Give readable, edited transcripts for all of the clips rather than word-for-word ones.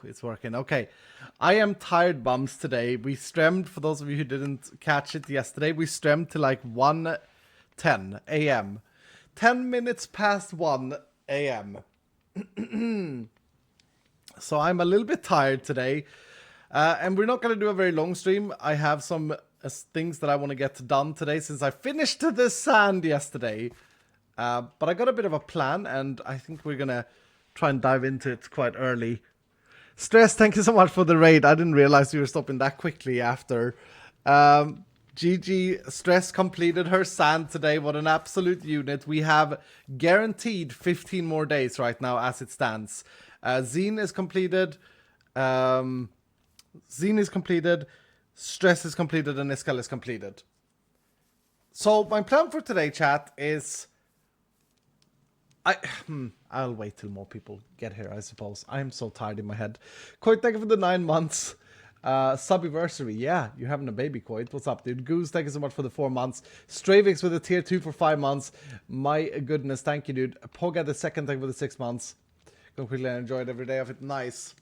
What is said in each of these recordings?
it's working. Okay. I am tired, bums, today. We streamed, for those of you who didn't catch it yesterday, we streamed to like 1:10 a.m. 10 minutes past 1 a.m. So I'm a little bit tired today. And we're not going to do a very long stream. I have some things that I want to get done today since I finished the sand yesterday. But I got a bit of a plan, and I think we're going to try and dive into it quite early. Stress, thank you so much for the raid. I didn't realize you were stopping that quickly after. GG, Stress completed her sand today. What an absolute unit. We have guaranteed 15 more days right now as it stands. Zine is completed. Zine is completed. Stress is completed, and Iskall is completed. So my plan for today, chat, is... I'll wait till more people get here, I suppose. I'm so tired in my head. Coit, thank you for the 9 months. Subiversary, yeah, you're having a baby, Coit. What's up, dude? Goose, thank you so much for the 4 months. Stravix with a tier 2 for 5 months. My goodness, thank you, dude. Poga the second, thank you for the 6 months. Completely enjoyed every day of it. Nice.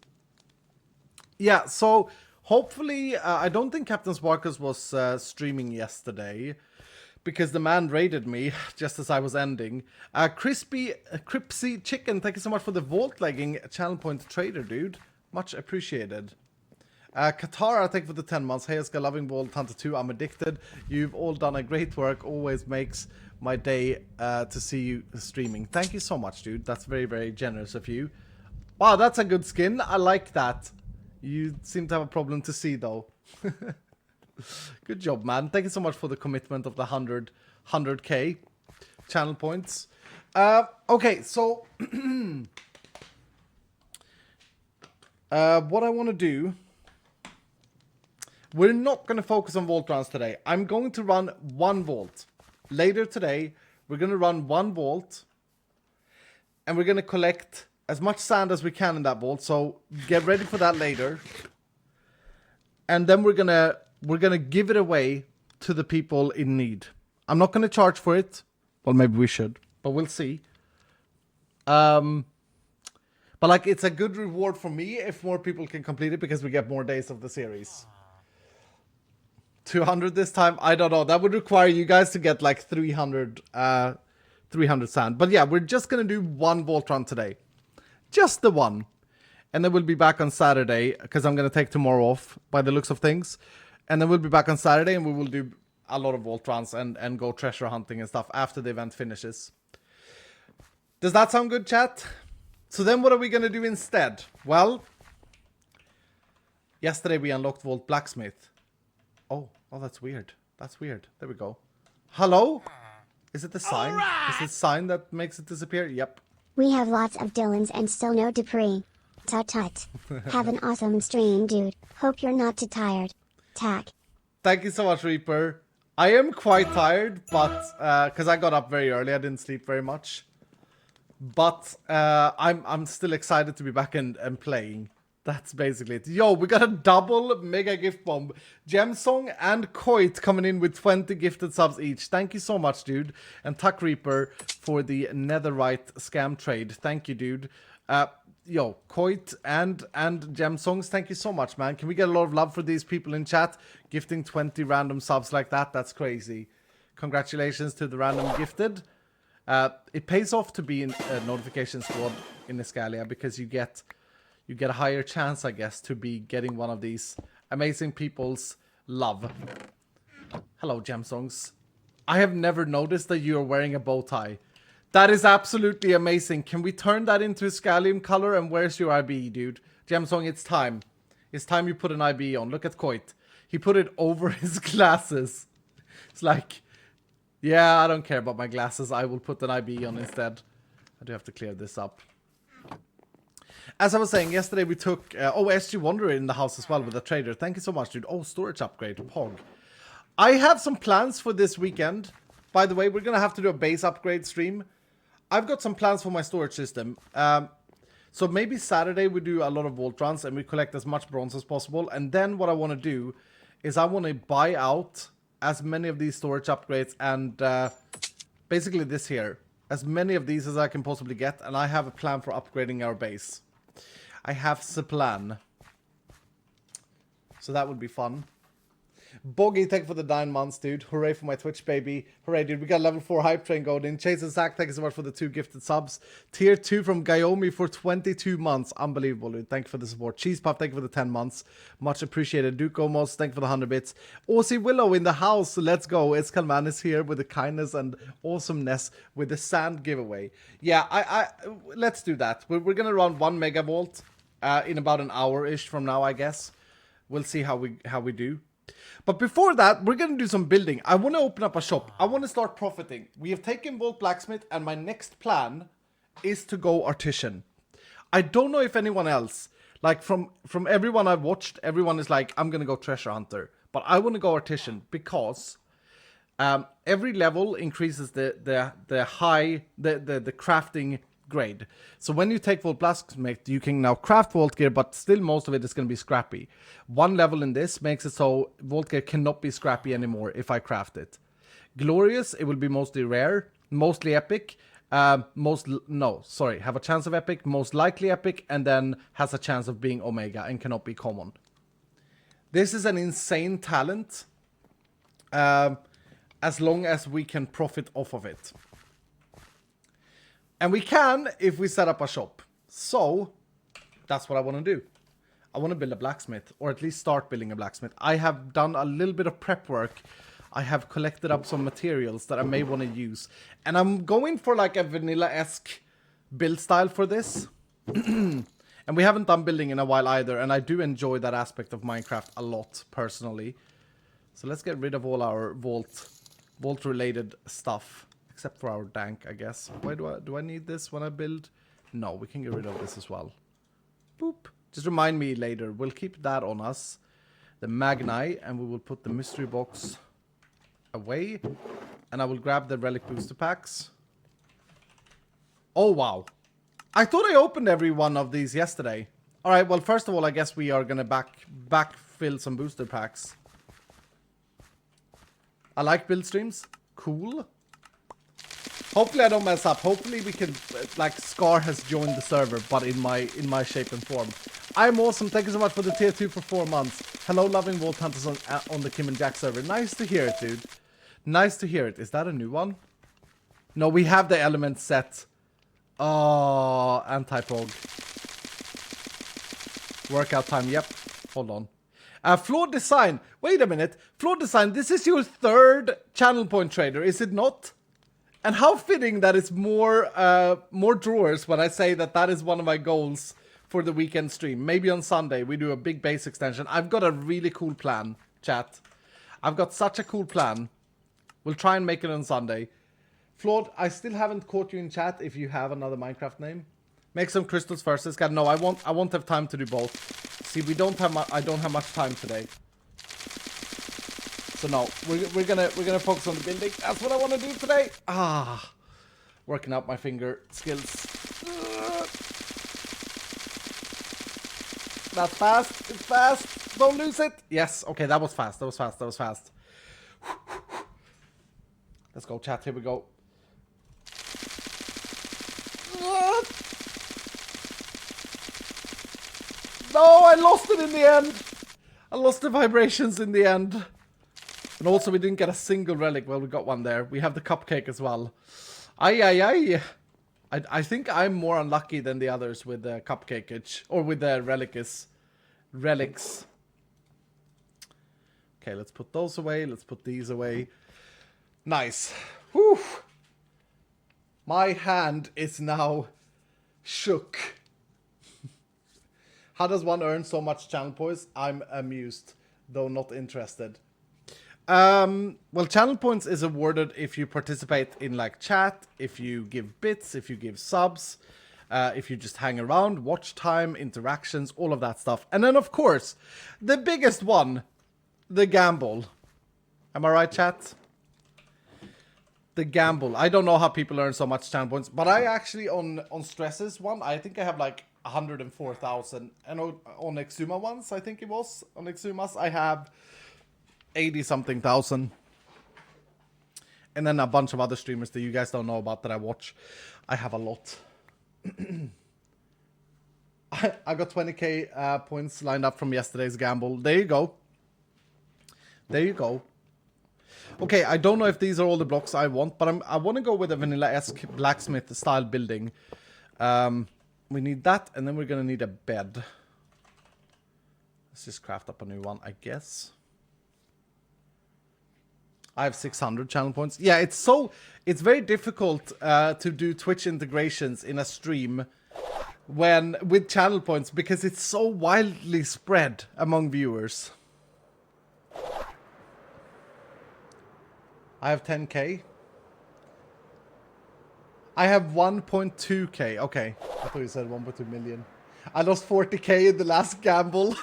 Yeah, so hopefully, I don't think CaptainSparklez was streaming yesterday, because the man raided me just as I was ending. Cripsy Chicken, thank you so much for the Vault Legging channel point trader, dude. Much appreciated. Katara, thank you for the 10 months. Hey, Iskall, loving Vault Hunter 2, I'm addicted. You've all done a great work. Always makes my day to see you streaming. Thank you so much, dude. That's very, very generous of you. Wow, that's a good skin. I like that. You seem to have a problem to see, though. Good job, man. Thank you so much for the commitment of the 100k channel points. Okay, so what I want to do, we're not going to focus on vault runs today. I'm going to run one vault. Later today, we're going to run one vault, and we're going to collect as much sand as we can in that vault. So get ready for that later. And then we're gonna give it away to the people in need. I'm not gonna charge for it. Well, maybe we should, but we'll see. But like, it's a good reward for me if more people can complete it, because we get more days of the series. 200 this time? I don't know. That would require you guys to get like 300 sand. But yeah, we're just gonna do one vault run today. Just the one. And then we'll be back on Saturday, because I'm gonna take tomorrow off by the looks of things. And then we'll be back on Saturday, and we will do a lot of vault runs and go treasure hunting and stuff after the event finishes. Does that sound good, chat? So then what are we going to do instead? Well, yesterday we unlocked Vault Blacksmith. Oh, that's weird. That's weird. There we go. Hello? Is it the sign? Right. Is it the sign that makes it disappear? Yep. We have lots of Dylans and still no Dupree. Tut. Have an awesome stream, dude. Hope you're not too tired. Tack. Thank you so much, Reaper. I am quite tired, but because I got up very early, I didn't sleep very much. But I'm still excited to be back and playing. That's basically it. Yo, we got a double mega gift bomb. Gemsong and Coit coming in with 20 gifted subs each. Thank you so much, dude. And Tuck Reaper for the netherite scam trade. Thank you, dude. Yo, Coit and Gemsongs, thank you so much, man. Can we get a lot of love for these people in chat? Gifting 20 random subs like that, that's crazy. Congratulations to the random gifted. It pays off to be in a notification squad in Iskall, because you get a higher chance, I guess, to be getting one of these amazing people's love. Hello, Gemsongs. I have never noticed that you are wearing a bow tie. That is absolutely amazing. Can we turn that into a scallium color? And where's your IB, dude? Gemsong, it's time. It's time you put an IB on. Look at Coit. He put it over his glasses. It's like, yeah, I don't care about my glasses. I will put an IB on instead. I do have to clear this up. As I was saying, yesterday we took... SG Wanderer in the house as well with a trader. Thank you so much, dude. Oh, storage upgrade. Pog. I have some plans for this weekend. By the way, we're going to have to do a base upgrade stream. I've got some plans for my storage system. So maybe Saturday we do a lot of vault runs and we collect as much bronze as possible. And then what I want to do is I want to buy out as many of these storage upgrades and basically this here. As many of these as I can possibly get. And I have a plan for upgrading our base. I have the plan. So that would be fun. Boggy, thank you for the 9 months, dude. Hooray for my Twitch, baby. Hooray, dude. We got level 4 hype train going in. Chase and Zach, thank you so much for the 2 gifted subs. Tier 2 from Guyomi for 22 months. Unbelievable, dude. Thank you for the support. Cheese Puff, thank you for the 10 months. Much appreciated. Duke Omos, thank you for the 100 bits. Aussie Willow in the house. Let's go. Iskall is here with the kindness and awesomeness with the sand giveaway. Yeah, let's do that. We're going to run 1 megavolt in about an hour-ish from now, I guess. We'll see how we do. But before that, we're going to do some building. I want to open up a shop. I want to start profiting. We have taken Vault Blacksmith, and my next plan is to go Artisan. I don't know if anyone else, like from everyone I've watched, everyone is like, I'm going to go Treasure Hunter. But I want to go Artisan because every level increases the crafting grade. So when you take Vault Blacksmith, you can now craft Vault Gear, but still most of it is going to be scrappy. 1 level in this makes it so Vault Gear cannot be scrappy anymore if I craft it. Glorious, it will be mostly rare, mostly epic, have a chance of epic, most likely epic, and then has a chance of being Omega and cannot be common. This is an insane talent, as long as we can profit off of it. And we can if we set up a shop. So, that's what I want to do. I want to build a blacksmith, or at least start building a blacksmith. I have done a little bit of prep work. I have collected up some materials that I may want to use. And I'm going for like a vanilla-esque build style for this. And we haven't done building in a while either, and I do enjoy that aspect of Minecraft a lot, personally. So let's get rid of all our vault-related stuff. Except for our dank, I guess. Why do I need this when I build? No, we can get rid of this as well. Boop. Just remind me later. We'll keep that on us. The Magni, and we will put the mystery box away. And I will grab the relic booster packs. Oh, wow. I thought I opened every one of these yesterday. Alright, well, first of all, I guess we are going to backfill some booster packs. I like build streams. Cool. Hopefully I don't mess up. Hopefully we can, like, Scar has joined the server, but in my shape and form. I'm awesome. Thank you so much for the tier 2 for 4 months. Hello, loving Vault Hunters on the Kim and Jack server. Nice to hear it, dude. Nice to hear it. Is that a new one? No, we have the element set. Oh, anti-pog. Workout time. Yep. Hold on. Flawed design. Wait a minute. Flawed design. This is your 3rd channel point trader, is it not? And how fitting that it's more drawers when I say that is one of my goals for the weekend stream. Maybe on Sunday we do a big base extension. I've got a really cool plan, chat. I've got such a cool plan. We'll try and make it on Sunday. Flawed, I still haven't caught you in chat if you have another Minecraft name. Make some crystals first. No, I won't have time to do both. See, I don't have much time today. So no, we're gonna focus on the building. That's what I want to do today. Working out my finger skills. That's fast. It's fast. Don't lose it. Yes. Okay, that was fast. That was fast. Let's go, chat. Here we go. No, I lost it in the end. I lost the vibrations in the end. And also we didn't get a single relic. Well, we got one there. We have the cupcake as well. I think I'm more unlucky than the others with the cupcake or with the relics. Okay, let's put those away. Let's put these away. Nice. Whew. My hand is now shook. How does one earn so much channel points? I'm amused, though not interested. Well, channel points is awarded if you participate in like chat, if you give bits, if you give subs, if you just hang around, watch time, interactions, all of that stuff. And then, of course, the biggest one, the gamble. Am I right, chat? The gamble. I don't know how people earn so much channel points, but I actually, on Stress's one, I think I have like 104,000. And on Exuma ones, I think it was, on Exumas, I have 80-something thousand. And then a bunch of other streamers that you guys don't know about that I watch. I have a lot. I got 20k points lined up from yesterday's gamble. There you go. There you go. Okay, I don't know if these are all the blocks I want, but I want to go with a vanilla-esque blacksmith style building. We need that, and then we're gonna need a bed. Let's just craft up a new one, I guess. I have 600 channel points. Yeah, it's very difficult to do Twitch integrations in a stream with channel points because it's so wildly spread among viewers. I have 10k. I have 1.2k. Okay, I thought you said 1.2 million. I lost 40k in the last gamble.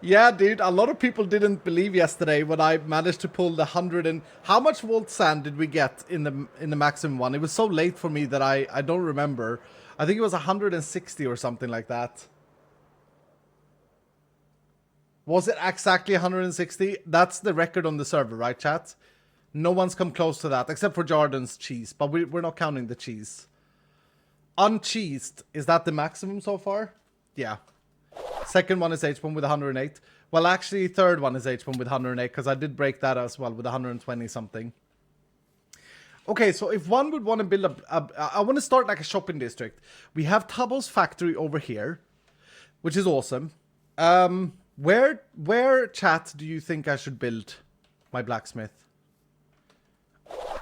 Yeah, dude, a lot of people didn't believe yesterday when I managed to pull the 100 and... How much vault sand did we get in the maximum one? It was so late for me that I don't remember. I think it was 160 or something like that. Was it exactly 160? That's the record on the server, right, chat? No one's come close to that, except for Jordan's cheese. But we're not counting the cheese. Uncheesed, is that the maximum so far? Yeah. Second one is H1 with 108. Well, actually, third one is H1 with 108, because I did break that as well with 120 something. Okay, so if one would want to build I want to start like a shopping district. We have Tubbo's factory over here, which is awesome. Where, chat, do you think I should build my blacksmith?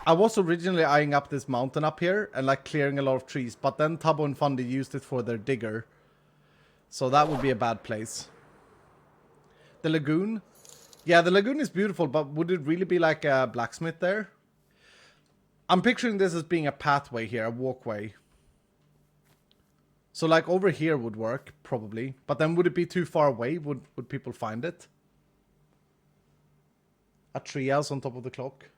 I was originally eyeing up this mountain up here and like clearing a lot of trees, but then Tubbo and Fundy used it for their digger. So that would be a bad place. The lagoon? Yeah, the lagoon is beautiful, but would it really be like a blacksmith there? I'm picturing this as being a pathway here, a walkway. So like over here would work, probably. But then would it be too far away? Would people find it? A treehouse on top of the clock.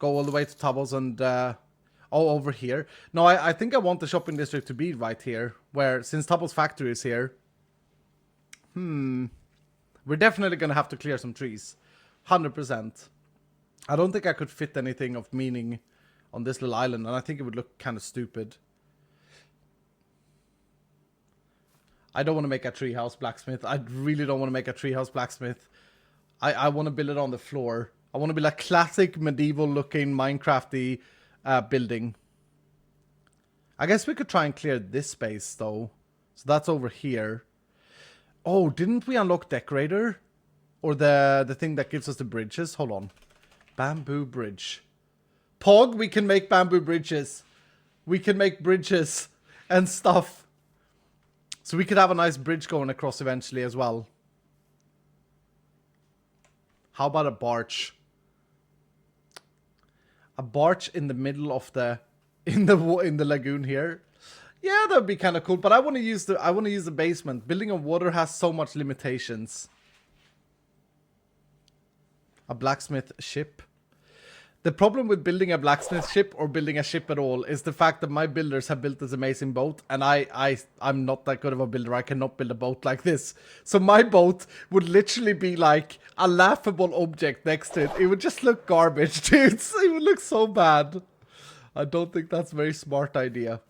Go all the way to Tubbo's and... Oh, over here. No, I think I want the shopping district to be right here. Where, since Tubbo's factory is here... We're definitely going to have to clear some trees. 100%. I don't think I could fit anything of meaning on this little island. And I think it would look kind of stupid. I don't want to make a treehouse blacksmith. I really don't want to make a treehouse blacksmith. I want to build it on the floor. I want to build a classic medieval looking Minecrafty building. I guess we could try and clear this space though. So that's over here. Oh, didn't we unlock decorator? Or the thing that gives us the bridges? Hold on. Bamboo bridge. Pog, we can make bamboo bridges. We can make bridges and stuff. So we could have a nice bridge going across eventually as well. How about a barge? A barge in the middle of the in the lagoon here. Yeah, that would be kind of cool, but I want to use the basement. Building on water has so much limitations. A blacksmith ship. The problem with building a blacksmith ship or building a ship at all is the fact that my builders have built this amazing boat and I'm not that good of a builder. I cannot build a boat like this. So my boat would literally be like a laughable object next to it. It would just look garbage, dude. It would look so bad. I don't think that's a very smart idea.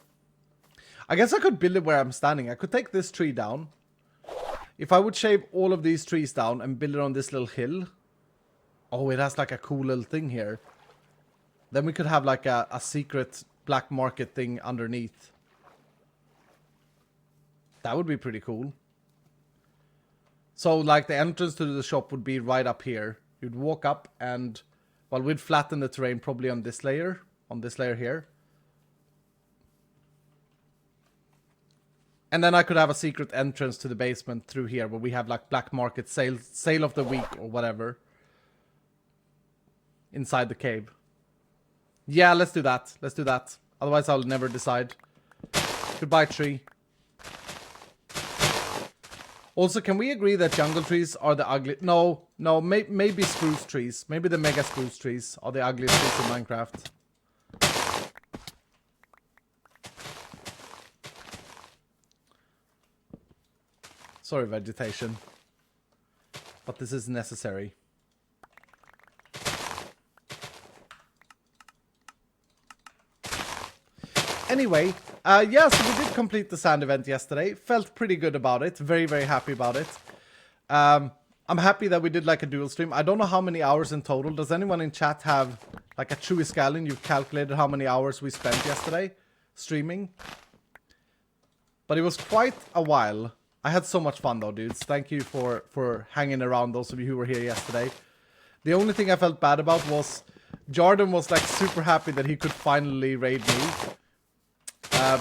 I guess I could build it where I'm standing. I could take this tree down. If I would shave all of these trees down and build it on this little hill. Oh, it has like a cool little thing here. Then we could have like a secret black market thing underneath. That would be pretty cool. So like the entrance to the shop would be right up here. You'd walk up and, well, we'd flatten the terrain probably on this layer here. And then I could have a secret entrance to the basement through here where we have like black market sale of the week or whatever. Inside the cave. Yeah, let's do that. Let's do that. Otherwise, I'll never decide. Goodbye, tree. Also, can we agree that jungle trees are the ugly... No, maybe spruce trees. Maybe the mega spruce trees are the ugliest trees in Minecraft. Sorry, vegetation. But this is necessary. Anyway, yeah, so we did complete the sand event yesterday. Felt pretty good about it. Very, very happy about it. I'm happy that we did like a dual stream. I don't know how many hours in total. Does anyone in chat have like a true iskall? You've calculated how many hours we spent yesterday streaming? But it was quite a while. I had so much fun though, dudes. Thank you for hanging around, those of you who were here yesterday. The only thing I felt bad about was Jordan was like super happy that he could finally raid me.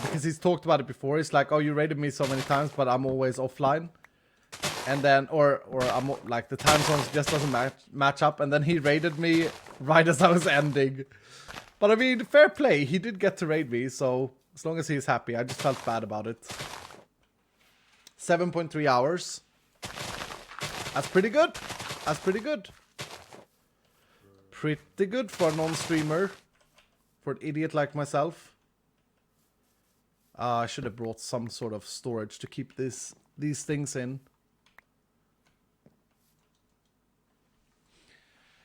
Because he's talked about it before. He's like, oh, you raided me so many times, but I'm always offline. And then, or I'm like, the time zones just doesn't match up. And then he raided me right as I was ending. But I mean, fair play. He did get to raid me, so as long as he's happy. I just felt bad about it. 7.3 hours. That's pretty good. That's pretty good. Pretty good for a non-streamer. For an idiot like myself. I should have brought some sort of storage to keep these things in.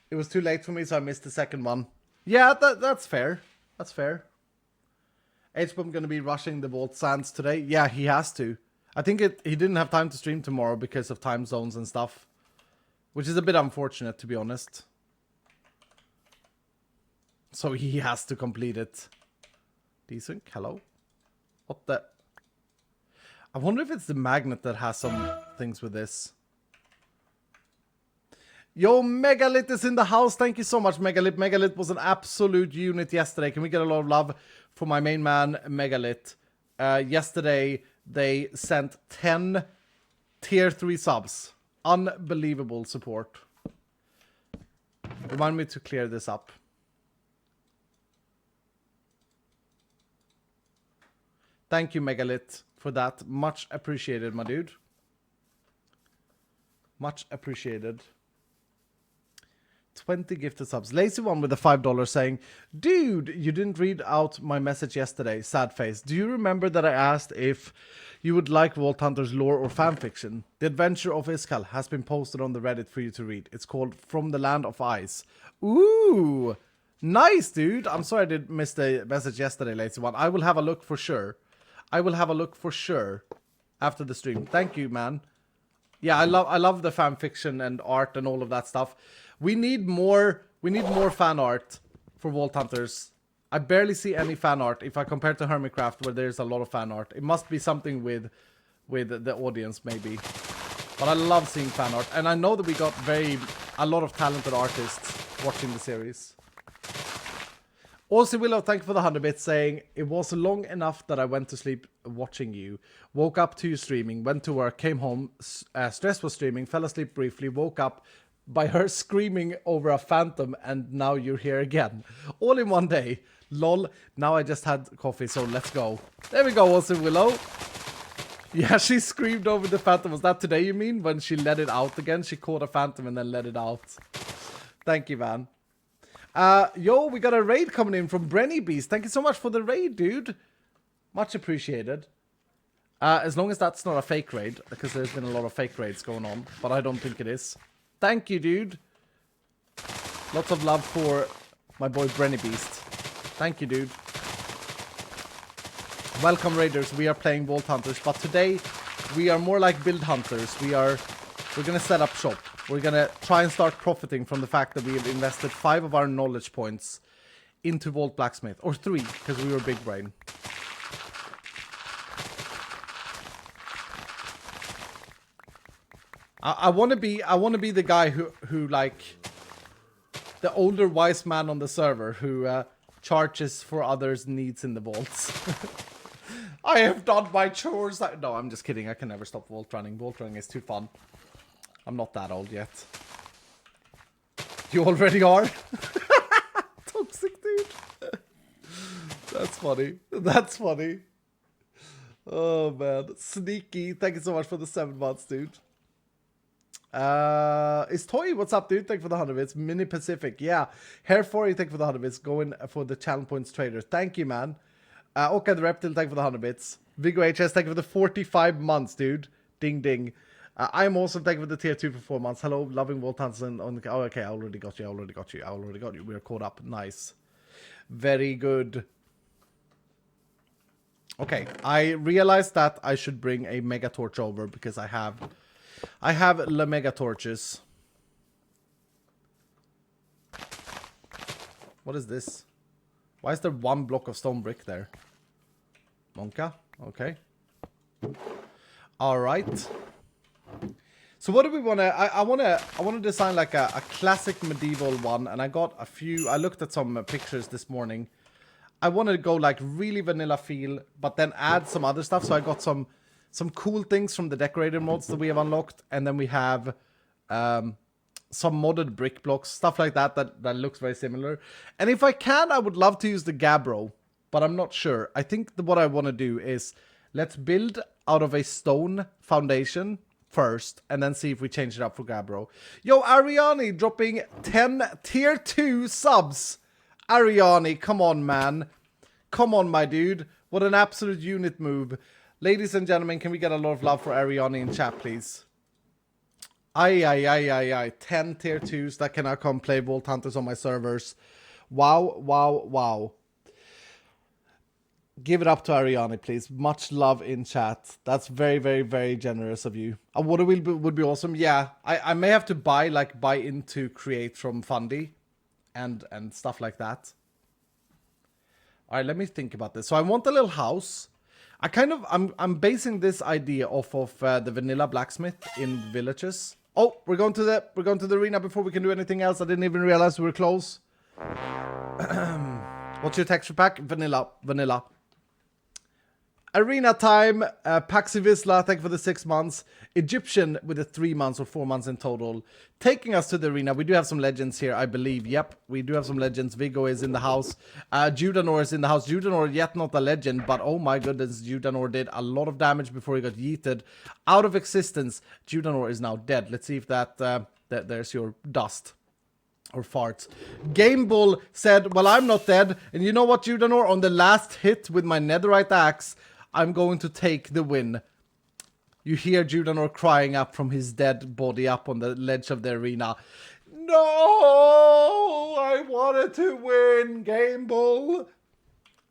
It was too late for me, so I missed the second one. Yeah, that's fair. That's fair. HBOM gonna be rushing the vault sands today. Yeah, he has to. I think he didn't have time to stream tomorrow because of time zones and stuff. Which is a bit unfortunate, to be honest. So he has to complete it. Decent. Hello? What the? I wonder if it's the magnet that has some things with this. Yo, Megalith is in the house. Thank you so much, Megalith. Megalith was an absolute unit yesterday. Can we get a lot of love for my main man, Megalith? Yesterday, they sent 10 tier 3 subs. Unbelievable support. Remind me to clear this up. Thank you, Megalith, for that. Much appreciated, my dude. Much appreciated. 20 gifted subs. Lazy one with the $5 saying, dude, you didn't read out my message yesterday. Sad face. Do you remember that I asked if you would like Vault Hunter's lore or fanfiction? The Adventure of Iskall has been posted on the Reddit for you to read. It's called From the Land of Ice. Ooh, nice, dude. I'm sorry I did miss the message yesterday, Lazy one. I will have a look for sure. I will have a look for sure after the stream. Thank you, man. Yeah, I love the fanfiction and art and all of that stuff. We need more fan art for Vault Hunters. I barely see any fan art if I compare to Hermitcraft, where there's a lot of fan art. It must be something with the audience, maybe. But I love seeing fan art, and I know that we got a lot of talented artists watching the series. Also, Willow, thank you for the 100 bits, saying, it was long enough that I went to sleep watching you. Woke up to you streaming, went to work, came home, Stress was streaming, fell asleep briefly, woke up by her screaming over a phantom, and now you're here again. All in one day. Lol, now I just had coffee, so let's go. There we go, also Willow. Yeah, she screamed over the phantom. Was that today, you mean? When she let it out again? She caught a phantom and then let it out. Thank you, man. Yo, we got a raid coming in from Brenny Beast. Thank you so much for the raid, dude. Much appreciated. As long as that's not a fake raid, because there's been a lot of fake raids going on, but I don't think it is. Thank you, dude. Lots of love for my boy Brenny Beast. Thank you, dude. Welcome, raiders. We are playing Vault Hunters, but today we are more like build hunters. We're gonna set up shop. We're gonna try and start profiting from the fact that we have invested 5 of our knowledge points into Vault Blacksmith, or 3, because we were big brain. I want to be the guy who like the older wise man on the server who charges for others' needs in the vaults. I have done my chores. No, I'm just kidding. I can never stop vault running. Vault running is too fun. I'm not that old yet. You already are? Toxic, dude. That's funny. That's funny. Oh, man. Sneaky. Thank you so much for the 7 months, dude. Is Toy, what's up, dude? Thank you for the 100 bits. Mini Pacific, yeah. Hair 40, thank you for the 100 bits. Going for the channel points trader. Thank you, man. Okay, the Reptile, thank you for the 100 bits. Vigo HS, thank you for the 45 months, dude. Ding, ding. I'm also thank you for the tier 2 for 4 months. Hello, loving Vault Hunters on the... Oh, okay, I already got you. We are caught up. Nice. Very good. Okay, I realized that I should bring a mega torch over because I have the mega torches. What is this? Why is there one block of stone brick there? Monka, okay. All right. So what do we want to? I want to design like a classic medieval one, and I got a few. I looked at some pictures this morning. I want to go like really vanilla feel, but then add some other stuff. So I got some cool things from the decorator mods that we have unlocked, and then we have some modded brick blocks, stuff like that looks very similar. And if I can, I would love to use the gabbro, but I'm not sure. I think what I want to do is let's build out of a stone foundation first, and then see if we change it up for gabbro. Yo, Ariani dropping 10 tier 2 subs. Ariani, come on, man. Come on, my dude. What an absolute unit move. Ladies and gentlemen, can we get a lot of love for Ariani in chat, please? Aye. 10 tier 2s that can now come play Vault Hunters on my servers. Wow. Give it up to Ariani, please. Much love in chat. That's very generous of you. What would be awesome. Yeah, I may have to buy into create from Fundy and stuff like that. All right, let me think about this. So I want a little house. I'm basing this idea off of the vanilla blacksmith in villages. Oh, we're going to the arena before we can do anything else. I didn't even realize we were close. What's your texture pack? Vanilla. Arena time, Paxivisla, thank you for the 6 months. Egyptian with the 3 months or 4 months in total. Taking us to the arena. We do have some legends here, I believe. Yep, we do have some legends. Viggo is in the house. Judanor is in the house. Judanor yet not a legend, but oh my goodness, Judanor did a lot of damage before he got yeeted out of existence. Judanor is now dead. Let's see if there's your dust. Or farts. Game Bull said, well, I'm not dead. And you know what, Judanor? On the last hit with my netherite axe, I'm going to take the win. You hear Judanor crying up from his dead body up on the ledge of the arena. No! I wanted to win, Game Bull!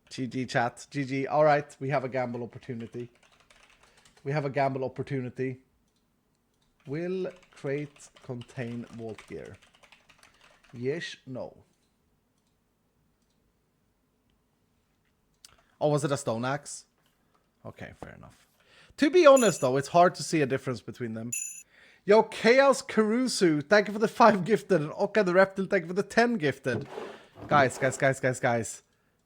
GG, chat. GG. Alright, we have a gamble opportunity. Will crate contain vault gear? Yes, no. Oh, was it a stone axe? Okay, fair enough. To be honest, though, it's hard to see a difference between them. Yo, Chaos Karusu, thank you for the 5 gifted. And Oka the Reptile, thank you for the 10 gifted. Guys.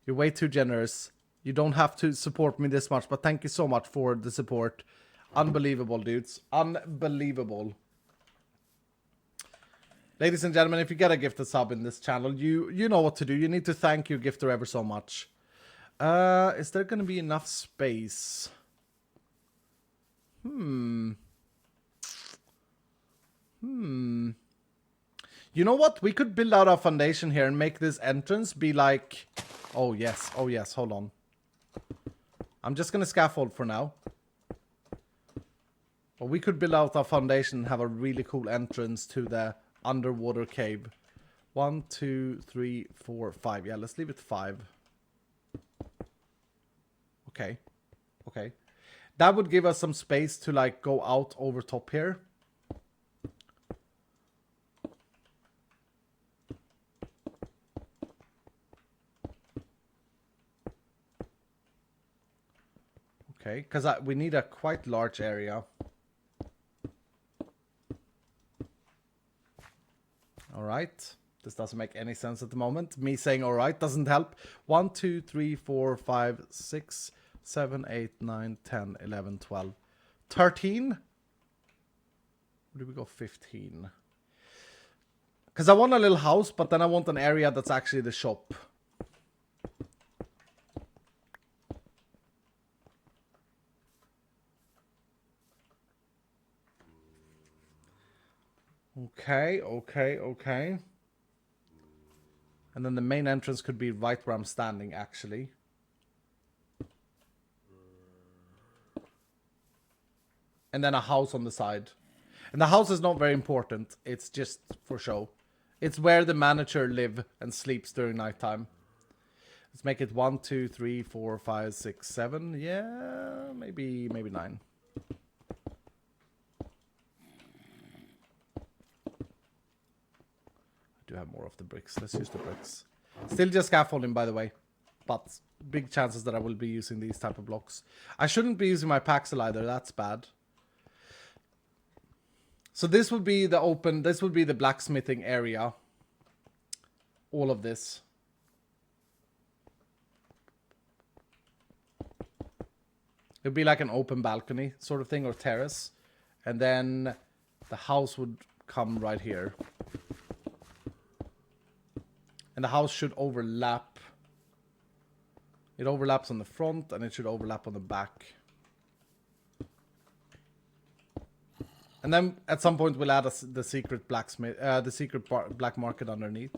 You're way too generous. You don't have to support me this much, but thank you so much for the support. Unbelievable, dudes. Unbelievable. Ladies and gentlemen, if you get a gifted sub in this channel, you know what to do. You need to thank your gifter ever so much. Is there going to be enough space? You know what? We could build out our foundation here and make this entrance be like... Oh, yes. Hold on. I'm just going to scaffold for now. But we could build out our foundation and have a really cool entrance to the underwater cave. 1, 2, 3, 4, 5. Yeah, let's leave it 5. Okay. That would give us some space to like go out over top here. Okay, because we need a quite large area. Alright. This doesn't make any sense at the moment. Me saying alright doesn't help. 1, 2, 3, 4, 5, 6, 7, 8, 9, 10, 11, 12, 13? Where do we go? 15. Because I want a little house, but then I want an area that's actually the shop. Okay. And then the main entrance could be right where I'm standing, actually. And then a house on the side. And the house is not very important. It's just for show. It's where the manager lives and sleeps during nighttime. Let's make it 1, 2, 3, 4, 5, 6, 7. Yeah, maybe 9. I do have more of the bricks. Let's use the bricks. Still just scaffolding, by the way. But big chances that I will be using these type of blocks. I shouldn't be using my Paxel either. That's bad. So this will be the open. This will be the blacksmithing area. All of this. It'd be like an open balcony sort of thing, or terrace. And then the house would come right here. And the house should overlap. It overlaps on the front and it should overlap on the back. And then at some point we'll add the secret blacksmith, the secret black market underneath.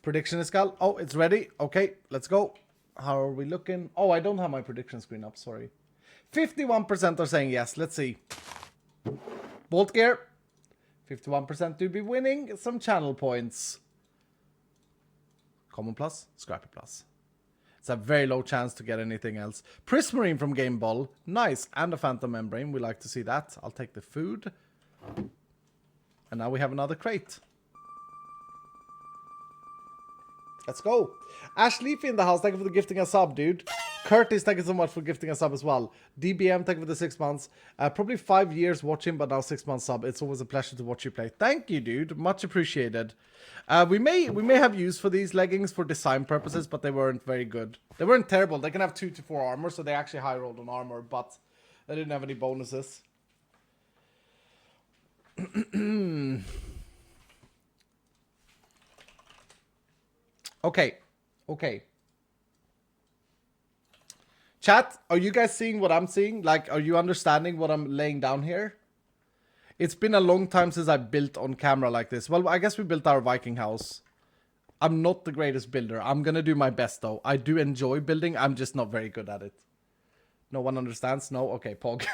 Prediction iskall. Oh, it's ready. Okay, let's go. How are we looking? Oh, I don't have my prediction screen up. Sorry. 51% are saying yes. Let's see. Bolt gear. 51% do be winning some channel points. Common plus, scrappy plus. It's a very low chance to get anything else. Prismarine from Game Ball. Nice. And a Phantom Membrane. We like to see that. I'll take the food. And now we have another crate. Let's go. Ash Leafy in the house. Thank you for the gifting a sub, dude. Curtis, thank you so much for gifting a sub as well. DBM, thank you for the 6 months. Probably 5 years watching, but now 6 months sub. It's always a pleasure to watch you play. Thank you, dude. Much appreciated. We may have use for these leggings for design purposes, but they weren't very good. They weren't terrible. They can have 2 to 4 armor, so they actually high rolled on armor, but they didn't have any bonuses. Okay. Chat, are you guys seeing what I'm seeing? Like, are you understanding what I'm laying down here? It's been a long time since I built on camera like this. Well, I guess we built our Viking house. I'm not the greatest builder. I'm gonna do my best, though. I do enjoy building. I'm just not very good at it. No one understands? No? Okay, Pog.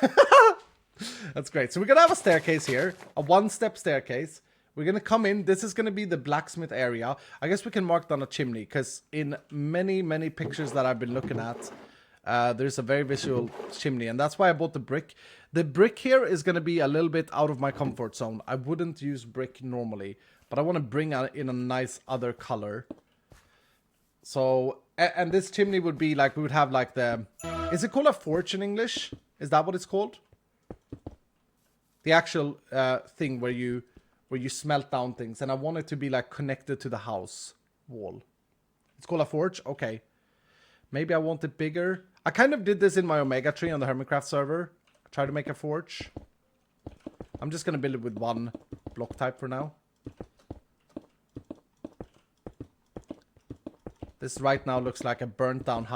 That's great. So we're gonna have a staircase here. A one-step staircase. We're going to come in. This is going to be the blacksmith area. I guess we can mark down a chimney, because in many, many pictures that I've been looking at, there's a very visual chimney. And that's why I bought the brick. The brick here is going to be a little bit out of my comfort zone. I wouldn't use brick normally, but I want to bring in a nice other color. So, and this chimney would be like, we would have like the... Is it called a forge in English? Is that what it's called? The actual thing where you smelt down things, and I want it to be like connected to the house wall. It's called a forge? Okay. Maybe I want it bigger. I kind of did this in my Omega tree on the Hermitcraft server. I tried to make a forge. I'm just going to build it with one block type for now. This right now looks like a burnt down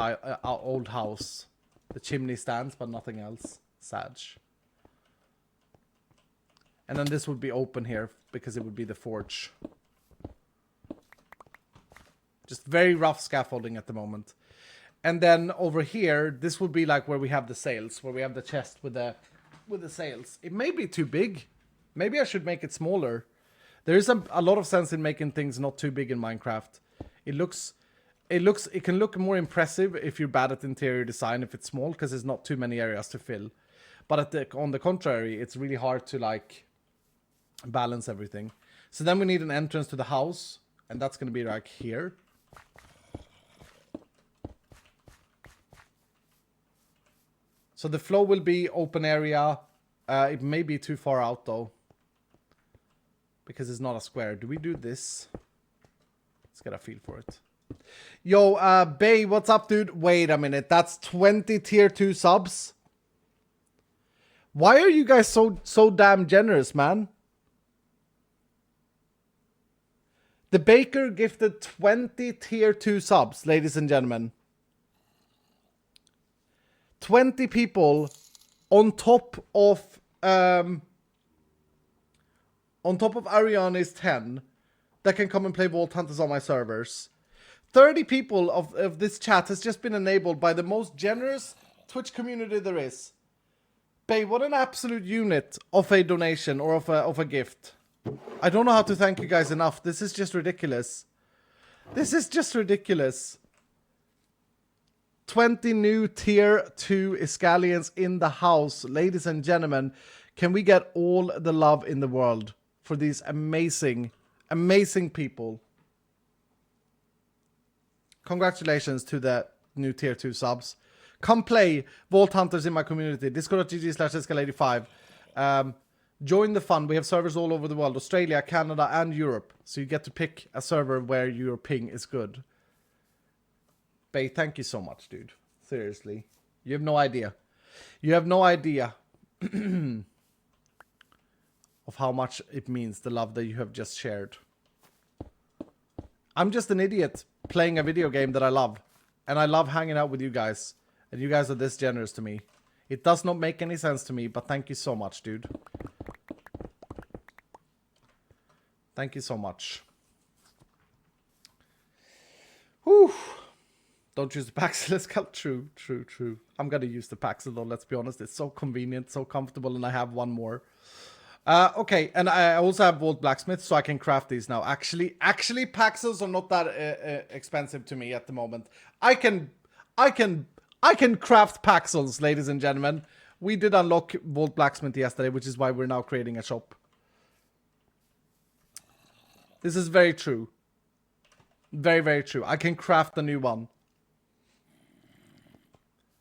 old house. The chimney stands, but nothing else. Sad. And then this would be open here, because it would be the forge. Just very rough scaffolding at the moment. And then over here, this would be like where we have the sails, where we have the chest with the sails. It may be too big. Maybe I should make it smaller. There is a lot of sense in making things not too big in Minecraft. It can look more impressive if you're bad at interior design if it's small, because there's not too many areas to fill. But on the contrary, it's really hard to like balance everything. So then we need an entrance to the house, and that's going to be like here. So the flow will be open area. It may be too far out though, because it's not a square. Do we do this? Let's get a feel for it. Yo, Bay, what's up, dude? Wait a minute. That's 20 tier 2 subs? Why are you guys so damn generous, man? The baker gifted 20 tier 2 subs, ladies and gentlemen. 20 people on top of Ariana's 10 that can come and play Vault Hunters on my servers. 30 people of this chat has just been enabled by the most generous Twitch community there is. Babe, what an absolute unit of a donation or of a gift. I don't know how to thank you guys enough. This is just ridiculous. This is just ridiculous. 20 new tier 2 Iskalians in the house. Ladies and gentlemen, can we get all the love in the world for these amazing, amazing people? Congratulations to the new tier 2 subs. Come play Vault Hunters in my community. Discord.gg/iskall85. Join the fun. We have servers all over the world. Australia, Canada, and Europe. So you get to pick a server where your ping is good. Bay, thank you so much, dude. Seriously. You have no idea. You have no idea of how much it means, the love that you have just shared. I'm just an idiot playing a video game that I love. And I love hanging out with you guys. And you guys are this generous to me. It does not make any sense to me, but thank you so much, dude. Thank you so much. Whew. Don't use the Paxil Escal. True, true, true. I'm gonna use the Paxil though, let's be honest. It's so convenient, so comfortable, and I have one more. Okay, and I also have Vault Blacksmith, so I can craft these now. Actually, Paxils are not that expensive to me at the moment. I can craft Paxils, ladies and gentlemen. We did unlock Vault Blacksmith yesterday, which is why we're now creating a shop. This is very true. Very, very true. I can craft a new one.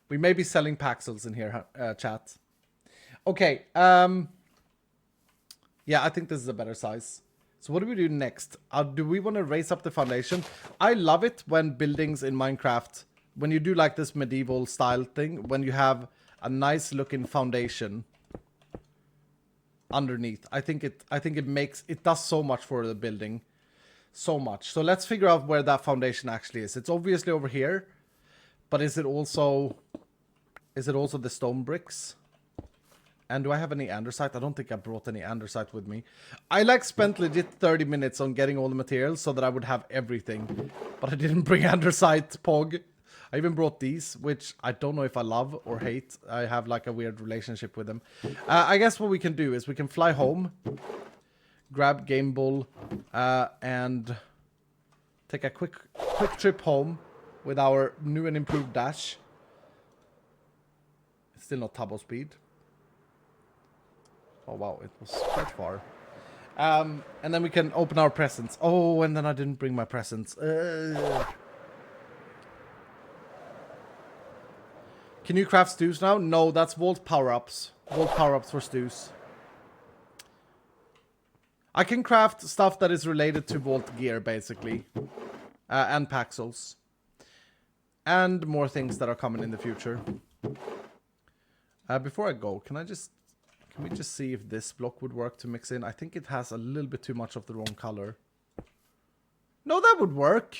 We may be selling Paxils in here, chat. Okay, yeah, I think this is a better size. So what do we do next? Do we want to raise up the foundation? I love it when buildings in Minecraft, when you do like this medieval style thing, when you have a nice looking foundation underneath. I think it does so much for the building. So much. So let's figure out where that foundation actually is. It's obviously over here, but is it also the stone bricks? And do I have any andesite? I don't think I brought any andesite with me. I spent legit 30 minutes on getting all the materials so that I would have everything. But I didn't bring andesite, Pog. I even brought these, which I don't know if I love or hate. I have like a weird relationship with them. I guess what we can do is we can fly home, grab Game Bull, and take a quick trip home with our new and improved dash. It's still not Tubbo speed. Oh wow, it was quite far. And then we can open our presents. Oh, and then I didn't bring my presents. Can you craft stews now? No, that's Vault power-ups. Vault power-ups for stews. I can craft stuff that is related to Vault gear, basically. And Paxils. And more things that are coming in the future. Before I go, can we just see if this block would work to mix in? I think it has a little bit too much of the wrong color. No, that would work.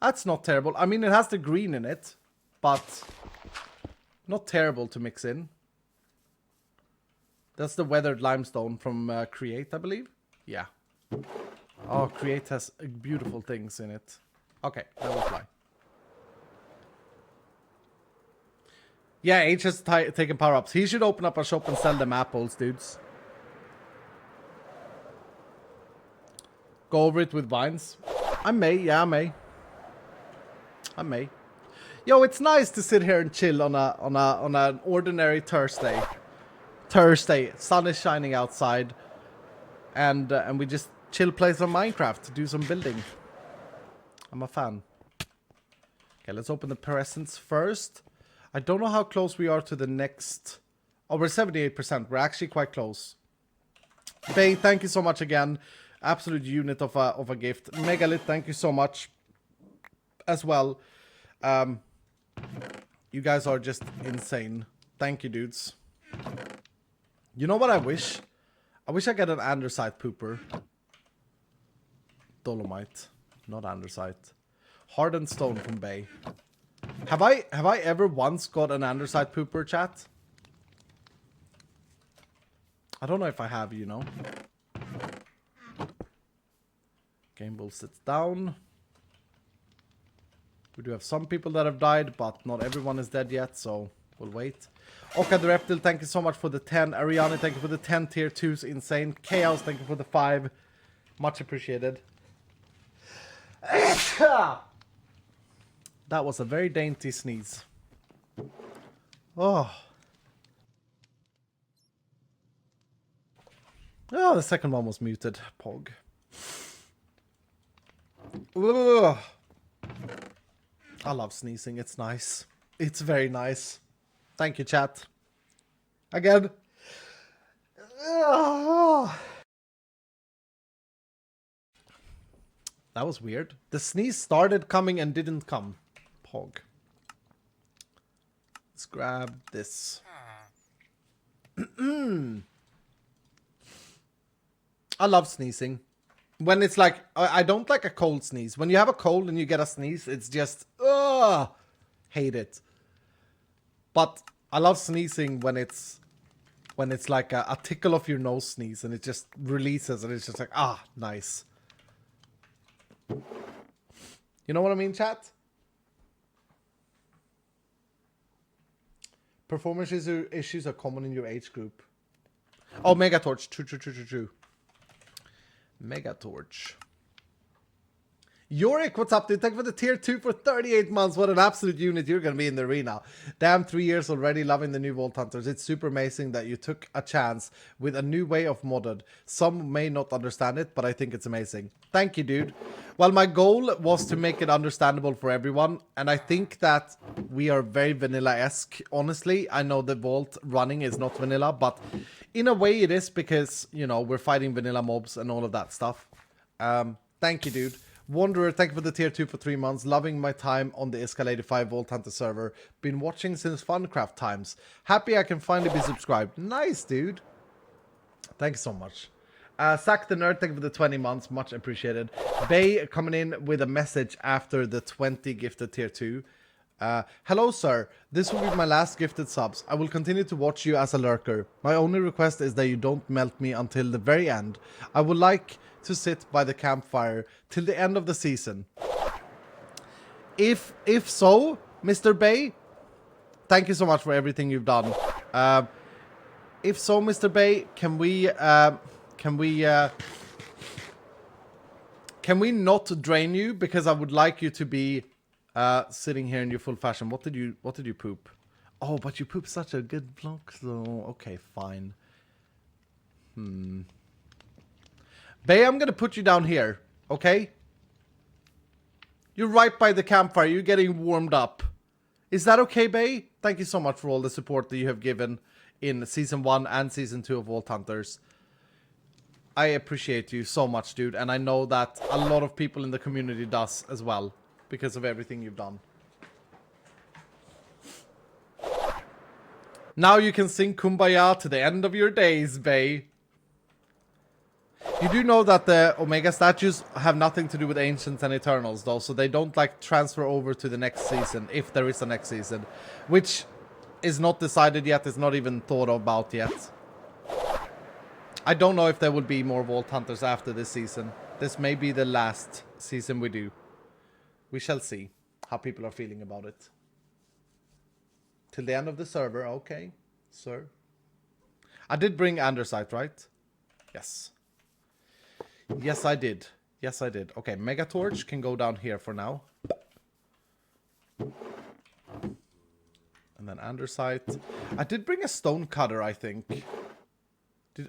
That's not terrible. I mean, it has the green in it, but not terrible to mix in. That's the weathered limestone from Create, I believe. Yeah. Oh, Create has beautiful things in it. Okay, that will fly. Yeah, H has taken power-ups. He should open up a shop and sell them apples, dudes. Go over it with vines. I may, yeah, I may. I may. Yo, it's nice to sit here and chill on an ordinary Thursday. Sun is shining outside, and we just chill, play some Minecraft, do some building. I'm a fan. Okay, let's open the presents first. I don't know how close we are to the next. Oh, we're 78%. We're actually quite close. Bay, thank you so much again. Absolute unit of a gift. Megalith, thank you so much as well. You guys are just insane. Thank you, dudes. You know what I wish? I wish I get an andesite pooper. Dolomite, not andesite. Hardened stone from Bay. Have I ever once got an andesite pooper, chat? I don't know if I have, you know. Game Bull sits down. We do have some people that have died, but not everyone is dead yet, so We'll wait. Oka the Reptile, thank you so much for the 10. Ariane, thank you for the 10 tier 2s. Insane. Chaos, thank you for the 5. Much appreciated. That was a very dainty sneeze. Oh. Oh, the second one was muted. Pog. Ugh. I love sneezing. It's nice. It's very nice. Thank you, chat. Again. Ugh. That was weird. The sneeze started coming and didn't come. Pog. Let's grab this. I love sneezing. When it's like, I don't like a cold sneeze. When you have a cold and you get a sneeze, it's just, ugh, hate it. But I love sneezing when it's like a tickle of your nose sneeze and it just releases and it's just like, ah, nice. You know what I mean, chat? Performance issues are common in your age group. Oh, Megatorch. True. Megatorch. Yorick, what's up, dude? Thank you for the tier 2 for 38 months. What an absolute unit you're going to be in the arena. Damn, 3 years already loving the new Vault Hunters. It's super amazing that you took a chance with a new way of modded. Some may not understand it, but I think it's amazing. Thank you, dude. Well, my goal was to make it understandable for everyone, and I think that we are very vanilla-esque. Honestly, I know the Vault running is not vanilla, but in a way it is because, you know, we're fighting vanilla mobs and all of that stuff. Thank you, dude. Wanderer, thank you for the tier 2 for 3 months. Loving my time on the iskall85 Vault Hunter server. Been watching since Funcraft times. Happy I can finally be subscribed. Nice, dude. Thanks so much. Sack the Nerd, thank you for the 20 months. Much appreciated. Bay coming in with a message after the 20 gifted tier 2. Hello, sir. This will be my last gifted subs. I will continue to watch you as a lurker. My only request is that you don't melt me until the very end. I would like to sit by the campfire till the end of the season. If so, Mr. Bay, thank you so much for everything you've done. If so, Mr. Bay, can we not drain you? Because I would like you to be sitting here in your full fashion. What did you poop? Oh, but you pooped such a good block, so okay, fine. Bay, I'm gonna put you down here, okay? You're right by the campfire. You're getting warmed up. Is that okay, Bay? Thank you so much for all the support that you have given in Season 1 and Season 2 of Vault Hunters. I appreciate you so much, dude. And I know that a lot of people in the community does as well, because of everything you've done. Now you can sing Kumbaya to the end of your days, Bay. You do know that the Omega statues have nothing to do with Ancients and Eternals, though, so they don't, like, transfer over to the next season, if there is a next season. Which is not decided yet, is not even thought about yet. I don't know if there will be more Vault Hunters after this season. This may be the last season we do. We shall see how people are feeling about it. Till the end of the server, okay, sir. I did bring Andesite, right? Yes. Yes, I did. Yes, I did. Okay, Megatorch can go down here for now. And then Andesite. I did bring a stone cutter, I think.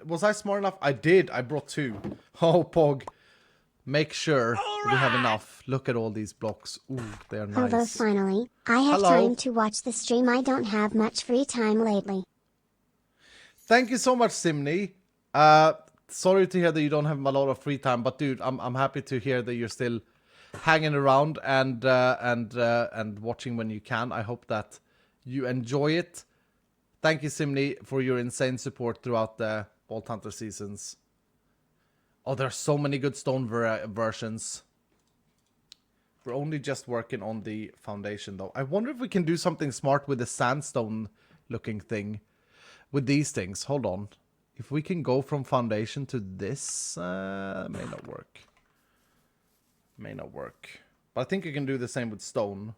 Was I smart enough? I did. I brought 2. Oh, Pog. Make sure we have enough. Look at all these blocks. Ooh, they are nice. Hello, finally. I have time to watch the stream. I don't have much free time lately. Thank you so much, Simney. Sorry to hear that you don't have a lot of free time, but dude, I'm happy to hear that you're still hanging around and watching when you can. I hope that you enjoy it. Thank you, Simney, for your insane support throughout the Vault Hunter seasons. Oh, there are so many good stone versions. We're only just working on the foundation, though. I wonder if we can do something smart with the sandstone-looking thing. With these things. Hold on. If we can go from foundation to this, may not work. May not work. But I think you can do the same with stone.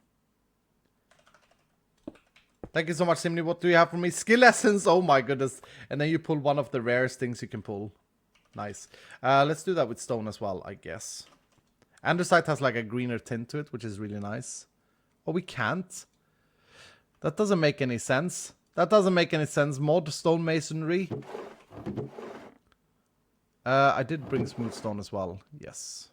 Thank you so much, Simney. What do you have for me? Skill lessons. Oh my goodness. And then you pull one of the rarest things you can pull. Nice. Let's do that with stone as well, I guess. Andesite has like a greener tint to it, which is really nice. Oh, we can't. That doesn't make any sense. That doesn't make any sense. Mod stonemasonry. I did bring smooth stone as well. Yes.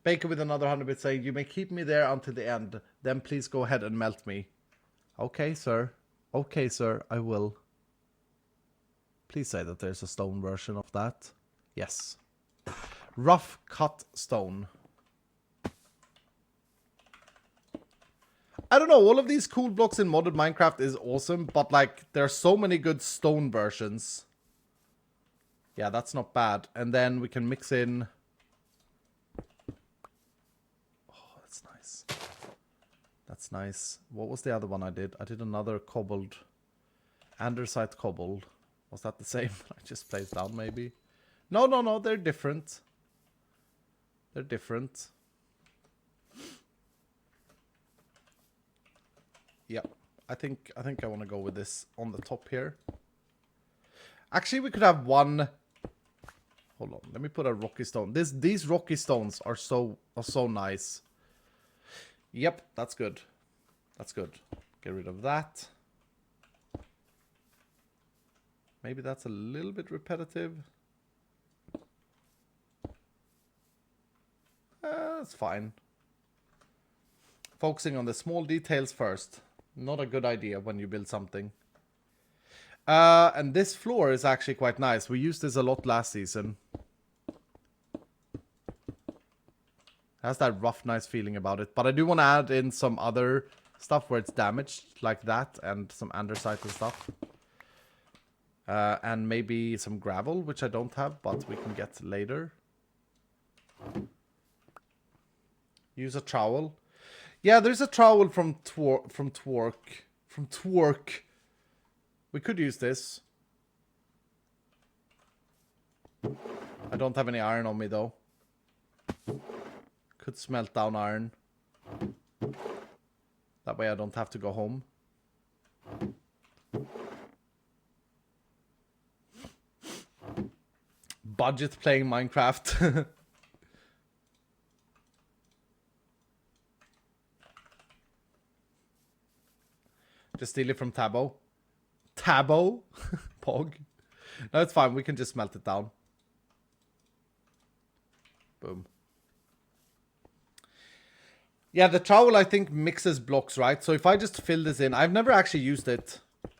Baker with another 100 bits saying, you may keep me there until the end. Then please go ahead and melt me. Okay, sir. Okay, sir. I will. Please say that there's a stone version of that. Yes. Rough cut stone. I don't know, all of these cool blocks in modded Minecraft is awesome, but like, there are so many good stone versions. Yeah, that's not bad. And then we can mix in... Oh, that's nice. That's nice. What was the other one I did? I did another cobbled... Andesite cobbled. Was that the same? I just placed down, maybe? No, no, no, they're different. They're different. Yeah, I think I want to go with this on the top here. Actually, we could have one. Hold on, let me put a rocky stone. These rocky stones are so nice. Yep, that's good. That's good. Get rid of that. Maybe that's a little bit repetitive. That's fine. Focusing on the small details first. Not a good idea when you build something. And this floor is actually quite nice. We used this a lot last season. Has that rough, nice feeling about it. But I do want to add in some other stuff where it's damaged, like that, and some andesite and stuff. And maybe some gravel, which I don't have, but we can get later. Use a trowel. Yeah, there's a trowel from Twerk. We could use this. I don't have any iron on me, though. Could smelt down iron. That way I don't have to go home. Budget playing Minecraft. Just steal it from Tubbo. Tubbo? Pog. No, it's fine. We can just melt it down. Boom. Yeah, the trowel, I think, mixes blocks, right? So if I just fill this in... I've never actually used it.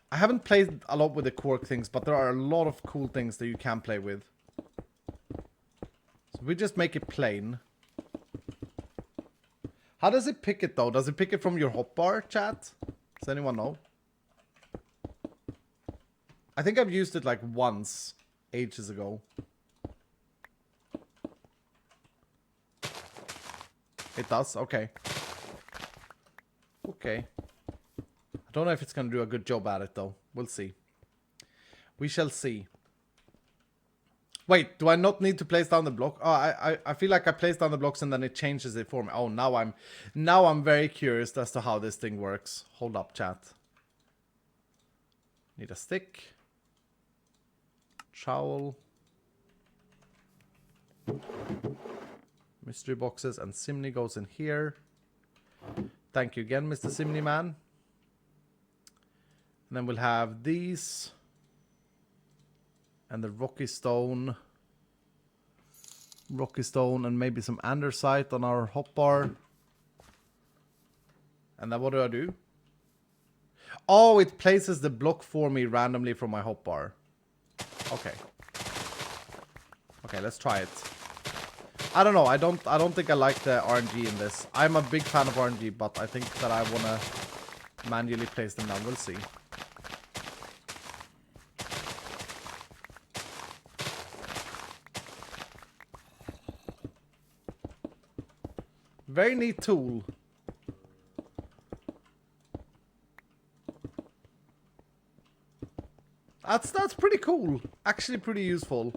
I haven't played a lot with the quirk things, but there are a lot of cool things that you can play with. So we just make it plain. How does it pick it, though? Does it pick it from your hotbar, chat? Does anyone know? I think I've used it like once, ages ago. It does? Okay. Okay. I don't know if it's going to do a good job at it, though. We'll see. We shall see. Wait, do I not need to place down the block? Oh, I feel like I place down the blocks and then it changes it for me. Oh, now I'm very curious as to how this thing works. Hold up, chat. Need a stick. Trowel. Mystery boxes and Simney goes in here. Thank you again, Mr. Simney man. And then we'll have these. And the rocky stone. Rocky stone and maybe some andesite on our hotbar. And then what do I do? Oh, it places the block for me randomly from my hotbar. Okay. Okay, let's try it. I don't know. I don't think I like the RNG in this. I'm a big fan of RNG, but I think that I want to manually place them down. We'll see. Very neat tool. That's pretty cool. Actually pretty useful.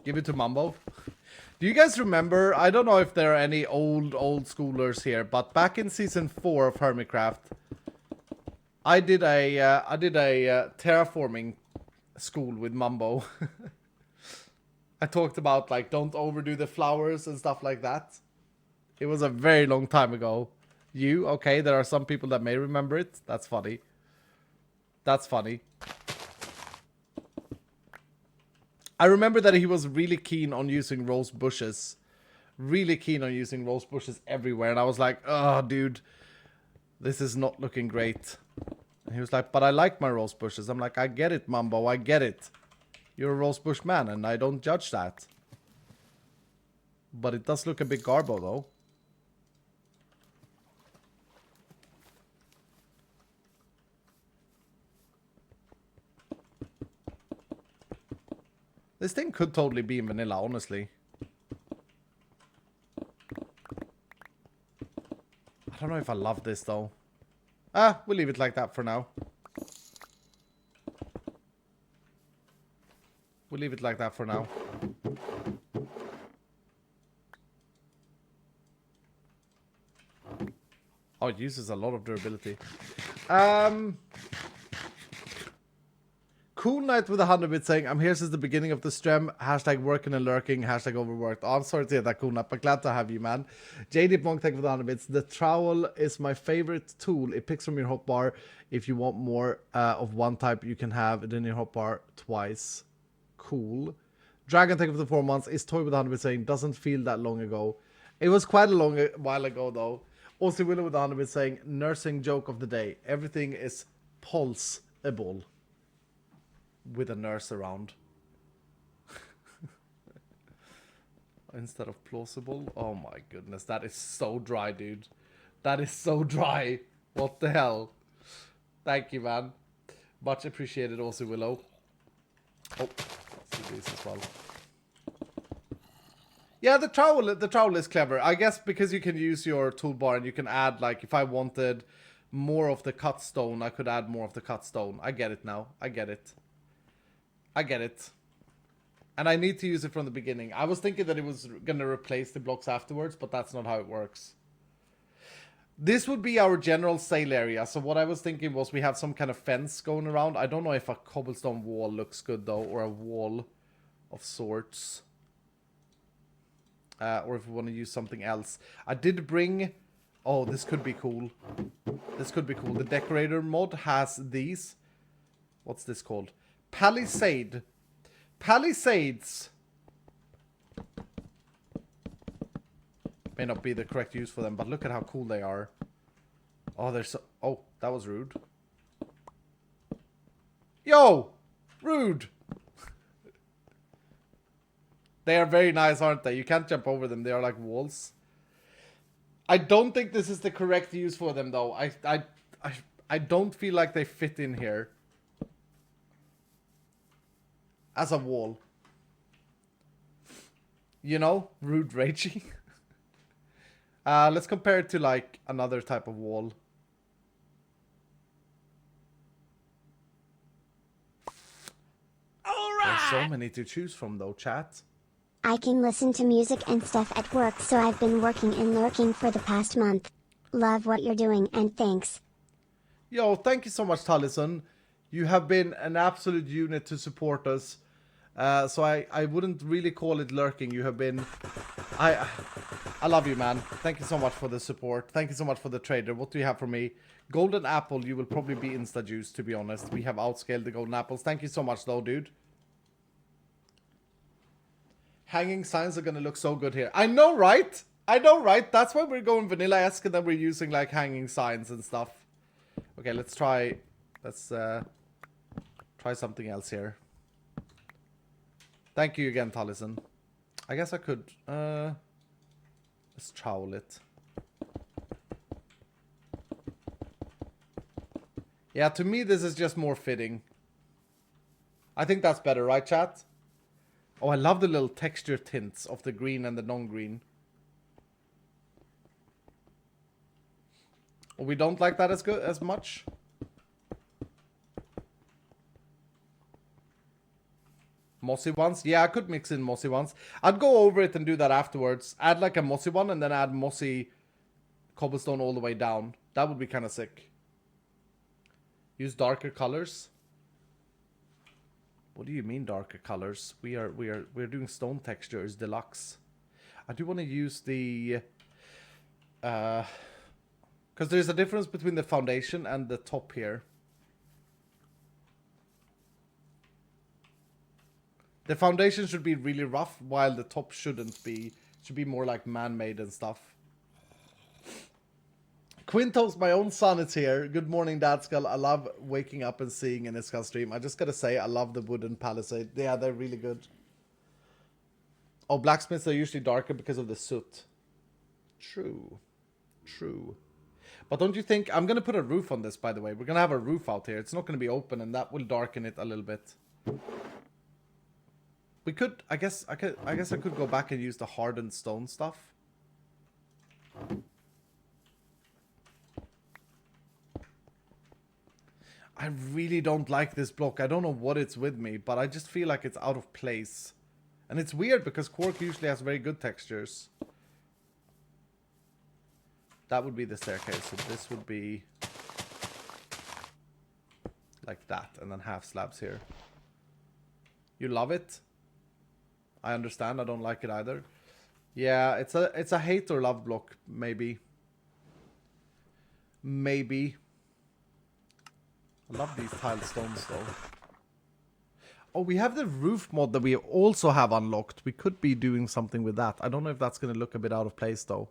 Give it to Mambo. Do you guys remember? I don't know if there are any old schoolers here, but back in season 4 of Hermitcraft, I did a terraforming school with Mambo. I talked about like don't overdo the flowers and stuff like that. It was a very long time ago. Okay, there are some people that may remember it. That's funny. That's funny. I remember that he was really keen on using rose bushes. Really keen on using rose bushes everywhere. And I was like, oh, dude, this is not looking great. And he was like, but I like my rose bushes. I'm like, I get it, Mambo. I get it. You're a rose bush man, and I don't judge that. But it does look a bit garbo, though. This thing could totally be in vanilla, honestly. I don't know if I love this, though. We'll leave it like that for now. We'll leave it like that for now. Oh, it uses a lot of durability. Cool Night with 100 bits saying, I'm here since the beginning of the stream. Hashtag working and lurking. Hashtag overworked. Oh, I'm sorry to hear that, Cool Night, but glad to have you, man. JD Monk, thank you for the 100 bits. The trowel is my favorite tool. It picks from your hotbar. If you want more of one type, you can have it in your hotbar twice. Cool. Dragon, thank you for the 4 months. Is Toy with 100 bits saying, doesn't feel that long ago. It was quite a long while ago, though. Also, Willow with 100 bits saying, nursing joke of the day. Everything is pulseable. With a nurse around. Instead of plausible. Oh my goodness. That is so dry, dude. That is so dry. What the hell? Thank you, man. Much appreciated also, Willow. Oh, let's do these as well. Yeah, the trowel is clever. I guess because you can use your toolbar and you can add, like, if I wanted more of the cut stone, I could add more of the cut stone. I get it now. I get it. I get it. And I need to use it from the beginning. I was thinking that it was going to replace the blocks afterwards, but that's not how it works. This would be our general sale area. So what I was thinking was we have some kind of fence going around. I don't know if a cobblestone wall looks good, though, or a wall of sorts. Or if we want to use something else. I did bring... Oh, this could be cool. This could be cool. The decorator mod has these. What's this called? Palisade. Palisades. May not be the correct use for them, but look at how cool they are. Oh, they're so... Oh, that was rude. Yo! Rude! They are very nice, aren't they? You can't jump over them. They are like walls. I don't think this is the correct use for them, though. I don't feel like they fit in here. As a wall. You know? Rude raging. Let's compare it to like another type of wall. Alright! There's so many to choose from though, chat. I can listen to music and stuff at work, so I've been working and lurking for the past month. Love what you're doing and thanks. Yo, thank you so much, Taliesin. You have been an absolute unit to support us. So I wouldn't really call it lurking. You have been... I love you, man. Thank you so much for the support. Thank you so much for the trader. What do you have for me? Golden apple, you will probably be insta-juiced, to be honest. We have outscaled the golden apples. Thank you so much, though, dude. Hanging signs are gonna look so good here. I know, right? I know, right? That's why we're going vanilla-esque and then we're using, like, hanging signs and stuff. Okay, let's try... Let's, try something else here. Thank you again, Taliesin. I guess I could, let's trowel it. Yeah, to me, this is just more fitting. I think that's better, right, chat? Oh, I love the little texture tints of the green and the non-green. Oh, we don't like that as much? Mossy ones? Yeah, I could mix in mossy ones. I'd go over it and do that afterwards. Add like a mossy one and then add mossy cobblestone all the way down. That would be kind of sick. Use darker colors. What do you mean darker colors? We're doing stone textures deluxe. I do want to use the because there's a difference between the foundation and the top here. The foundation should be really rough, while the top shouldn't be. Should be more like man-made and stuff. Quintos, my own son, is here. Good morning, Dadskull. I love waking up and seeing an iskall stream. I just gotta say, I love the wooden palisade. Yeah, they're really good. Oh, blacksmiths are usually darker because of the soot. True. True. But don't you think... I'm gonna put a roof on this, by the way. We're gonna have a roof out here. It's not gonna be open, and that will darken it a little bit. We could, I guess I could go back and use the hardened stone stuff. I really don't like this block. I don't know what it's with me, but I just feel like it's out of place. And it's weird because Quark usually has very good textures. That would be the staircase. So this would be like that, and then half slabs here. You love it? I understand. I don't like it either. Yeah, it's a hate or love block, maybe. Maybe. I love these tile stones though. Oh, we have the roof mod that we also have unlocked. We could be doing something with that. I don't know if that's going to look a bit out of place though.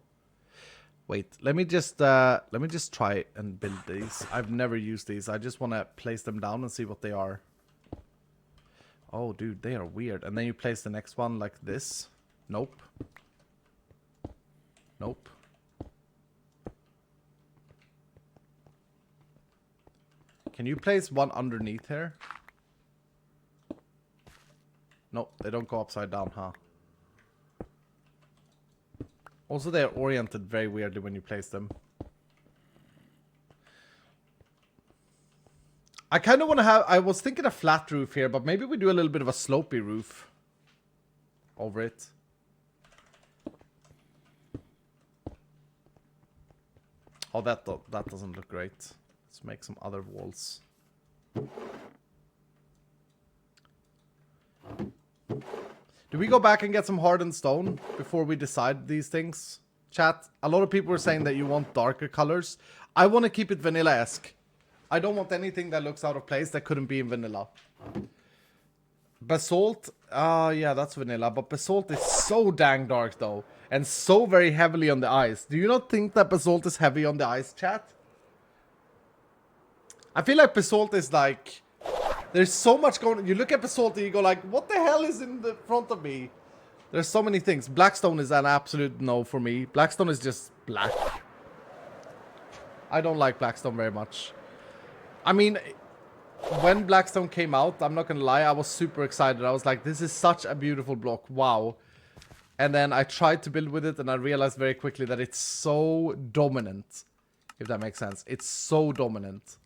Wait, let me just try and build these. I've never used these. I just want to place them down and see what they are. Oh, dude, they are weird. And then you place the next one like this. Nope. Nope. Can you place one underneath here? Nope, they don't go upside down, huh? Also, they're oriented very weirdly when you place them. I kind of want to have... I was thinking a flat roof here, but maybe we do a little bit of a slopey roof over it. Oh, that doesn't look great. Let's make some other walls. Do we go back and get some hardened stone before we decide these things? Chat, a lot of people are saying that you want darker colors. I want to keep it vanilla-esque. I don't want anything that looks out of place that couldn't be in vanilla. Basalt, yeah, that's vanilla. But basalt is so dang dark though. And so very heavily on the ice. Do you not think that basalt is heavy on the ice, chat? I feel like basalt is like... There's so much going on. You look at basalt and you go like, what the hell is in the front of me? There's so many things. Blackstone is an absolute no for me. Blackstone is just black. I don't like Blackstone very much. I mean, when Blackstone came out, I'm not gonna lie, I was super excited. I was like, this is such a beautiful block. Wow. And then I tried to build with it and I realized very quickly that it's so dominant. If that makes sense. It's so dominant.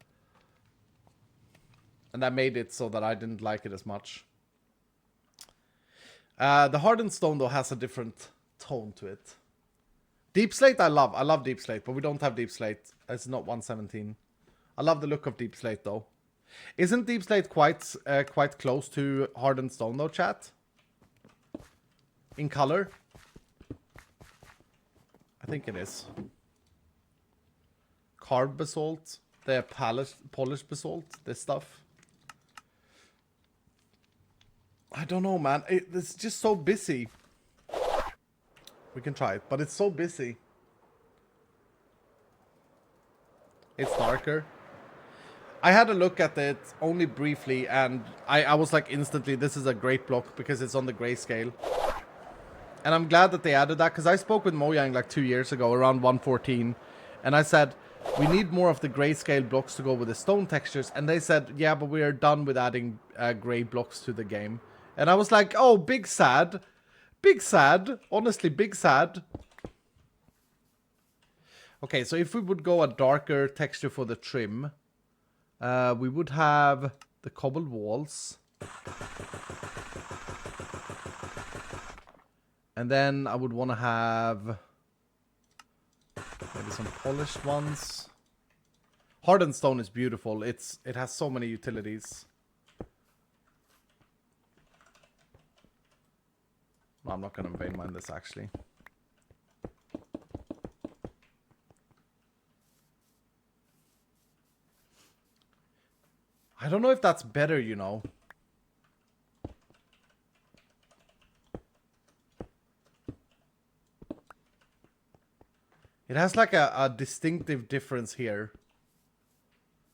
And that made it so that I didn't like it as much. The hardened stone, though, has a different tone to it. Deep slate, I love. I love deep slate, but we don't have deep slate. It's not 117. I love the look of deep slate, though. Isn't deep slate quite close to hardened stone, though, chat? In color? I think it is. Carved basalt. The polished basalt. This stuff. I don't know, man. It's just so busy. We can try it, but it's so busy. It's darker. I had a look at it only briefly, and I was like instantly, this is a great block because it's on the grayscale. And I'm glad that they added that, because I spoke with Mojang like 2 years ago, around 114, and I said, we need more of the grayscale blocks to go with the stone textures, and they said, yeah, but we are done with adding gray blocks to the game. And I was like, oh, big sad. Big sad. Honestly, big sad. Okay, so if we would go a darker texture for the trim, we would have the cobbled walls. And then I would want to have maybe some polished ones. Hardened stone is beautiful. It has so many utilities. No, I'm not going to vein mine this actually. I don't know if that's better, you know. It has like a distinctive difference here.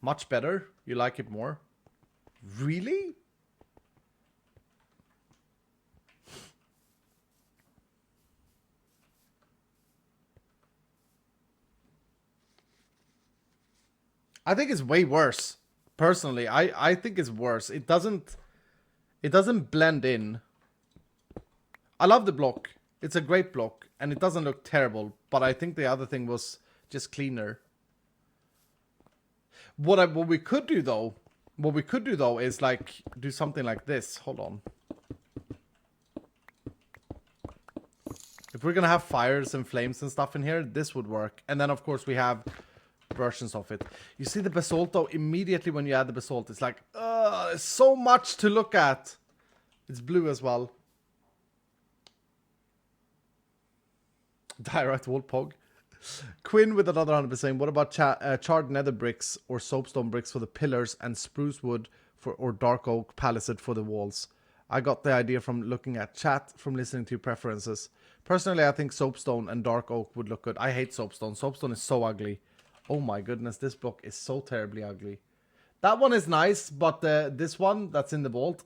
Much better? You like it more? Really? I think it's way worse. Personally, I think it's worse. It doesn't blend in. I love the block. It's a great block and it doesn't look terrible, but I think the other thing was just cleaner. What we could do though is like do something like this. Hold on. If we're gonna have fires and flames and stuff in here, this would work. And then of course we have versions of it. You see the basalt though, immediately when you add the basalt, it's like, there's so much to look at. It's blue as well. Direct wall pog. Quinn with another 100% what about charred nether bricks or soapstone bricks for the pillars and spruce wood or dark oak palisade for the walls? I got the idea from looking at chat, from listening to your preferences. Personally, I think soapstone and dark oak would look good. I hate soapstone. Soapstone is so ugly. Oh my goodness, this block is so terribly ugly. That one is nice, but this one that's in the vault,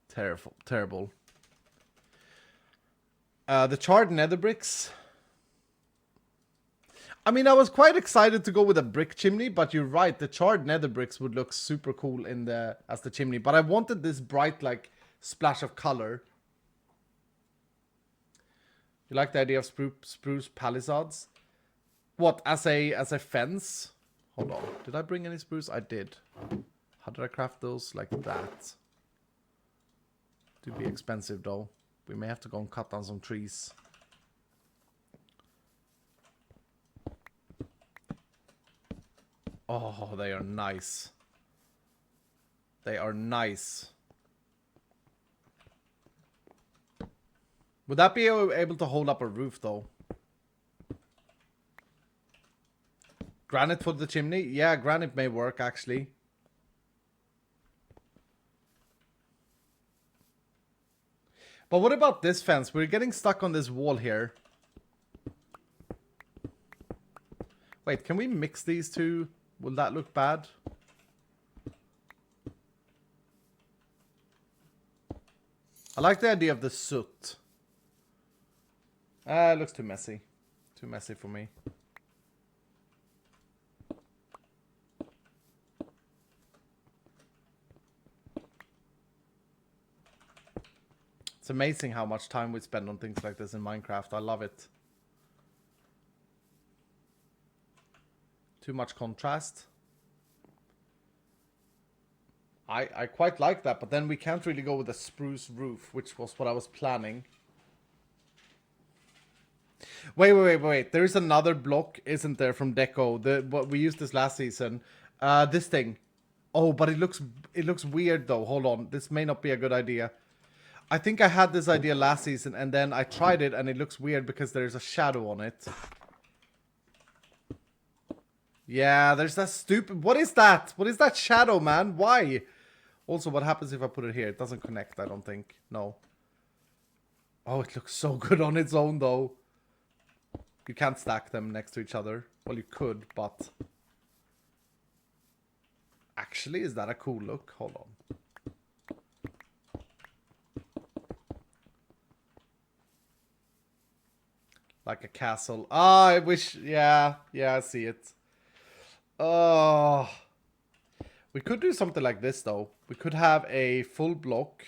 terrible, terrible. The charred nether bricks. I mean, I was quite excited to go with a brick chimney, but you're right. The charred nether bricks would look super cool in as the chimney. But I wanted this bright, like, splash of color. You like the idea of spruce palisades? What, as a fence? Hold on. Did I bring any spruce? I did. How did I craft those? Like that. It'd be expensive, though. We may have to go and cut down some trees. Oh, they are nice. They are nice. Would that be able to hold up a roof, though? Granite for the chimney? Yeah, granite may work, actually. But what about this fence? We're getting stuck on this wall here. Wait, can we mix these two? Will that look bad? I like the idea of the soot. It looks too messy. Too messy for me. It's amazing how much time we spend on things like this in Minecraft. I love it. Too much contrast. I quite like that, but then we can't really go with a spruce roof, which was what I was planning. Wait. There is another block, isn't there, from Deco? What we used this last season. This thing. Oh, but it looks weird though. Hold on. This may not be a good idea. I think I had this idea last season and then I tried it and it looks weird because there's a shadow on it. Yeah, there's that stupid... What is that? What is that shadow, man? Why? Also, what happens if I put it here? It doesn't connect, I don't think. No. Oh, it looks so good on its own, though. You can't stack them next to each other. Well, you could, but... Actually, is that a cool look? Hold on. Like a castle. Ah, I wish... Yeah, I see it. Oh, we could do something like this though. We could have a full block.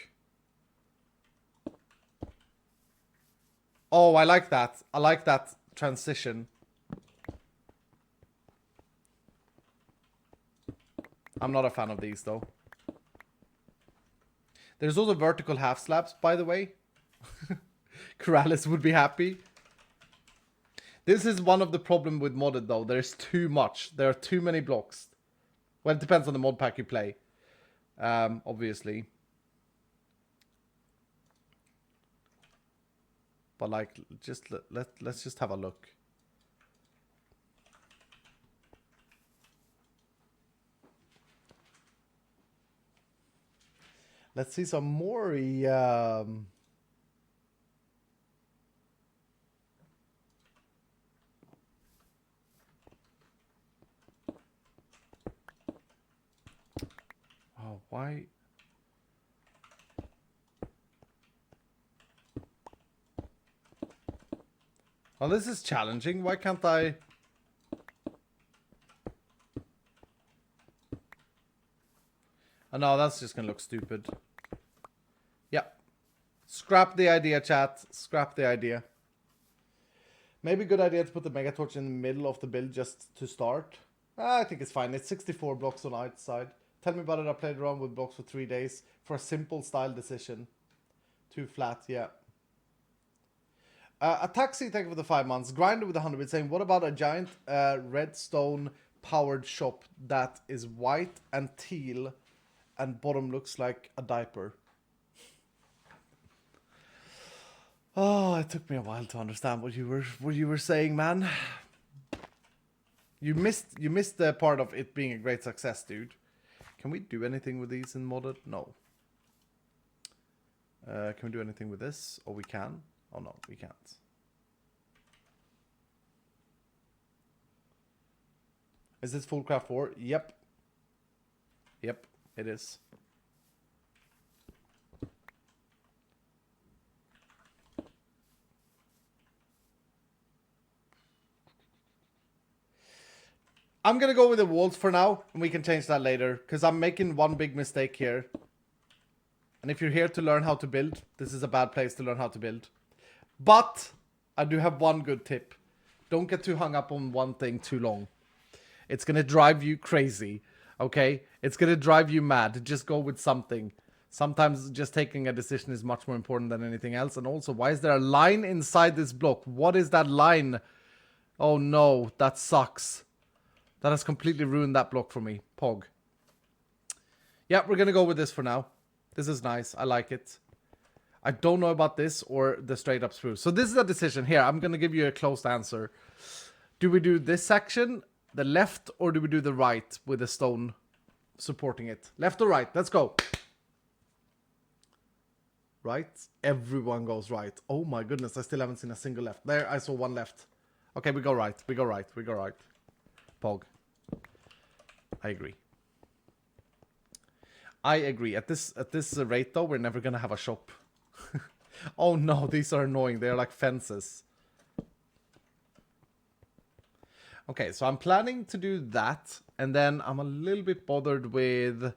Oh, I like that. I like that transition. I'm not a fan of these though. There's also vertical half slabs, by the way. Corrales would be happy. This is one of the problem with modded though. There's too much. There are too many blocks. Well, it depends on the mod pack you play. Obviously. But like, just let's just have a look. Let's see some more. Oh, why? Oh, this is challenging. Why can't I? Oh, no, that's just gonna look stupid. Yeah. Scrap the idea, chat. Scrap the idea. Maybe a good idea to put the Megatorch in the middle of the build just to start. I think it's fine. It's 64 blocks on either side. Tell me about it. I played around with blocks for 3 days for a simple style decision. Too flat, yeah. A taxi, thank you for the 5 months. Grinder with 100 bits saying, what about a giant redstone powered shop that is white and teal and bottom looks like a diaper? Oh, it took me a while to understand what you were saying, man. You missed the part of it being a great success, dude. Can we do anything with these in modded? No. Can we do anything with this? Oh, we can. Oh no, we can't. Is this full craft 4? Yep. Yep, it is. I'm gonna go with the walls for now, and we can change that later, because I'm making one big mistake here. And if you're here to learn how to build, this is a bad place to learn how to build. But I do have one good tip. Don't get too hung up on one thing too long. It's going to drive you crazy, okay? It's going to drive you mad. Just go with something. Sometimes just taking a decision is much more important than anything else. And also, why is there a line inside this block? What is that line? Oh no, that sucks. That has completely ruined that block for me. Pog. Yeah, we're going to go with this for now. This is nice. I like it. I don't know about this or the straight up spruce. So this is a decision. Here, I'm going to give you a closed answer. Do we do this section, the left, or do we do the right with the stone supporting it? Left or right? Let's go. Right? Everyone goes right. Oh my goodness, I still haven't seen a single left. There, I saw one left. Okay, we go right. We go right. We go right. Pog. I agree. I agree. At this rate, though, we're never going to have a shop. Oh no, these are annoying. They're like fences. Okay, so I'm planning to do that. And then I'm a little bit bothered with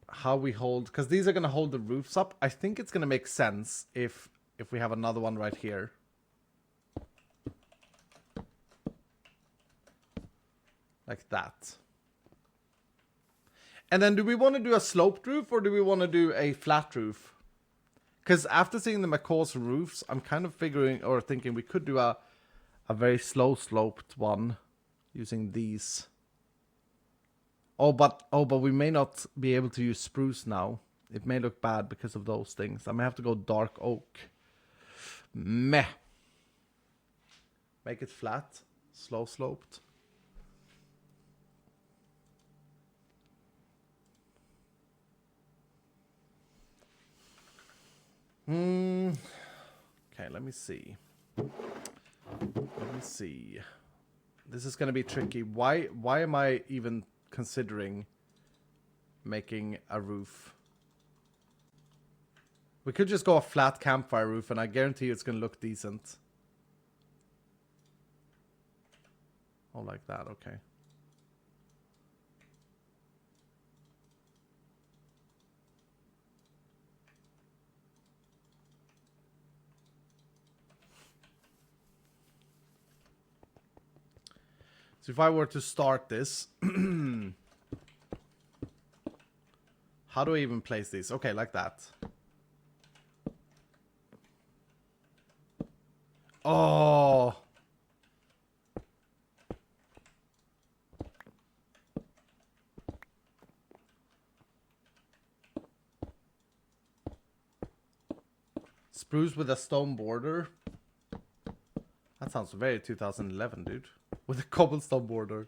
how we hold, because these are going to hold the roofs up. I think it's going to make sense if we have another one right here. Like that. And then do we want to do a sloped roof or do we want to do a flat roof? Because after seeing the McCaw's roofs, I'm kind of figuring or thinking we could do a very slow sloped one using these. Oh, but we may not be able to use spruce now. It may look bad because of those things. I may have to go dark oak. Meh. Make it flat, slow sloped. Okay, let me see. Let me see. This is going to be tricky. Why am I even considering making a roof? We could just go a flat campfire roof and I guarantee you it's going to look decent. Oh, like that. Okay. So if I were to start this, how do I even place these? Okay, like that. Oh. Spruce with a stone border. That sounds very 2011, dude. With a cobblestone border.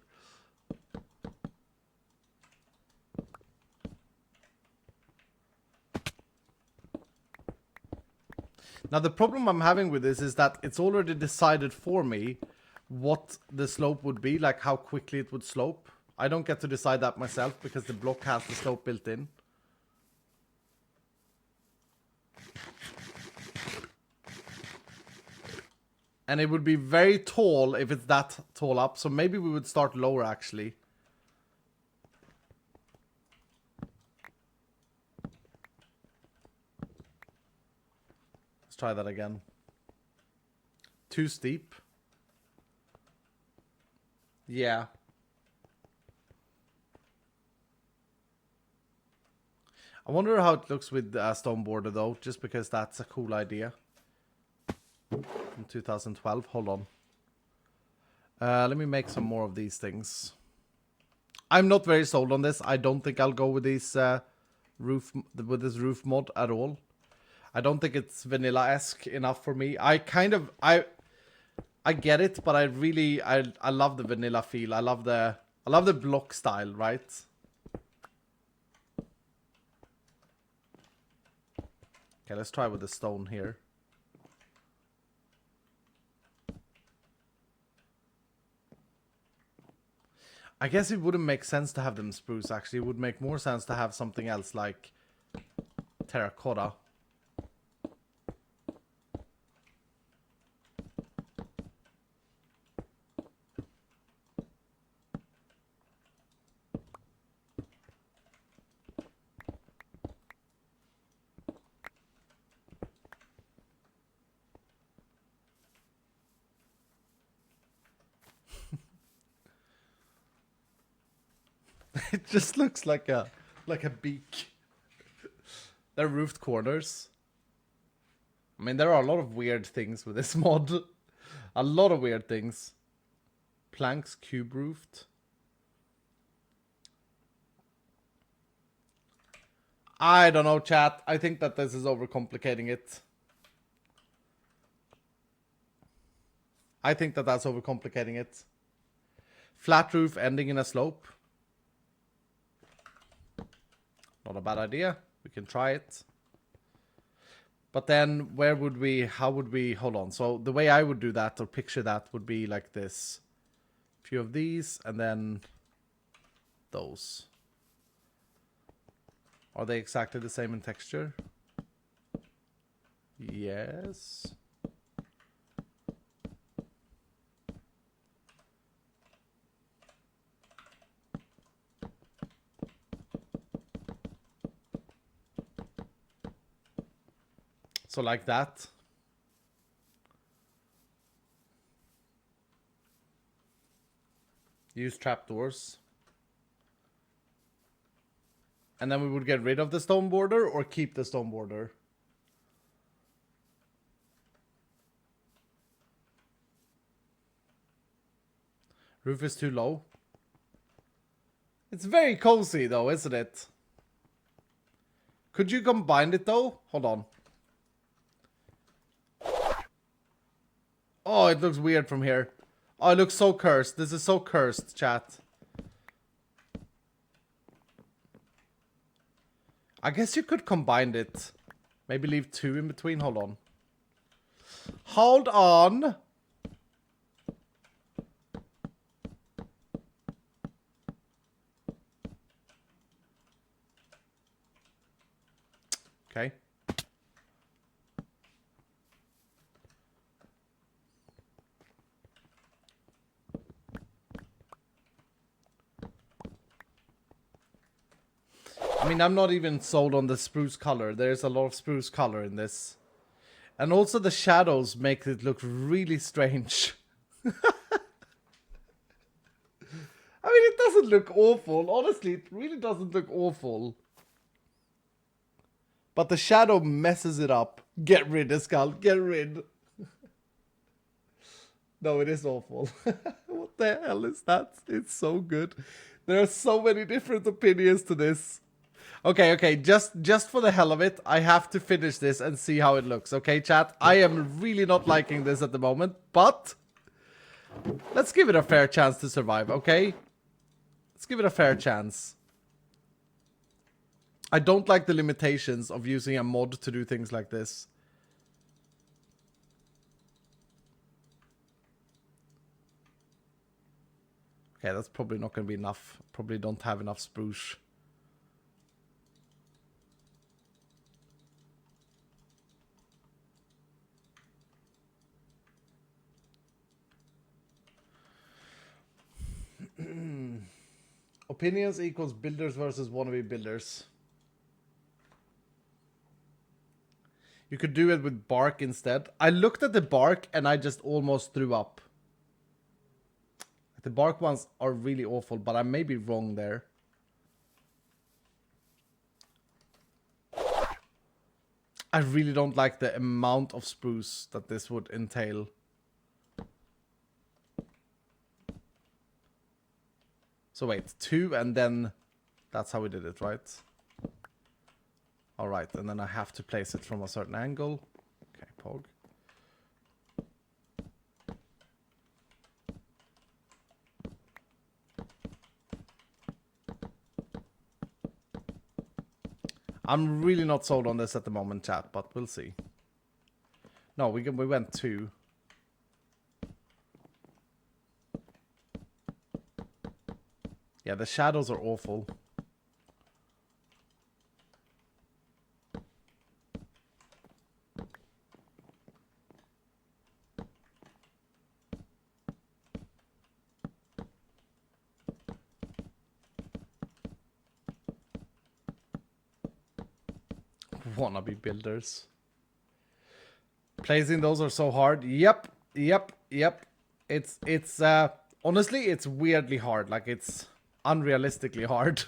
Now the problem I'm having with this is that it's already decided for me what the slope would be, like how quickly it would slope. I don't get to decide that myself because the block has the slope built in. And it would be very tall if it's that tall up, so maybe we would start lower actually. Let's try that again. Too steep. Yeah. I wonder how it looks with stone border though, just because that's a cool idea. From 2012, hold on. Let me make some more of these things. I'm not very sold on this. I don't think I'll go with these this roof mod at all. I don't think it's vanilla-esque enough for me. I get it, but I love the vanilla feel. I love the block style, right? Okay, let's try with the stone here. I guess it wouldn't make sense to have them spruce, actually. It would make more sense to have something else like terracotta. It just looks like a beak. They're roofed corners. I mean, there are a lot of weird things with this mod. A lot of weird things. Planks cube roofed. I don't know, chat. I think that this is overcomplicating it. I think that that's overcomplicating it. Flat roof ending in a slope. Not a bad idea. We can try it. But then how would we, hold on. So the way I would do that or picture that would be like this. A few of these and then those. Are they exactly the same in texture? Yes. So like that. Use trapdoors. And then we would get rid of the stone border or keep the stone border. Roof is too low. It's very cozy though, isn't it? Could you combine it though? Hold on. Oh, it looks weird from here. Oh, it looks so cursed. This is so cursed, chat. I guess you could combine it. Maybe leave two in between. Hold on. Hold on. Okay. I mean, I'm not even sold on the spruce color. There's a lot of spruce color in this. And also the shadows make it look really strange. I mean, it doesn't look awful. Honestly, it really doesn't look awful. But the shadow messes it up. Get rid, iskall. Get rid. No, it is awful. What the hell is that? It's so good. There are so many different opinions to this. Okay, just for the hell of it, I have to finish this and see how it looks. Okay, chat? I am really not liking this at the moment, but let's give it a fair chance to survive, okay? Let's give it a fair chance. I don't like the limitations of using a mod to do things like this. Okay, that's probably not going to be enough. Probably don't have enough spruce. Opinions equals builders versus wannabe builders. You could do it with bark instead. I looked at the bark and I just almost threw up. The bark ones are really awful, but I may be wrong there. I really don't like the amount of spruce that this would entail. So wait, 2 and then that's how we did it, right? Alright, and then I have to place it from a certain angle. Okay, pog. I'm really not sold on this at the moment, chat, but we'll see. No, we went 2. Yeah, the shadows are awful. Wannabe builders. Placing those are so hard. Yep. It's honestly, it's weirdly hard. Like, it's unrealistically hard.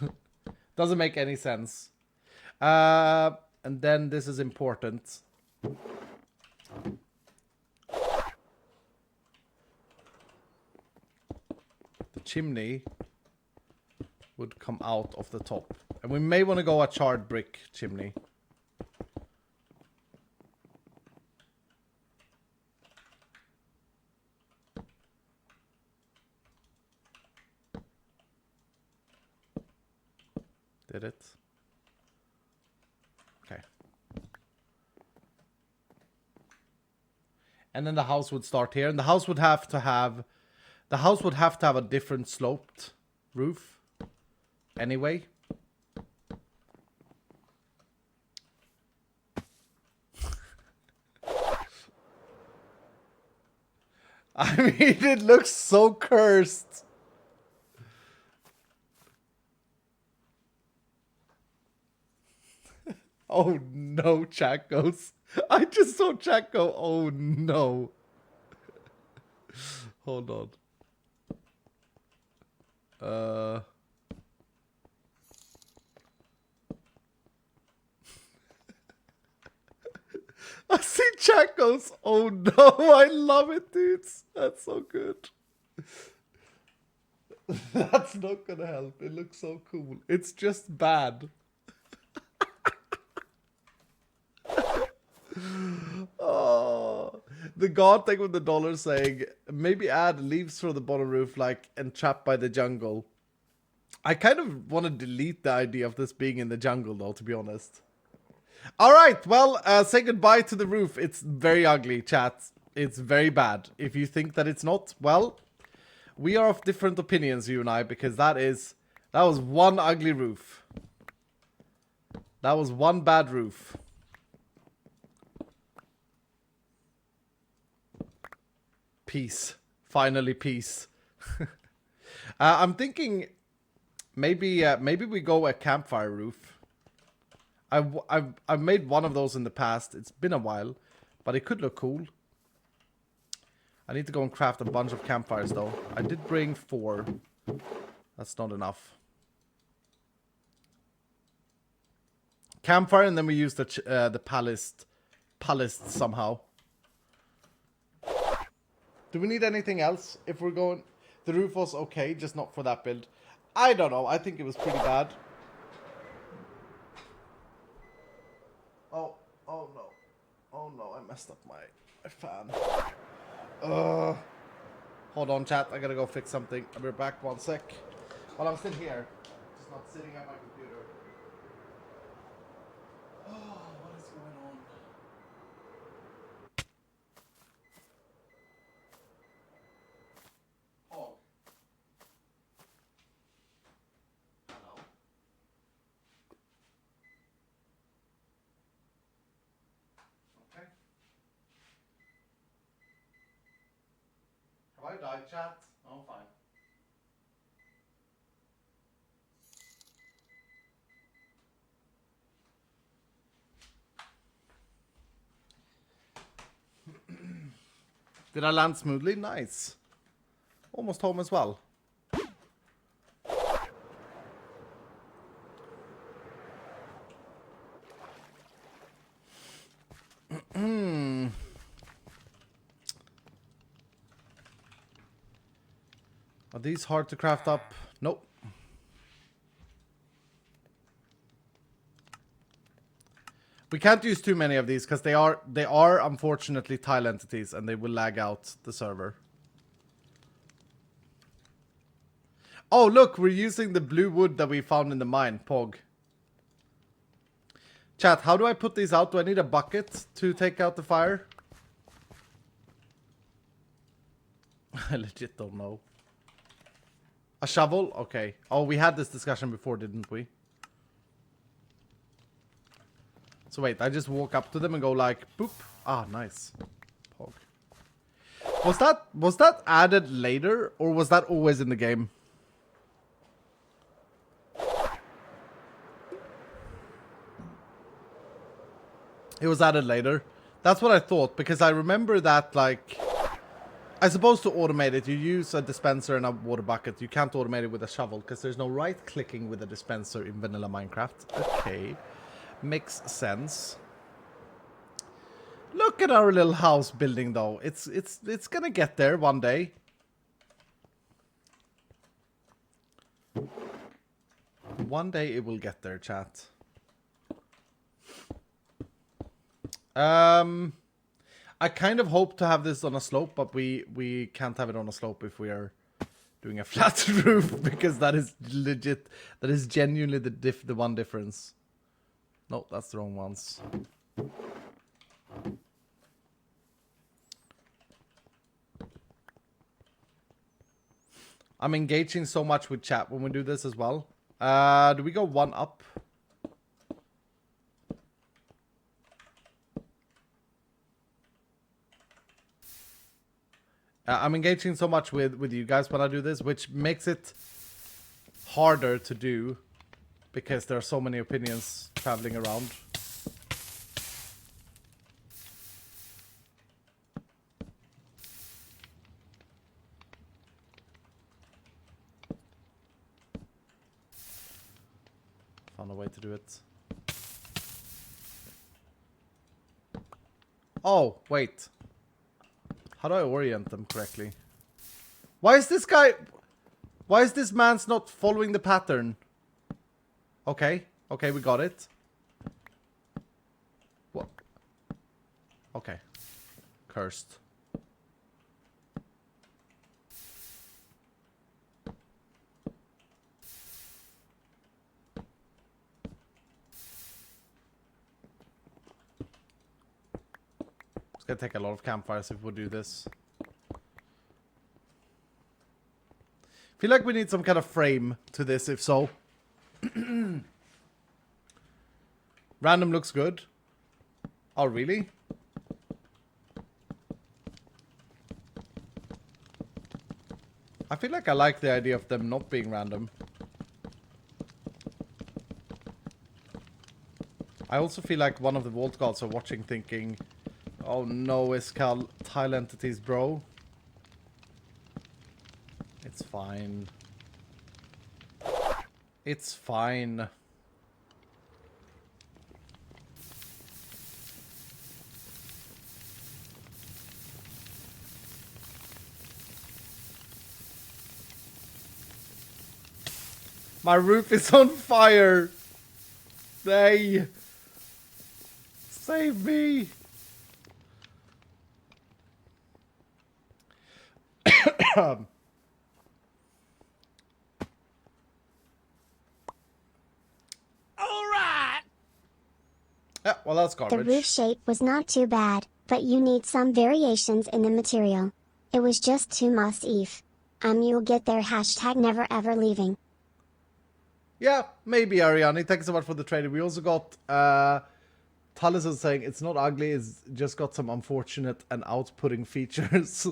Doesn't make any sense. And then this is important. The chimney would come out of the top. And we may want to go a charred brick chimney. Did it? Okay. And then the house would start here, and the house would have to have a different sloped roof anyway. I mean, it looks so cursed. Oh no, chat goes. I just saw chat go, oh no. Hold on. I see chat goes, oh no, I love it, dudes. That's so good. That's not gonna help. It looks so cool. It's just bad. Oh, the god thing with the dollar saying maybe add leaves from the bottom roof, like entrapped by the jungle. I kind of want to delete the idea of this being in the jungle, though, to be honest. All right, well, say goodbye to the roof. It's very ugly, chat. It's very bad. If you think that it's not, well, we are of different opinions, you and I, because that was one ugly roof. That was one bad roof. Peace. Finally, peace. I'm thinking maybe we go a campfire roof. I've made one of those in the past. It's been a while, but it could look cool. I need to go and craft a bunch of campfires, though. I did bring 4. That's not enough. Campfire, and then we use the palace somehow. Do we need anything else if we're going... The roof was okay, just not for that build. I don't know. I think it was pretty bad. Oh no. Oh no, I messed up my fan. Hold on, chat. I gotta go fix something. I'll be back 1 sec. While I'm still here. Just not sitting at my computer. Oh, what is going on? Oh. Hello. Okay. Have I died, chat? Oh, fine. Did I land smoothly? Nice. Almost home as well. Are these hard to craft up? Nope. We can't use too many of these because they are unfortunately tile entities and they will lag out the server. Oh look, we're using the blue wood that we found in the mine, Pog. Chat, how do I put these out? Do I need a bucket to take out the fire? I legit don't know. A shovel? Okay. Oh, we had this discussion before, didn't we? So wait, I just walk up to them and go like, boop. Ah, nice. Pog. Was that added later, or was that always in the game? It was added later. That's what I thought, because I remember that, like... I suppose to automate it, you use a dispenser and a water bucket. You can't automate it with a shovel, because there's no right-clicking with a dispenser in vanilla Minecraft. Okay. Makes sense. Look at our little house building, though. It's gonna get there one day. One day it will get there, chat. I kind of hope to have this on a slope, but we can't have it on a slope if we are doing a flat roof, because that is legit. That is genuinely the one difference. No, that's the wrong ones. I'm engaging so much with chat when we do this as well. Do we go one up? I'm engaging so much with you guys when I do this, which makes it harder to do because there are so many opinions traveling around. Found a way to do it. Oh, wait. How do I orient them correctly? Why is this guy... Why is this man's not following the pattern? Okay. Okay, we got it. What? Okay. Cursed. It's gonna take a lot of campfires if we do this. Feel like we need some kind of frame to this, if so. Random looks good. Oh, really? I feel like I like the idea of them not being random. I also feel like one of the vault guards are watching thinking, oh no, iskall tile entities, bro. It's fine. It's fine. My roof is on fire. They save me. Yeah, well, that's garbage. The roof shape was not too bad, but you need some variations in the material. It was just too massive. You'll get there. Hashtag never ever leaving. Yeah, maybe, Ariane. Thanks so much for the trade. We also got Taliesin saying it's not ugly, it's just got some unfortunate and outputting features.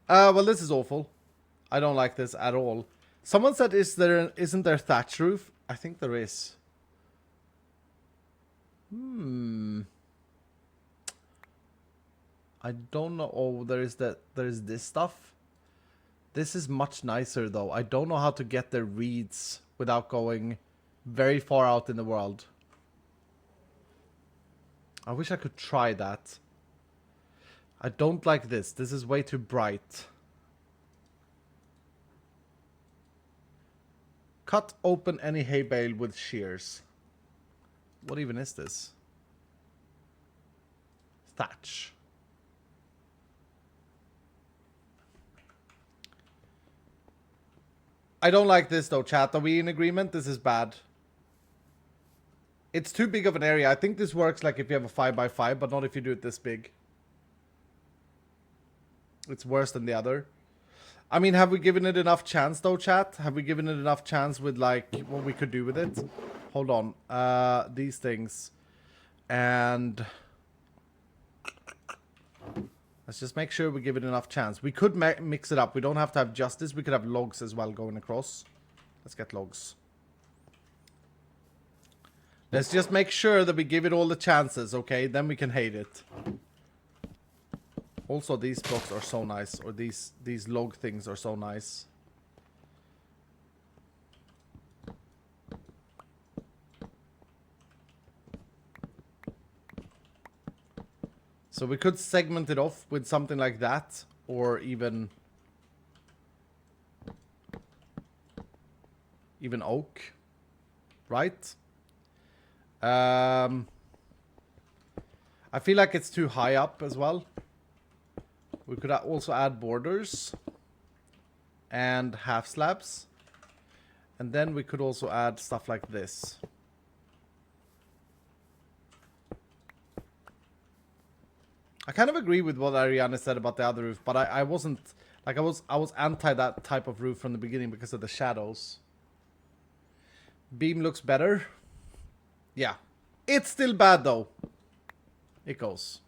Well, this is awful. I don't like this at all. Someone said, isn't there thatch roof? I think there is. I don't know. Oh, there is this stuff. This is much nicer though. I don't know how to get the reeds without going very far out in the world. I wish I could try that. I don't like this. This is way too bright. Cut open any hay bale with shears. What even is this? Thatch. I don't like this though, chat. Are we in agreement? This is bad. It's too big of an area. I think this works like if you have a 5x5, but not if you do it this big. It's worse than the other. I mean, have we given it enough chance though, chat? Have we given it enough chance with like what we could do with it? Hold on. These things. And let's just make sure we give it enough chance. We could mix it up. We don't have to have justice. We could have logs as well going across. Let's get logs. Let's just make sure that we give it all the chances, okay? Then we can hate it. Also, these blocks are so nice. Or these log things are so nice. So we could segment it off with something like that. Or even oak. Right? I feel like it's too high up as well. We could also add borders and half slabs. And then we could also add stuff like this. I kind of agree with what Ariana said about the other roof, but I wasn't like I was anti that type of roof from the beginning because of the shadows. Beam looks better. Yeah. It's still bad though. It goes.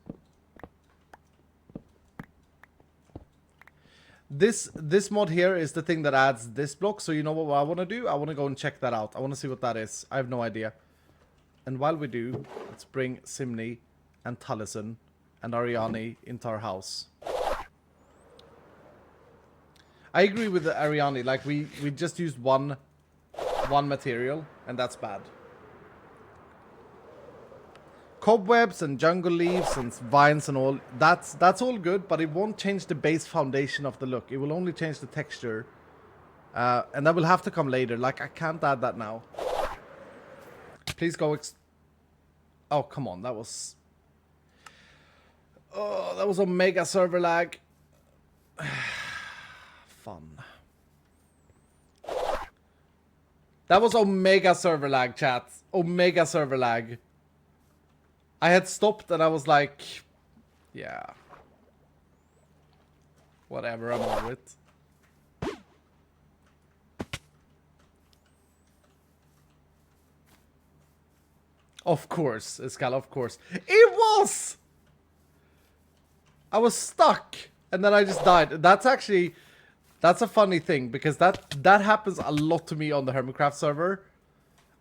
This mod here is the thing that adds this block. So you know what I want to do? I want to go and check that out. I want to see what that is. I have no idea. And while we do, let's bring Chimney and Taliesin and Ariane into our house. I agree with the Ariane. Like we just used one material, and that's bad. Cobwebs and jungle leaves and vines and all, that's all good, but it won't change the base foundation of the look. It will only change the texture. And that will have to come later. Like, I can't add that now. Please go oh, come on. That was... Oh, that was Omega server lag. Fun. That was Omega server lag, chat. Omega server lag. I had stopped and I was like, yeah. Whatever, I'm over it. Of course, Iskall, of course. It was! I was stuck and then I just died. That's a funny thing because that happens a lot to me on the Hermitcraft server.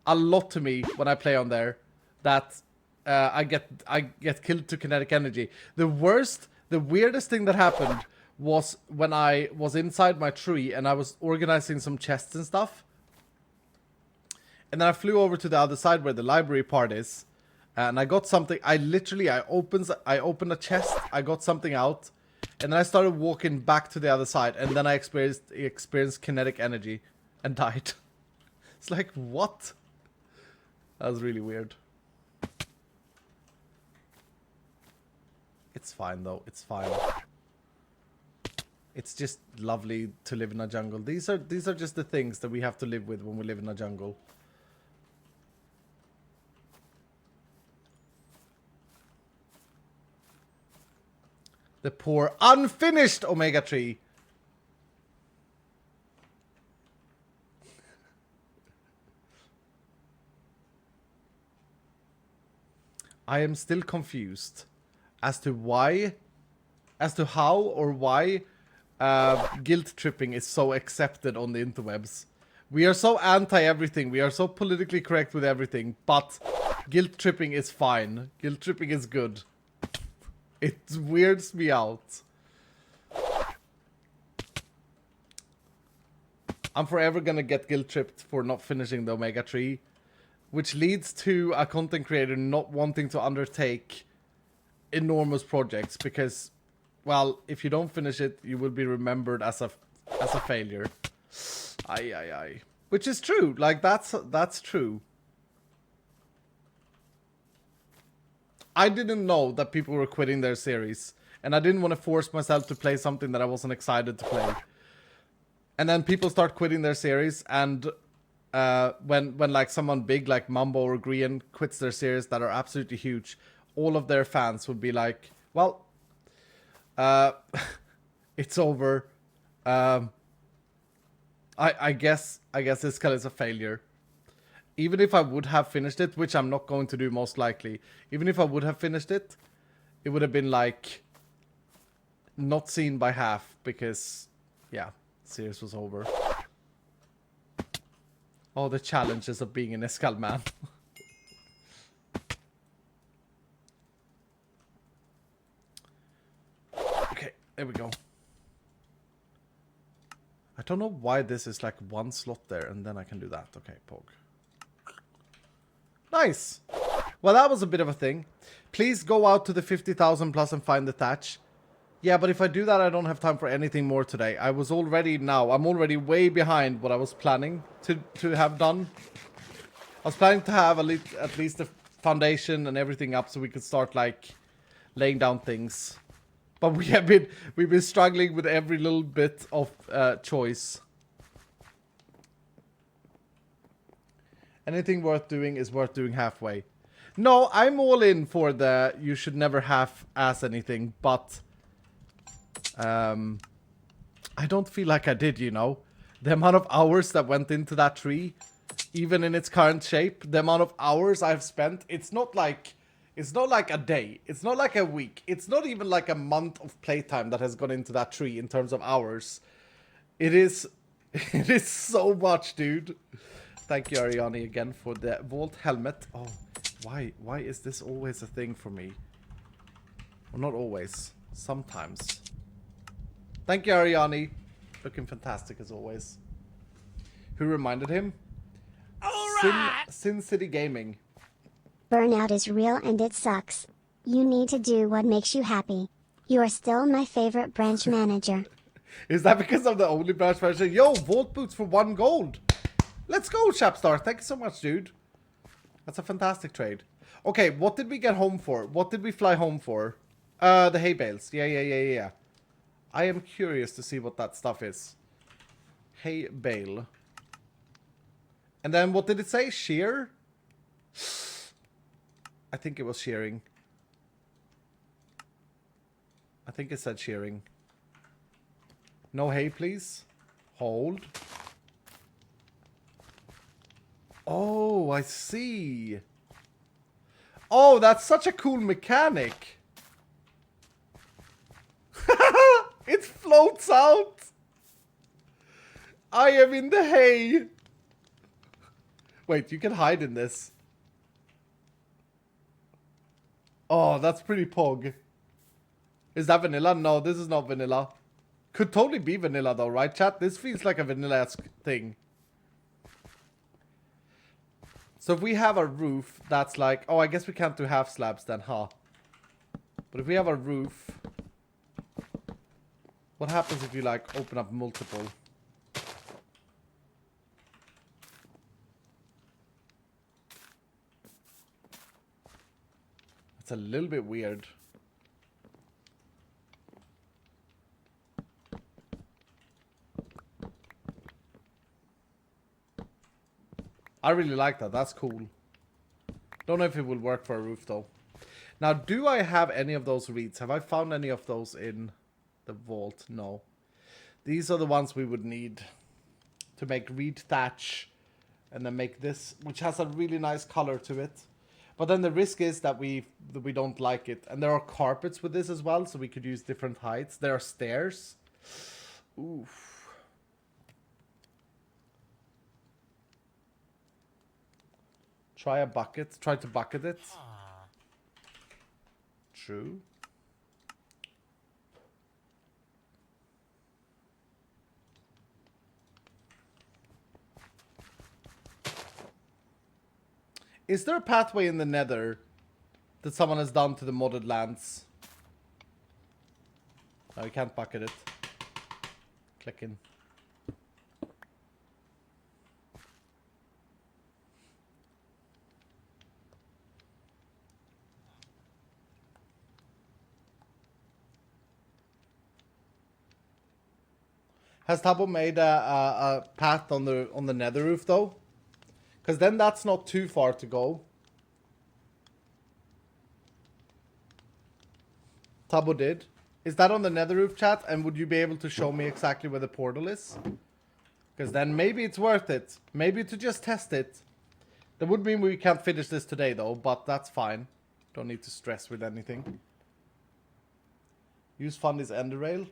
A lot to me when I play on there. That... I get killed to kinetic energy. The weirdest thing that happened was when I was inside my tree and I was organizing some chests and stuff. And then I flew over to the other side where the library part is. And I got something. I opened a chest. I got something out. And then I started walking back to the other side. And then I experienced kinetic energy. and died. It's like, what? That was really weird. It's fine though, it's fine. It's just lovely to live in a jungle. These are just the things that we have to live with when we live in a jungle. The poor unfinished omega tree. I am still confused as to how or why guilt tripping is so accepted on the interwebs. We are so anti everything. We are so politically correct with everything. But guilt tripping is fine. Guilt tripping is good. It weirds me out. I'm forever gonna get guilt tripped for not finishing the omega tree. Which leads to a content creator not wanting to undertake enormous projects. Because, well, if you don't finish it, you will be remembered as a failure. Aye. Which is true. Like, that's true. I didn't know that people were quitting their series. And I didn't want to force myself to play something that I wasn't excited to play. And then people start quitting their series. And when like someone big like Mumbo or Grian quits their series that are absolutely huge, all of their fans would be like, well, it's over. I guess iskall is a failure. Even if I would have finished it, which I'm not going to do most likely, even if I would have finished it, it would have been like not seen by half because, yeah, the series was over. Oh, the challenges of being an iskall man. Okay, there we go. I don't know why this is like one slot there and then I can do that. Okay, pog. Nice. Well, that was a bit of a thing. Please go out to the 50,000 plus and find the thatch. Yeah, but if I do that, I don't have time for anything more today. I'm already way behind what I was planning to have done. I was planning to have at least the foundation and everything up so we could start like laying down things. But we've been struggling with every little bit of choice. Anything worth doing is worth doing halfway. No, I'm all in for the you should never half-ass anything, but I don't feel like I did, you know. The amount of hours that went into that tree, even in its current shape, the amount of hours I've spent, it's not like a day, it's not like a week, it's not even like a month of playtime that has gone into that tree in terms of hours. It is so much, dude. Thank you, Ariani, again for the Vault helmet. Oh, why is this always a thing for me? Well, not always. Sometimes. Thank you, Ariani. Looking fantastic as always. Who reminded him? Sin City Gaming. Burnout is real and it sucks. You need to do what makes you happy. You are still my favorite branch manager. Is that because I'm the only branch manager? Yo, Vault Boots for 1 gold. Let's go, Chapstar. Thank you so much, dude. That's a fantastic trade. Okay, what did we get home for? What did we fly home for? The hay bales. Yeah. I am curious to see what that stuff is. Hay bale. And then what did it say? Shear? I think it was shearing. I think it said shearing. No hay, please. Hold. Oh, I see. Oh, that's such a cool mechanic. It floats out. I am in the hay. Wait, you can hide in this. Oh, that's pretty pog. Is that vanilla? No, this is not vanilla. Could totally be vanilla though, right, chat? This feels like a vanilla-esque thing. So if we have a roof that's like... Oh, I guess we can't do half slabs then, huh? But if we have a roof... What happens if you, like, open up multiple? It's a little bit weird. I really like that. That's cool. Don't know if it will work for a roof though. Now, do I have any of those reeds? Have I found any of those in the vault? No. These are the ones we would need to make reed thatch. And then make this, which has a really nice color to it. But then the risk is that we don't like it. And there are carpets with this as well, so we could use different heights. There are stairs. Oof. Try a bucket. Try to bucket it. True. Is there a pathway in the nether that someone has done to the modded lands? No, you can't bucket it. Click in. Has Tubbo made a path on the nether roof though? Because then that's not too far to go. Tubbo did. Is that on the nether roof, chat? And would you be able to show me exactly where the portal is? Because then maybe it's worth it. Maybe to just test it. That would mean we can't finish this today though, but that's fine. Don't need to stress with anything. Use Fundy's ender rail.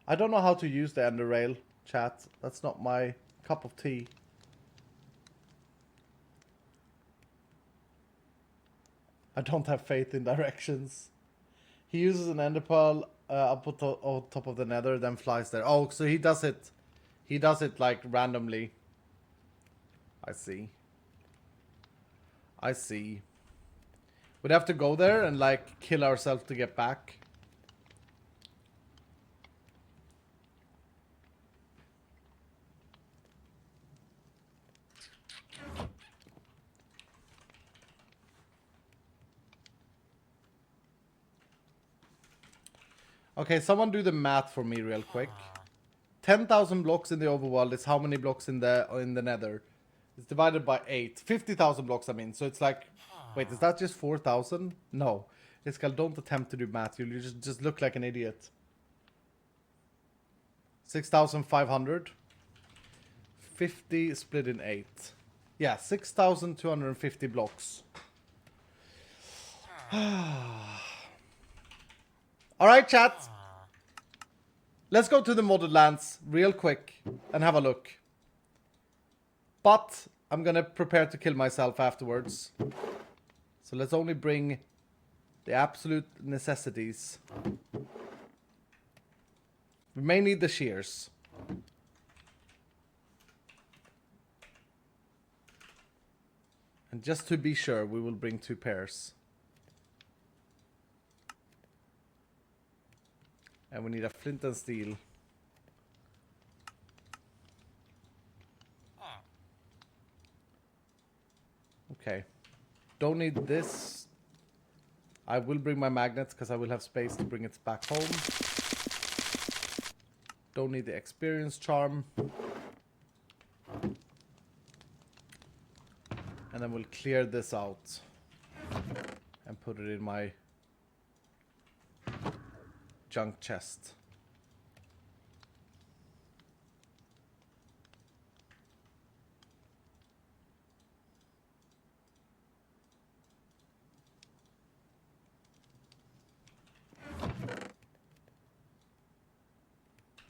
I don't know how to use the ender rail, chat. That's not my cup of tea. I don't have faith in directions. He uses an ender pearl up on top of the nether, then flies there. Oh, so he does it. He does it like randomly. I see. I see. We'd have to go there and like kill ourselves to get back. Okay, someone do the math for me real quick. 10,000 blocks in the overworld is how many blocks in the nether? It's divided by 8. 50,000 blocks, I mean. So it's like... Wait, is that just 4,000? No. Iskall, don't attempt to do math. You just look like an idiot. 6,500. 50 split in 8. Yeah, 6,250 blocks. Alright, chat. Let's go to the modded lands real quick and have a look. But I'm gonna prepare to kill myself afterwards. So let's only bring the absolute necessities. We may need the shears. And just to be sure, we will bring 2 pairs. And we need a flint and steel. Okay. Don't need this. I will bring my magnets because I will have space to bring it back home. Don't need the experience charm. And then we'll clear this out. And put it in my junk chest.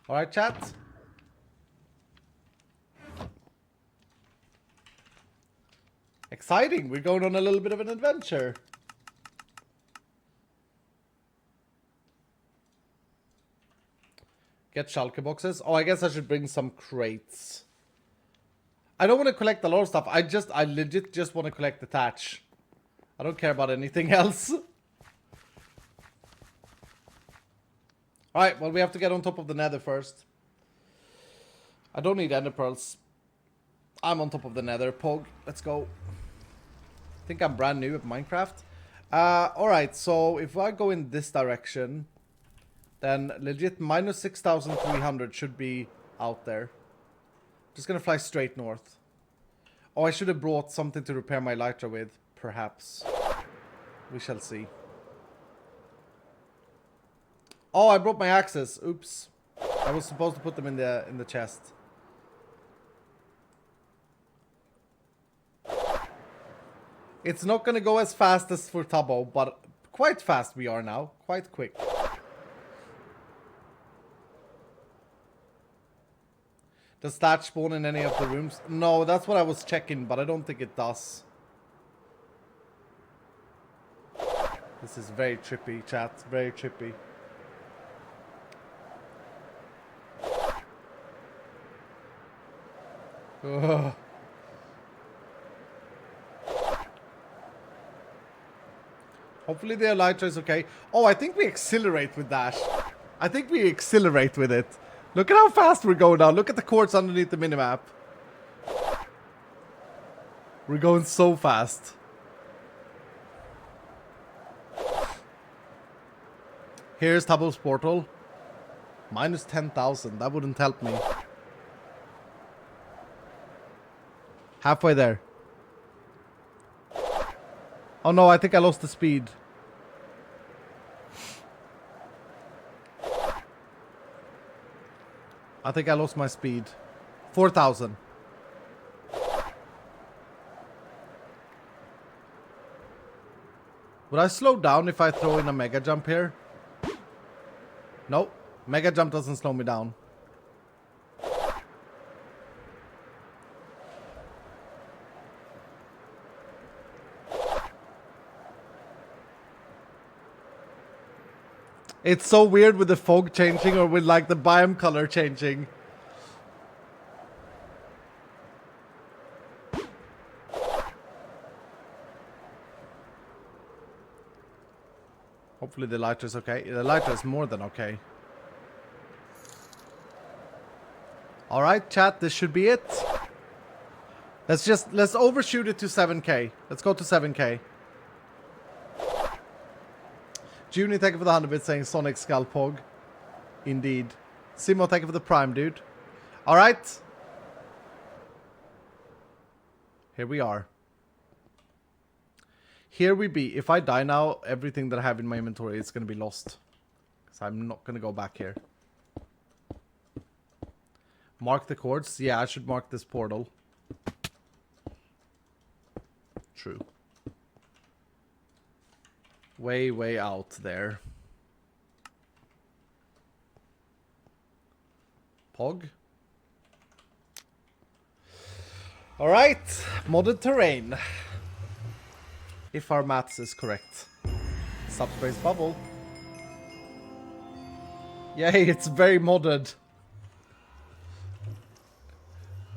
All right, chat. Exciting. We're going on a little bit of an adventure. Get shulker boxes. Oh, I guess I should bring some crates. I don't want to collect a lot of stuff. I legit just want to collect the thatch. I don't care about anything else. Alright, well, we have to get on top of the nether first. I don't need ender pearls. I'm on top of the nether. Pog, let's go. I think I'm brand new at Minecraft. Alright, so if I go in this direction, then legit minus 6,300 should be out there. Just gonna fly straight north. Oh, I should have brought something to repair my elytra with, perhaps. We shall see. Oh, I brought my axes. Oops. I was supposed to put them in the chest. It's not gonna go as fast as for Tubbo, but quite fast we are now. Quite quick. Does that spawn in any of the rooms? No, that's what I was checking, but I don't think it does. This is very trippy, chat. Very trippy. Ugh. Hopefully the elytra is okay. Oh, I think we accelerate with Dash. I think we accelerate with it. Look at how fast we're going now. Look at the quartz underneath the minimap. We're going so fast. Here's Tubbo's portal. Minus 10,000. That wouldn't help me. Halfway there. Oh no, I think I lost the speed. I think I lost my speed. 4,000. Would I slow down if I throw in a mega jump here? Nope. Mega jump doesn't slow me down. It's so weird with the fog changing or with like the biome color changing. Hopefully the lighter is okay. The lighter is more than okay. Alright, chat, this should be it. Let's overshoot it to 7k. Let's go to 7k. Junie, thank you for the 100 bits saying Sonic Skull Pog. Indeed. Simo, thank you for the prime, dude. Alright. Here we are. Here we be. If I die now, everything that I have in my inventory is going to be lost. Because I'm not going to go back here. Mark the chords. Yeah, I should mark this portal. True. Way, way out there. Pog. Alright. Modded terrain. If our maths is correct. Subspace bubble. Yay, it's very modded.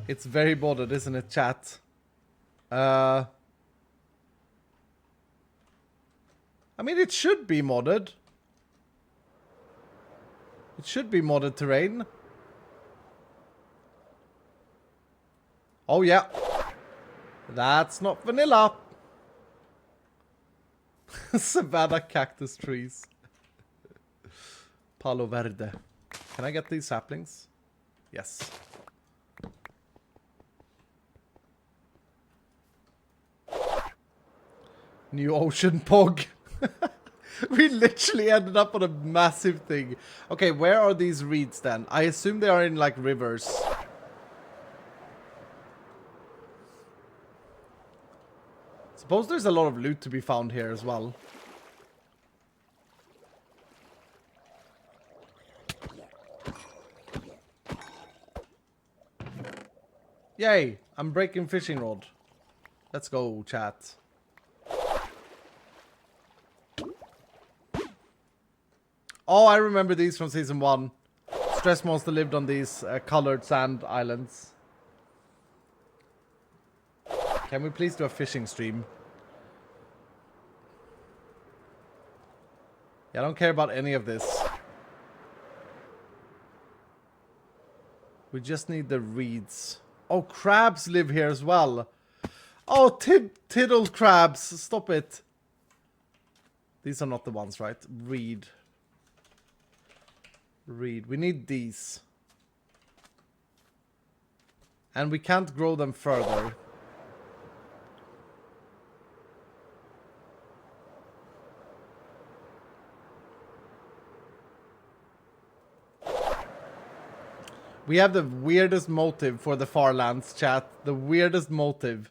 It's very modded, isn't it, chat? I mean, it should be modded. It should be modded terrain. Oh, yeah. That's not vanilla. Savannah cactus trees. Palo Verde. Can I get these saplings? Yes. New ocean pog. We literally ended up on a massive thing. Okay, where are these reeds then? I assume they are in like rivers. Suppose there's a lot of loot to be found here as well. Yay! I'm breaking fishing rod. Let's go, chat. Oh, I remember these from season 1. Stressmonster lived on these colored sand islands. Can we please do a fishing stream? Yeah, I don't care about any of this. We just need the reeds. Oh, crabs live here as well. Oh, tiddle crabs. Stop it. These are not the ones, right? Reed. Reed. We need these. And we can't grow them further. We have the weirdest motive for the Farlands, chat. The weirdest motive.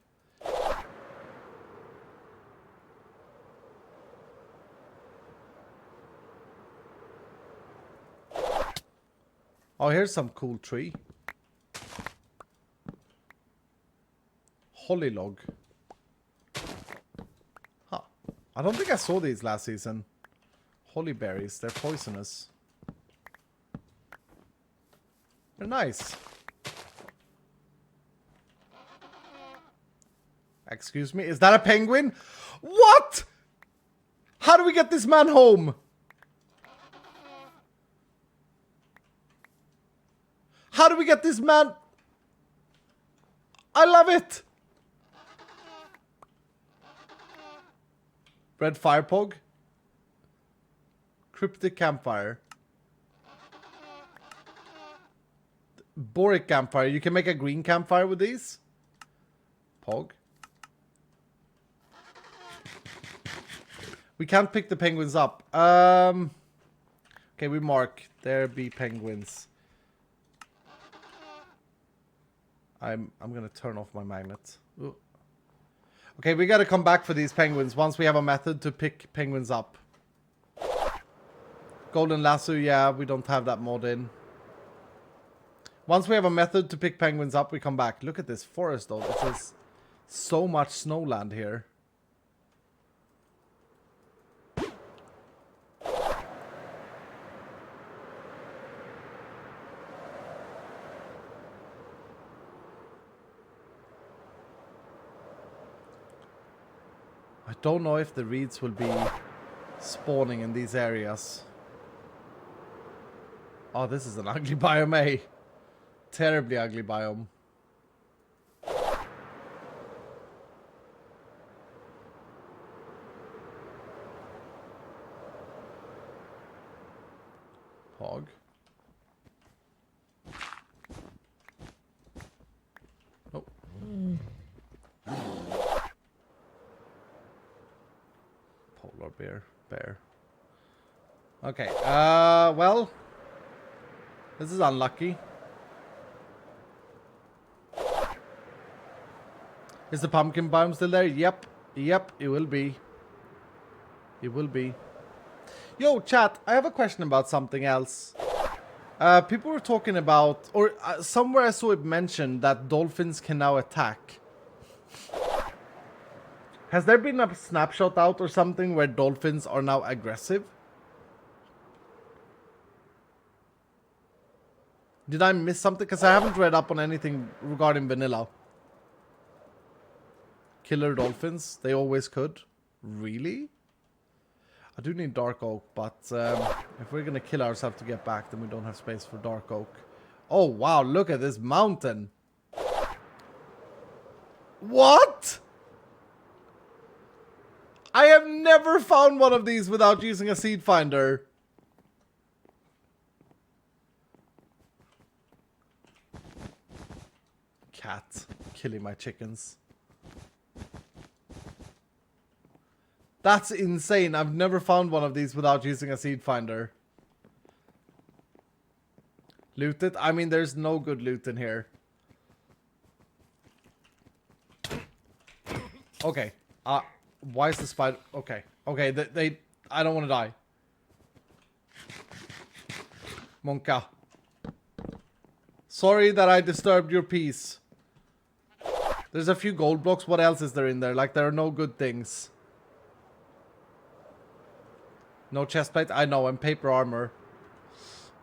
Oh, here's some cool tree. Holly log. Huh. I don't think I saw these last season. Holly berries, they're poisonous. They're nice. Excuse me, is that a penguin? What? How do we get this man home? How do we get this man? I love it. Red fire pog. Cryptic campfire. Boric campfire. You can make a green campfire with these. Pog. We can't pick the penguins up. Okay, we mark. There be penguins. I'm gonna turn off my magnet. Ooh. Okay, we gotta come back for these penguins once we have a method to pick penguins up. Golden lasso, yeah, we don't have that mod in. Once we have a method to pick penguins up, we come back. Look at this forest though. This is so much snowland here. I don't know if the reeds will be spawning in these areas. Oh, this is an ugly biome, eh? Terribly ugly biome. Hog. Oh. Polar bear. Okay, well, this is unlucky. Is the pumpkin biome still there? Yep, it will be. It will be. Yo, chat, I have a question about something else. People were talking about, or somewhere I saw it mentioned that dolphins can now attack. Has there been a snapshot out or something where dolphins are now aggressive? Did I miss something? Because I haven't read up on anything regarding vanilla. Killer dolphins, they always could. Really? I do need dark oak, but if we're gonna kill ourselves to get back, then we don't have space for dark oak. Oh wow, look at this mountain. What? I have never found one of these without using a seed finder. Cat killing my chickens. That's insane. I've never found one of these without using a seed finder. Loot it? I mean, there's no good loot in here. Okay. Why is the spider... Okay. Okay, they... I don't want to die. Monka. Sorry that I disturbed your peace. There's a few gold blocks. What else is there in there? Like, there are no good things. No chest plate? I know, and paper armor.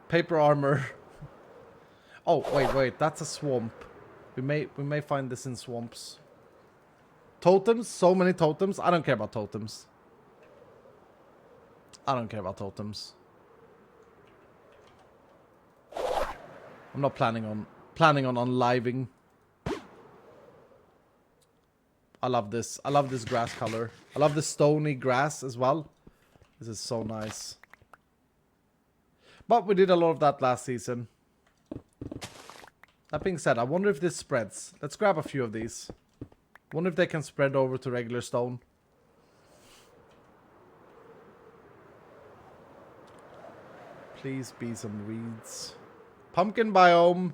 Paper armor. Oh, wait. That's a swamp. We may find this in swamps. Totems? So many totems? I don't care about totems. I don't care about totems. I'm not planning on planning on unliving. I love this. I love this grass color. I love the stony grass as well. This is so nice. But we did a lot of that last season. That being said, I wonder if this spreads. Let's grab a few of these. Wonder if they can spread over to regular stone. Please be some reeds. Pumpkin biome.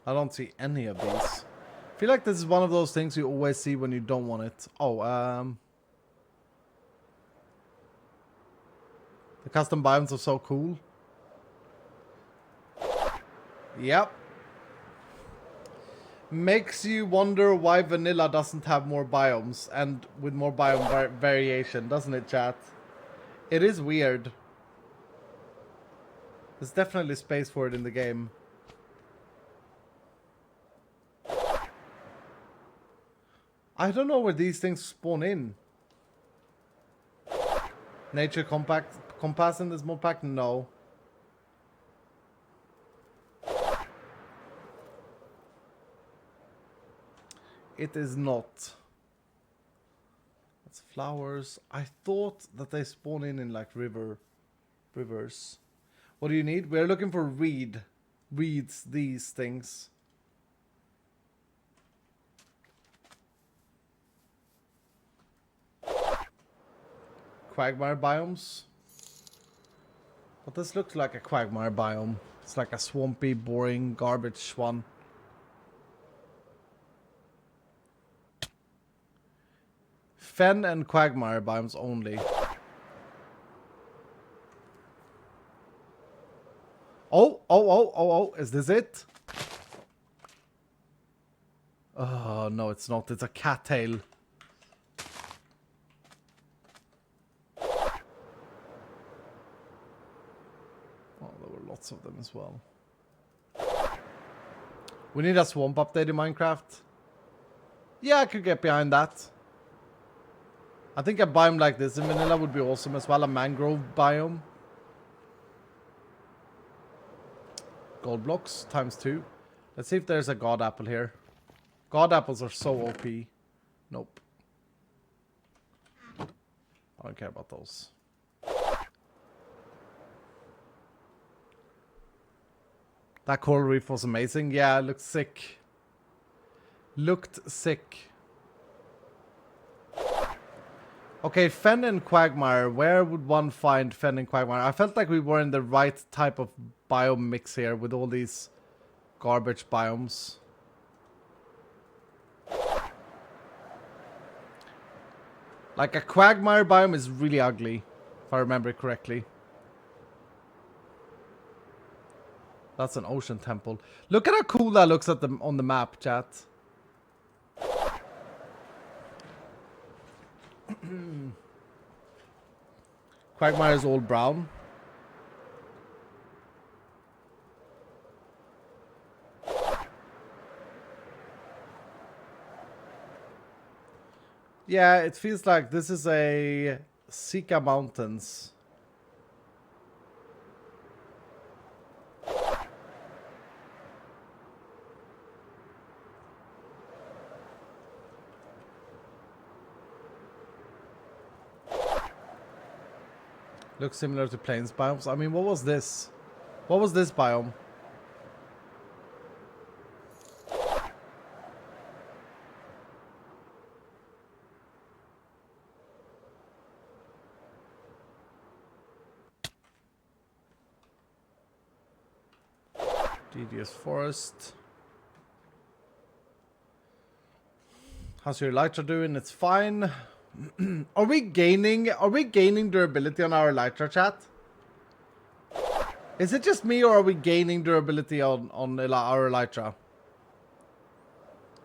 I don't see any of these. I feel like this is one of those things you always see when you don't want it. Oh, the custom biomes are so cool. Yep. Makes you wonder why vanilla doesn't have more biomes and with more biome variation, doesn't it, chat? It is weird. There's definitely space for it in the game. I don't know where these things spawn in. Nature compass in this mod pack? No. It is not. That's flowers. I thought that they spawn in like rivers. What do you need? We're looking for reeds, these things. Quagmire biomes. But this looks like a quagmire biome. It's like a swampy, boring, garbage one. Fen and quagmire biomes only. Oh, is this it? Oh, no, it's not. It's a cattail. Lots of them as well. We need a swamp update in Minecraft. Yeah, I could get behind that. I think a biome like this in vanilla would be awesome as well. A mangrove biome. Gold blocks times 2. Let's see if there's a god apple here. God apples are so OP. Nope. I don't care about those. That coral reef was amazing. Yeah, it looked sick. Looked sick. Okay, Fen and Quagmire. Where would one find Fen and Quagmire? I felt like we were in the right type of biome mix here with all these garbage biomes. Like a Quagmire biome is really ugly, if I remember correctly. That's an ocean temple. Look at how cool that looks at on the map, chat. Quagmire is all brown. Yeah, it feels like this is a Sika Mountains. Looks similar to plains biomes. I mean, what was this? What was this biome? Devious forest. How's your elytra doing? It's fine. Are we gaining durability on our elytra, chat? Is it just me or are we gaining durability on our elytra?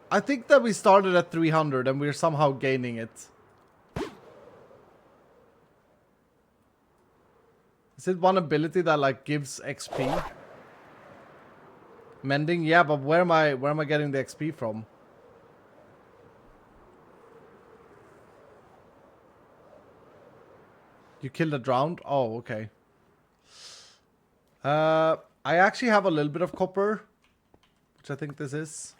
I think that we started at 300 and we're somehow gaining it. Is it one ability that like gives XP? Mending? Yeah, but where am I getting the XP from? You killed a drowned? Oh, okay. I actually have a little bit of copper, which I think this is,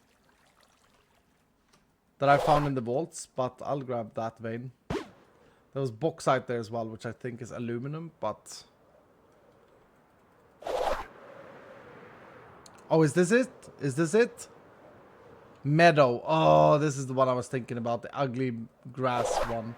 that I found in the vaults, but I'll grab that vein. There was bauxite there as well, which I think is aluminum, but... Oh, is this it? Is this it? Meadow. Oh, this is the one I was thinking about, the ugly grass one.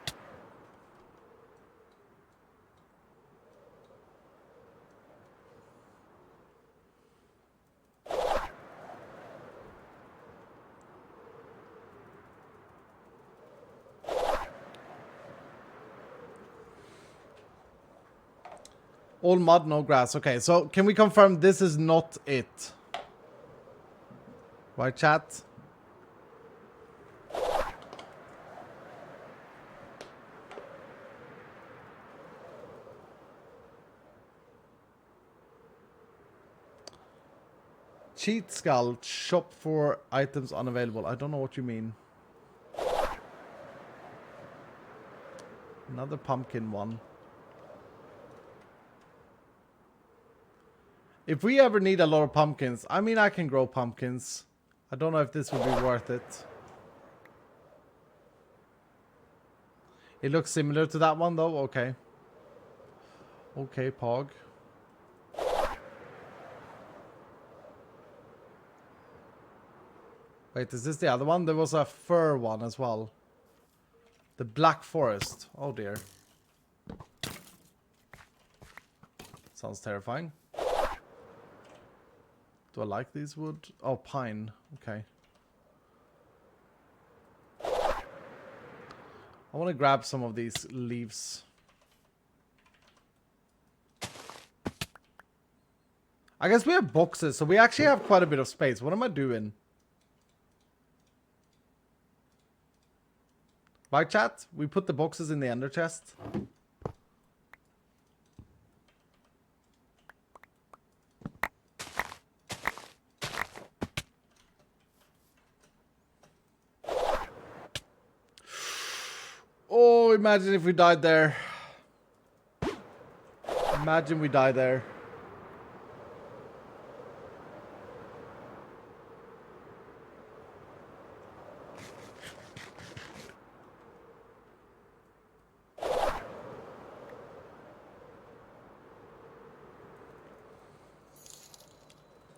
All mud, no grass. Okay, so can we confirm this is not it? Right, chat? Cheat skull, shop for items unavailable. I don't know what you mean. Another pumpkin one. If we ever need a lot of pumpkins, I mean, I can grow pumpkins. I don't know if this would be worth it. It looks similar to that one, though. Okay. Okay, Pog. Wait, is this the other one? There was a fur one as well. The Black Forest. Oh, dear. Sounds terrifying. Do I like these wood? Oh, pine. Okay. I want to grab some of these leaves. I guess we have boxes, so we actually have quite a bit of space. What am I doing? Right, chat? We put the boxes in the ender chest. Oh, imagine if we died there. Imagine we died there.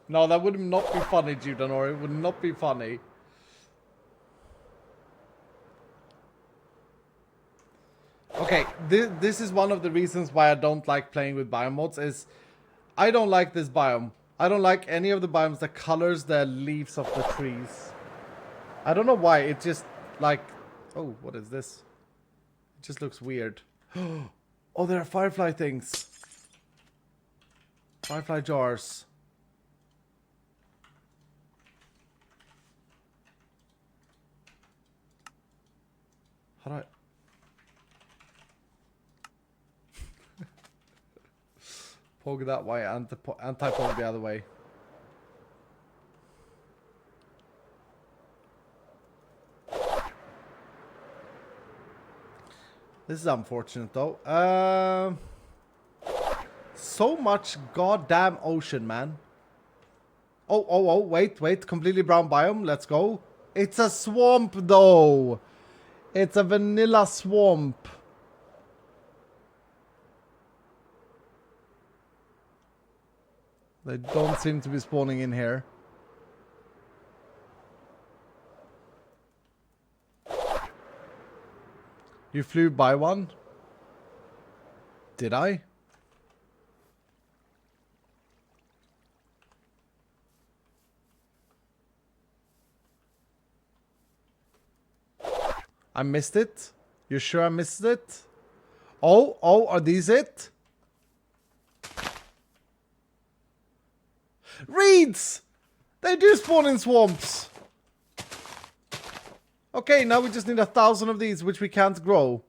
No, that would not be funny, Judanor. It would not be funny. Okay, this is one of the reasons why I don't like playing with biome mods, is I don't like this biome. I don't like any of the biomes that colors the leaves of the trees. I don't know why, it just like... Oh, what is this? It just looks weird. Oh, there are firefly things. Firefly jars. How do I... Poke that way, anti-poke the other way. This is unfortunate though. So much goddamn ocean, man. Oh, wait. Completely brown biome. Let's go. It's a swamp though. It's a vanilla swamp. They don't seem to be spawning in here. You flew by one? Did I? I missed it? You sure I missed it? Oh, are these it? Reeds! They do spawn in swamps! Okay, now we just need 1,000 of these, which we can't grow.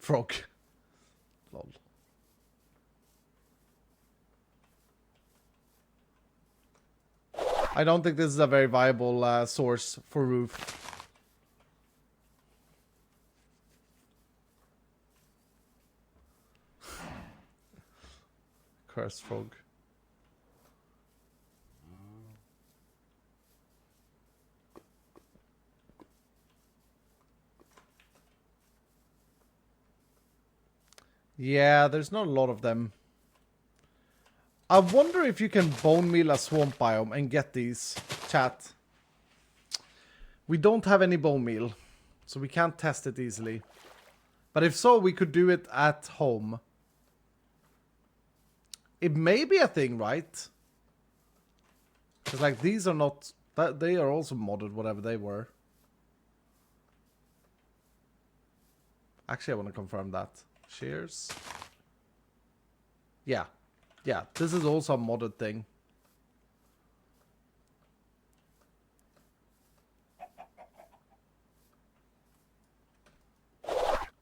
frog. Lol. I don't think this is a very viable source for roof. Cursed frog. Yeah, there's not a lot of them. I wonder if you can bone meal a swamp biome and get these, chat. We don't have any bone meal, so we can't test it easily. But if so, we could do it at home. It may be a thing, right? Because like these are not... They are also modded, whatever they were. Actually, I want to confirm that. Shears. Yeah. Yeah, this is also a modded thing.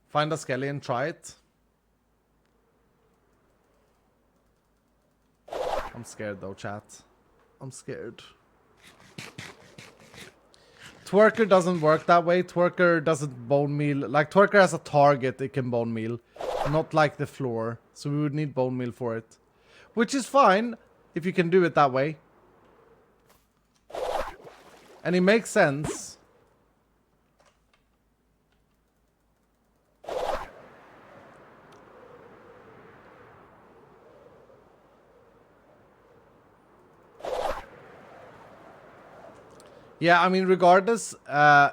Find a skelly and try it. I'm scared though, chat. I'm scared. Twerker doesn't work that way. Twerker doesn't bone meal. Like, Twerker has a target it can bone meal. Not like the floor. So we would need bone meal for it. Which is fine if you can do it that way. And it makes sense. Yeah, I mean, regardless,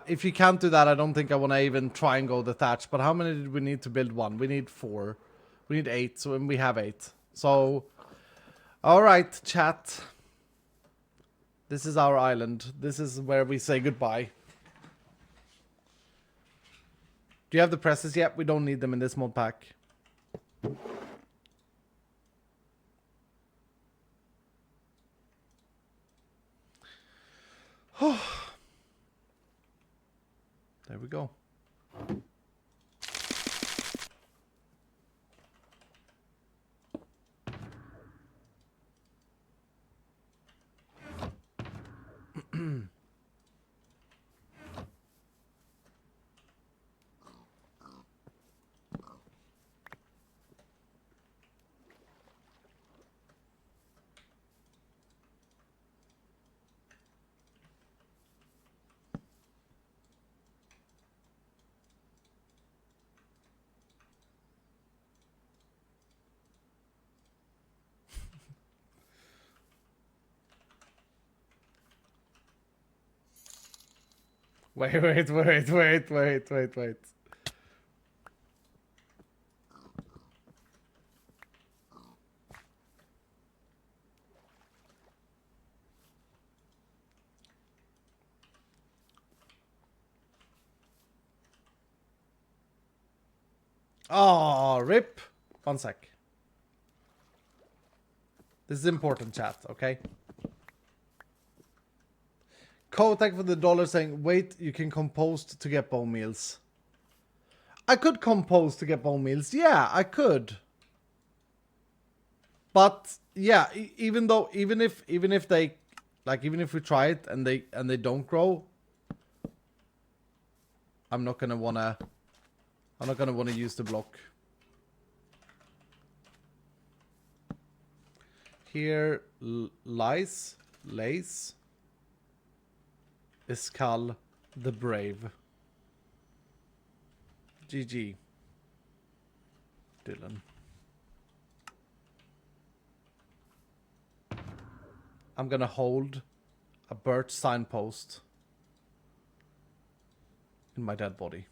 if you can't do that, I don't think I want to even try and go the thatch. But how many did we need to build one? We need 4. We need 8, so we have 8. So, alright, chat. This is our island. This is where we say goodbye. Do you have the presses yet? We don't need them in this mod pack. There we go. Wait. Oh, rip. 1 sec. This is important, chat, okay? Kotak for the dollar saying, wait, you can compose to get bone meals. I could compose to get bone meals. Yeah, I could. But yeah, even if they, like, even if we try it and they don't grow, I'm not gonna wanna use the block. Here lays Iskall the Brave. GG. Dylan. I'm gonna hold a birch signpost in my dead body.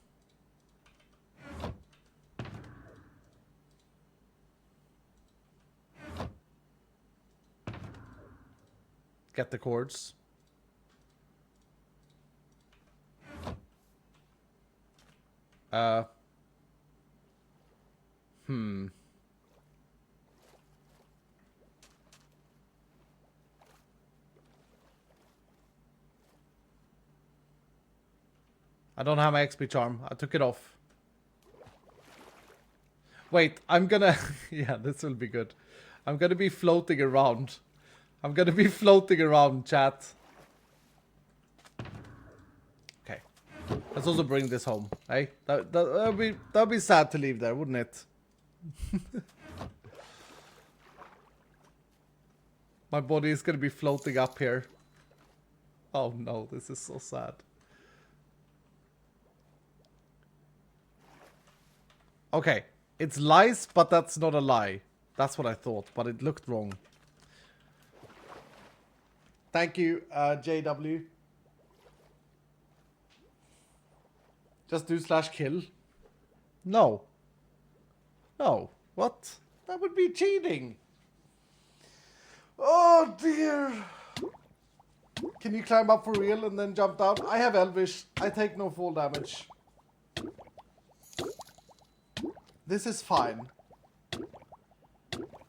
Get the cords. I don't have my XP charm. I took it off. Wait, I'm gonna... yeah, this will be good. I'm gonna be floating around. I'm gonna be floating around, chat. Okay. Let's also bring this home, hey? That'd be sad to leave there, wouldn't it? My body is gonna be floating up here. Oh no, this is so sad. Okay, it's lies, but that's not a lie. That's what I thought, but it looked wrong. Thank you, JW. Just do /kill. No. No. What? That would be cheating. Oh dear. Can you climb up for real and then jump down? I have Elvish. I take no fall damage. This is fine.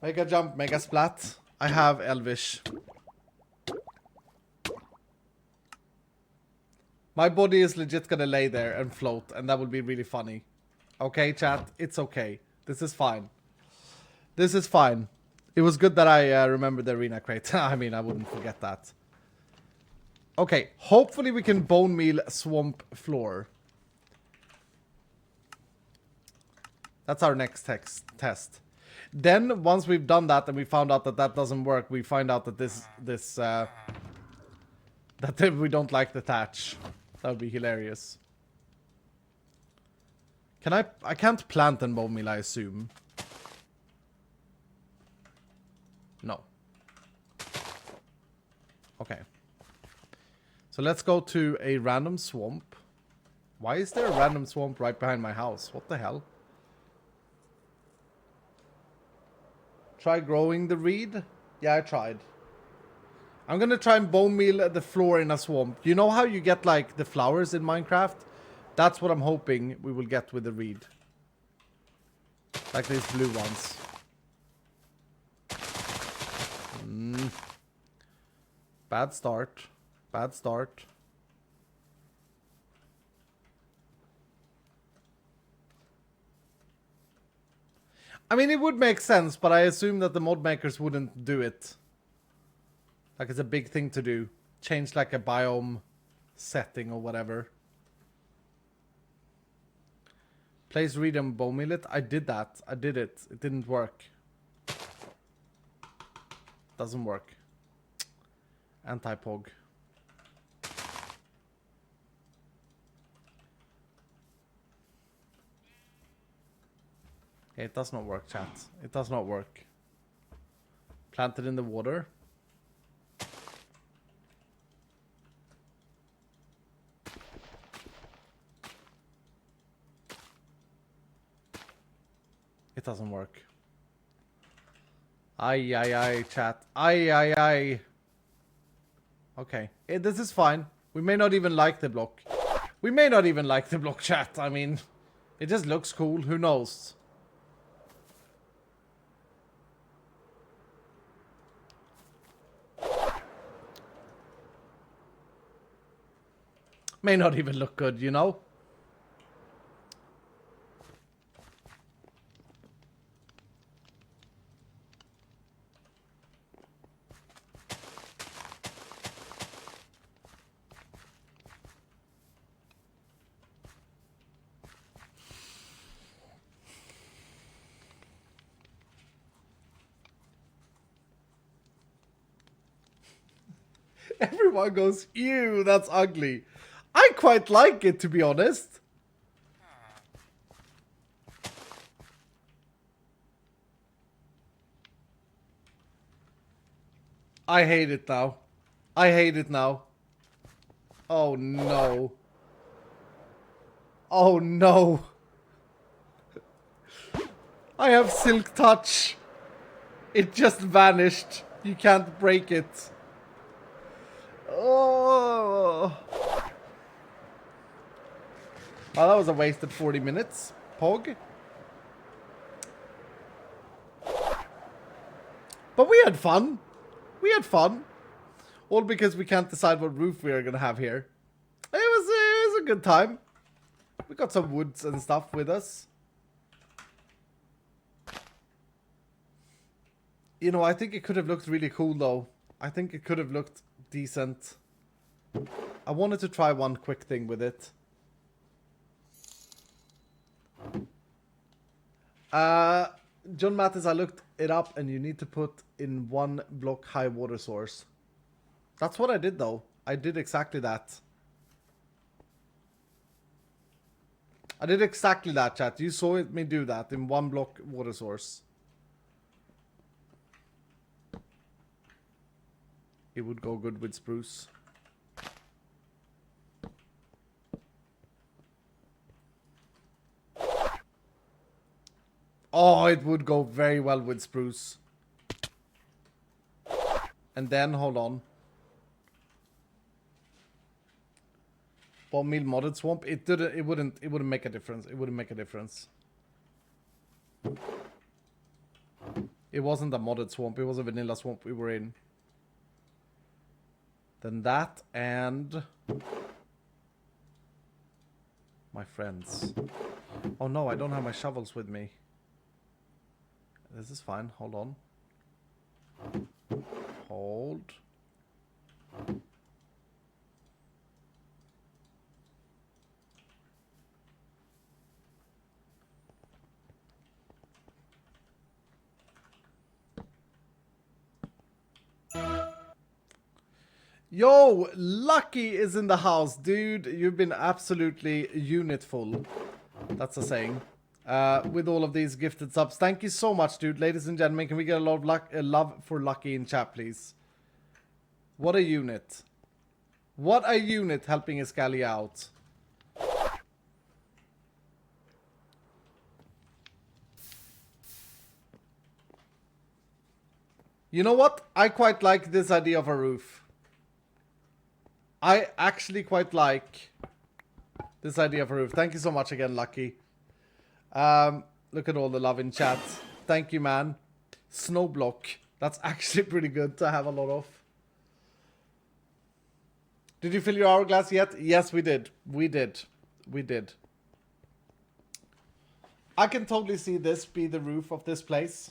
Mega jump, mega splat. I have Elvish. My body is legit gonna lay there and float, and that would be really funny. Okay, chat? It's okay. This is fine. This is fine. It was good that I remembered the arena crate. I mean, I wouldn't forget that. Okay, hopefully we can bone meal swamp floor. That's our next test. Then, once we've done that and we found out that that doesn't work, we find out that that we don't like the thatch. That would be hilarious. Can I can't plant and bone meal, I assume. No. Okay. So let's go to a random swamp. Why is there a random swamp right behind my house? What the hell? Try growing the reed? Yeah, I tried. I'm gonna try and bone meal the floor in a swamp. You know how you get like the flowers in Minecraft? That's what I'm hoping we will get with the reed. Like these blue ones. Bad start. Bad start. I mean, it would make sense, but I assume that the mod makers wouldn't do it. Like, it's a big thing to do. Change, like, a biome setting or whatever. Place read and bone meal it. I did that. I did it. It didn't work. Doesn't work. Anti-pog. Okay, it does not work, chat. It does not work. Plant it in the water. It doesn't work. Ay, ay, ay, chat. Ay, ay, ay. Okay. This is fine. We may not even like the block. We may not even like the block, chat. I mean, it just looks cool. Who knows? May not even look good, you know? Everyone goes, ew, that's ugly. I quite like it, to be honest. I hate it now. I hate it now. Oh no. Oh no. I have silk touch. It just vanished. You can't break it. Oh. Oh, that was a wasted 40 minutes. Pog. But we had fun. We had fun. All because we can't decide what roof we are going to have here. It was a good time. We got some woods and stuff with us. You know, I think it could have looked really cool though. I think it could have looked decent. I wanted to try one quick thing with it. John Mattis, I looked it up and you need to put in 1 block high water source. That's what I did though. I did exactly that. I did exactly that, chat. You saw me do that in 1 block water source. It would go good with spruce. Oh, it would go very well with spruce. And then, hold on. Bone meal modded swamp. It wouldn't make a difference. It wouldn't make a difference. It wasn't a modded swamp. It was a vanilla swamp we were in. Then that and my friends. Oh no, I don't have my shovels with me. This is fine. Hold on. Hold. Yo, Lucky is in the house, dude. You've been absolutely unitful. That's a saying. With all of these gifted subs. Thank you so much, dude. Ladies and gentlemen, can we get a lot of love for Lucky in chat, please? What a unit. What a unit helping iskall out. You know what? I quite like this idea of a roof. I actually quite like this idea of a roof. Thank you so much again, Lucky. Look at all the love in chat. Thank you, man. Snow block. That's actually pretty good to have a lot of. Did you fill your hourglass yet? Yes, we did. We did. We did. I can totally see this be the roof of this place.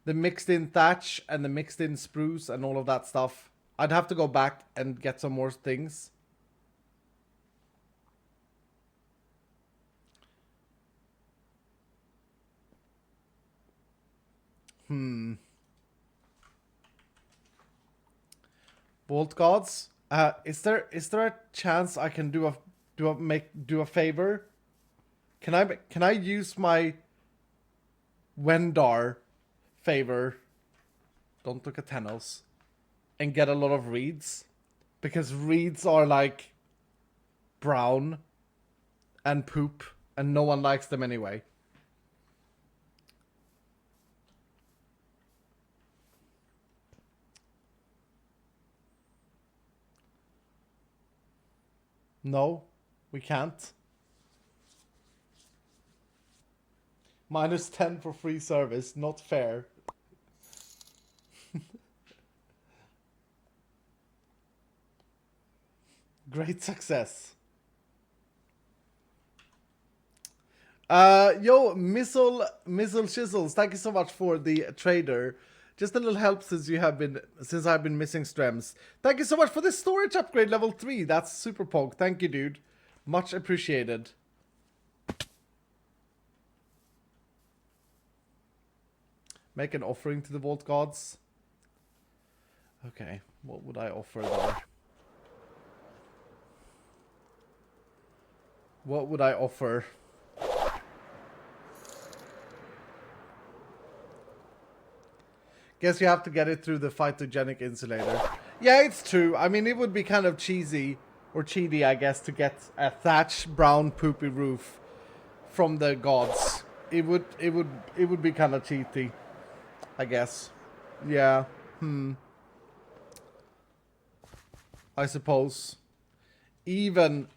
The mixed in thatch and the mixed in spruce and all of that stuff. I'd have to go back and get some more things. Vault gods. Is there a chance I can do a favor? Can I use my Wendar favor? Don't look at Tenos. And get a lot of reeds, because reeds are like brown and poop and no one likes them anyway. No, we can't. -10 for free service, not fair. Great success. Yo, Missile Shizzles, thank you so much for the trader. Just a little help since I've been missing streams. Thank you so much for the storage upgrade level 3. That's super pog. Thank you, dude. Much appreciated. Make an offering to the Vault Gods. Okay, what would I offer though? What would I offer? Guess you have to get it through the phytogenic insulator. Yeah, it's true. I mean, it would be kind of cheesy or cheaty, I guess, to get a thatch brown poopy roof from the gods. It would be kind of cheaty, I guess. Yeah. I suppose. Even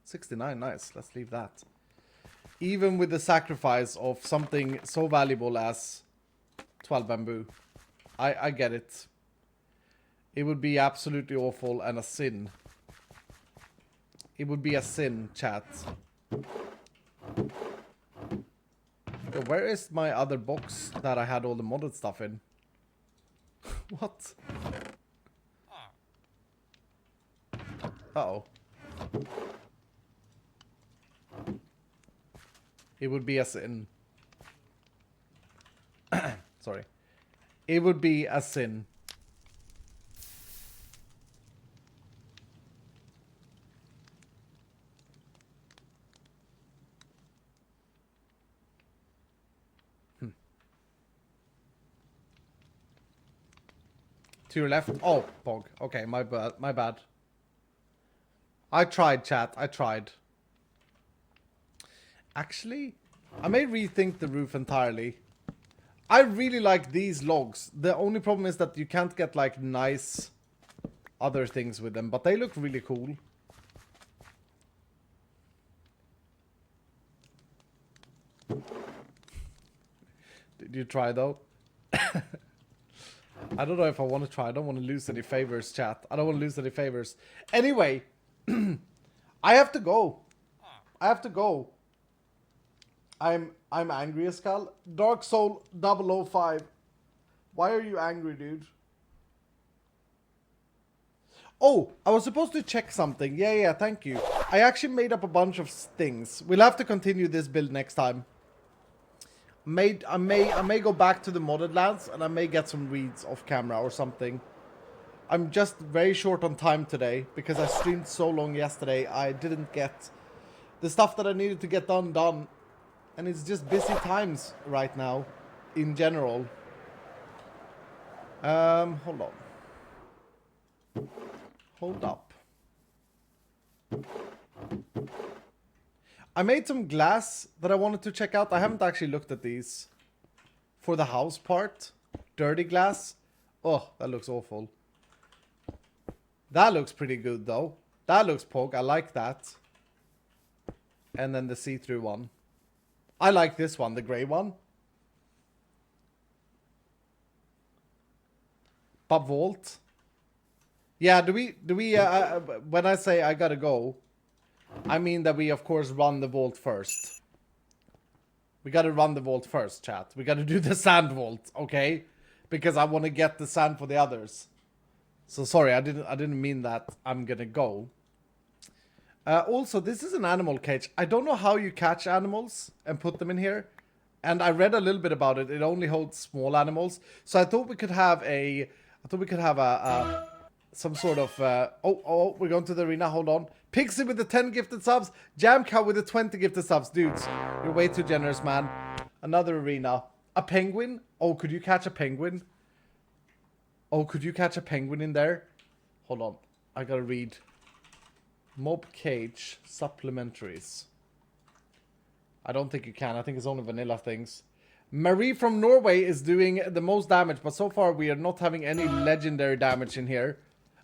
69, nice. Let's leave that. Even with the sacrifice of something so valuable as 12 bamboo. I get it. It would be absolutely awful and a sin. It would be a sin, chat. Yo, where is my other box that I had all the modded stuff in? What? Uh-oh. It would be a sin. Sorry. It would be a sin. To your left. Oh, Pog. Okay, my bad. My bad. I tried, chat. I tried. Actually, I may rethink the roof entirely. I really like these logs. The only problem is that you can't get like nice other things with them, but they look really cool. Did you try though? I don't know if I want to try. I don't want to lose any favors, chat. I don't want to lose any favors. Anyway, I have to go. I have to go. I'm angry, iskall. Dark Soul 005. Why are you angry, dude? Oh, I was supposed to check something. Yeah, thank you. I actually made up a bunch of things. We'll have to continue this build next time. I may go back to the modded lands and I may get some reads off camera or something. I'm just very short on time today because I streamed so long yesterday. I didn't get the stuff that I needed to get done. And it's just busy times right now in general. Hold on. Hold up. I made some glass that I wanted to check out. I haven't actually looked at these. For the house part. Dirty glass. Oh, that looks awful. That looks pretty good though. That looks Pog. I like that. And then the see-through one. I like this one, the grey one. But vault. Yeah, do we when I say I gotta go, I mean that we of course run the vault first. We gotta run the vault first, chat. We gotta do the sand vault, okay? Because I want to get the sand for the others. So sorry, I didn't mean that I'm gonna go. Also, this is an animal cage. I don't know how you catch animals and put them in here. And I read a little bit about it. It only holds small animals. So I thought we could have some sort of... Oh, we're going to the arena. Hold on. Pixie with the 10 gifted subs. Jam Cow with the 20 gifted subs. Dudes, you're way too generous, man. Another arena. A penguin? Oh, could you catch a penguin? Oh, could you catch a penguin in there? Hold on. I gotta read. Mob cage supplementaries. I don't think you can. I think it's only vanilla things. Marie from Norway is doing the most damage, but so far we are not having any legendary damage in here.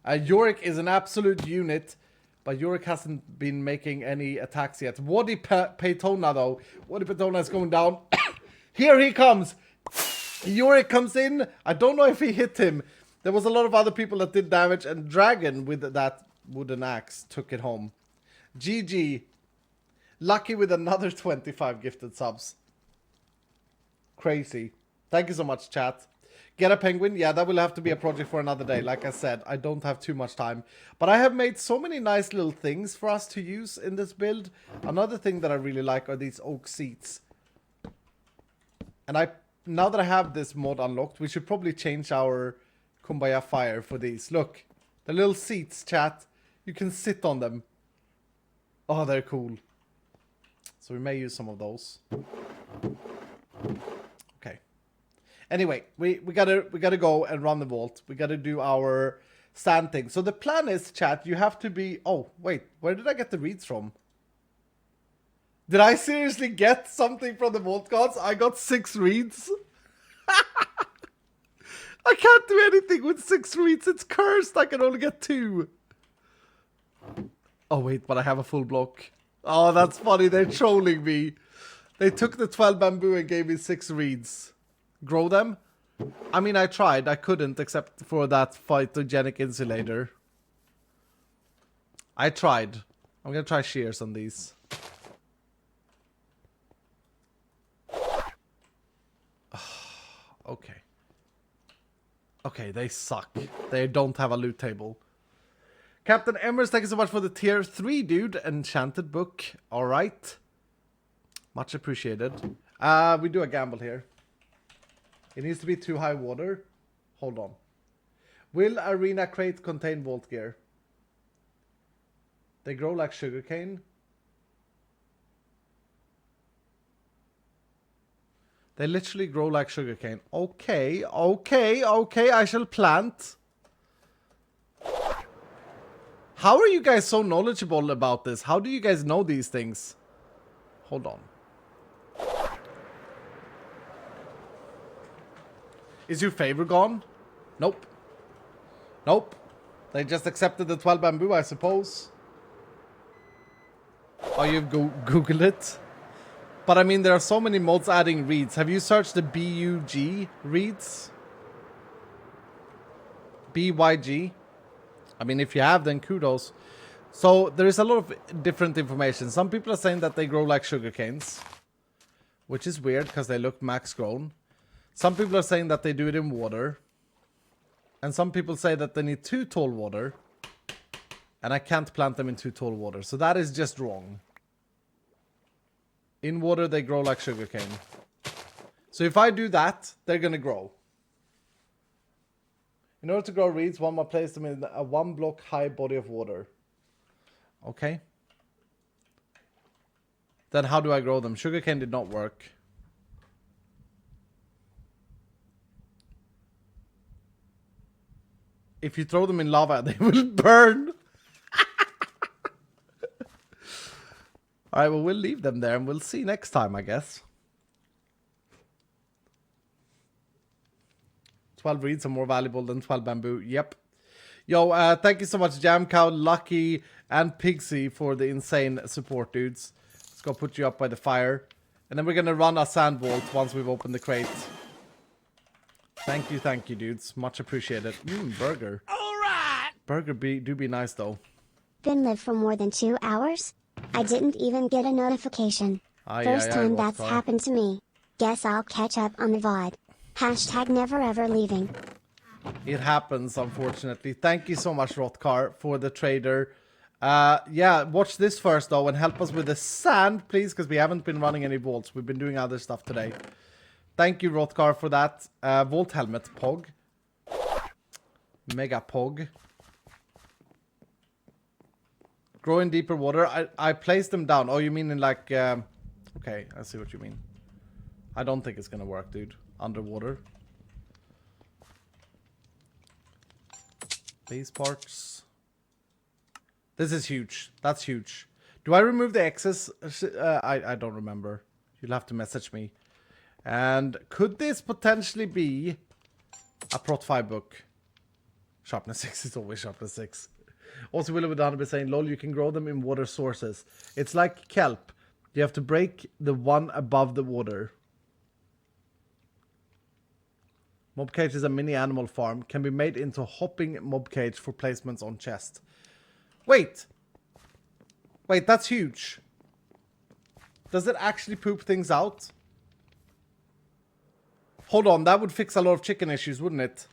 Yorick is an absolute unit, but Yorick hasn't been making any attacks yet. Wadi Paytona though. Wadi Paytona is going down. Here he comes. Yorick comes in. I don't know if he hit him. There was a lot of other people that did damage, and Dragon with that wooden axe took it home. GG. Lucky with another 25 gifted subs. Crazy. Thank you so much, chat. Get a penguin? Yeah, that will have to be a project for another day. Like I said, I don't have too much time. But I have made so many nice little things for us to use in this build. Another thing that I really like are these oak seats. And now that I have this mod unlocked, we should probably change our Kumbaya fire for these. Look, the little seats, chat. You can sit on them. Oh, they're cool. So we may use some of those. Okay. Anyway, we gotta go and run the vault. We gotta do our stand thing. So the plan is, chat, you have to be... Oh, wait. Where did I get the reads from? Did I seriously get something from the vault gods? I got 6 reads. I can't do anything with 6 reads. It's cursed. I can only get 2. Oh, wait, but I have a full block. Oh, that's funny. They're trolling me. They took the 12 bamboo and gave me 6 reeds. Grow them? I mean, I tried. I couldn't except for that phytogenic insulator. I tried. I'm gonna try shears on these. Okay. Okay, they suck. They don't have a loot table. Captain Emmers, thank you so much for the tier 3, dude. Enchanted book. Alright. Much appreciated. We do a gamble here. It needs to be too high water. Hold on. Will arena crate contain vault gear? They grow like sugarcane. They literally grow like sugarcane. Okay, okay, okay. I shall plant. How are you guys so knowledgeable about this? How do you guys know these things? Hold on. Is your favor gone? Nope. Nope. They just accepted the 12 bamboo, I suppose. Oh, you've Googled it? But I mean, there are so many mods adding reads. Have you searched the BUG reads? BYG? I mean, if you have, then kudos. So, there is a lot of different information. Some people are saying that they grow like sugar canes. Which is weird, because they look max grown. Some people are saying that they do it in water. And some people say that they need too tall water. And I can't plant them in too tall water. So that is just wrong. In water, they grow like sugarcane. So if I do that, they're going to grow. In order to grow reeds, one must place them in a 1 block high body of water. Okay. Then how do I grow them? Sugarcane did not work. If you throw them in lava, they will burn. Alright, well, we'll leave them there and we'll see next time, I guess. 12 reeds are more valuable than 12 bamboo. Yep. Yo, thank you so much, Jam Cow, Lucky, and Pigsy for the insane support, dudes. Let's go put you up by the fire. And then we're going to run a sand vault once we've opened the crate. Thank you, dudes. Much appreciated. Burger. Alright! Burger do be nice, though. Been live for more than 2 hours? I didn't even get a notification. First time that's happened to me. Guess I'll catch up on the VOD. Hashtag never ever leaving. It happens, unfortunately. Thank you so much, Rothkar, for the trader. Yeah, watch this first, though, and help us with the sand, please, because we haven't been running any vaults. We've been doing other stuff today. Thank you, Rothkar, for that. Vault helmet, Pog. Mega Pog. Grow in deeper water. I placed them down. Oh, you mean in like... okay, I see what you mean. I don't think it's gonna work, dude. Underwater. Base parts. This is huge. That's huge. Do I remove the excess? I don't remember. You'll have to message me. And could this potentially be a Prot 5 book? Sharpness 6 is always sharpness 6. Also, Willow with 100% saying, lol, you can grow them in water sources. It's like kelp. You have to break the one above the water. Mob cage is a mini animal farm. Can be made into a hopping mob cage for placements on chest. Wait. Wait, that's huge. Does it actually poop things out? Hold on, that would fix a lot of chicken issues, wouldn't it?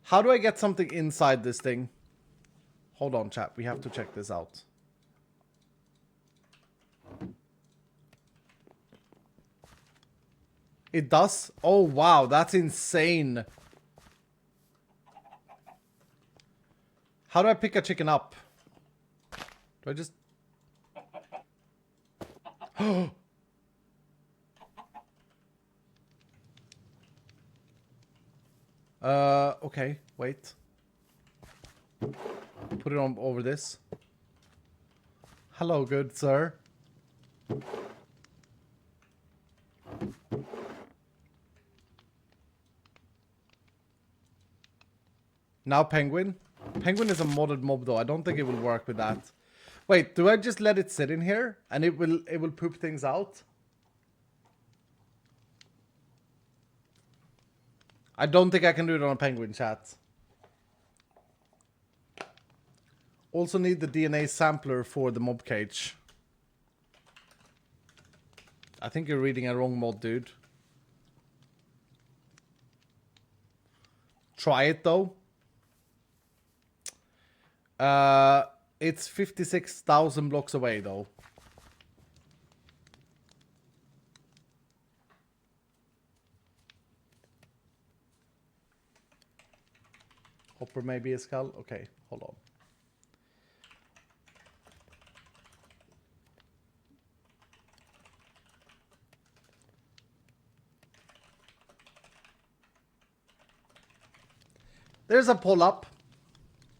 How do I get something inside this thing? Hold on, chat. We have to check this out. It does? Oh, wow. That's insane. How do I pick a chicken up? Do I just... okay. Wait. Put it on over this. Hello, good sir. Now penguin. Penguin is a modded mob though. I don't think it will work with that. Wait, do I just let it sit in here and it will poop things out? I don't think I can do it on a penguin, chat. Also need the DNA sampler for the mob cage. I think you're reading a wrong mod, dude. try it though. It's 56,000 blocks away though. Hopper maybe a skull. Okay, hold on. There's a pull up.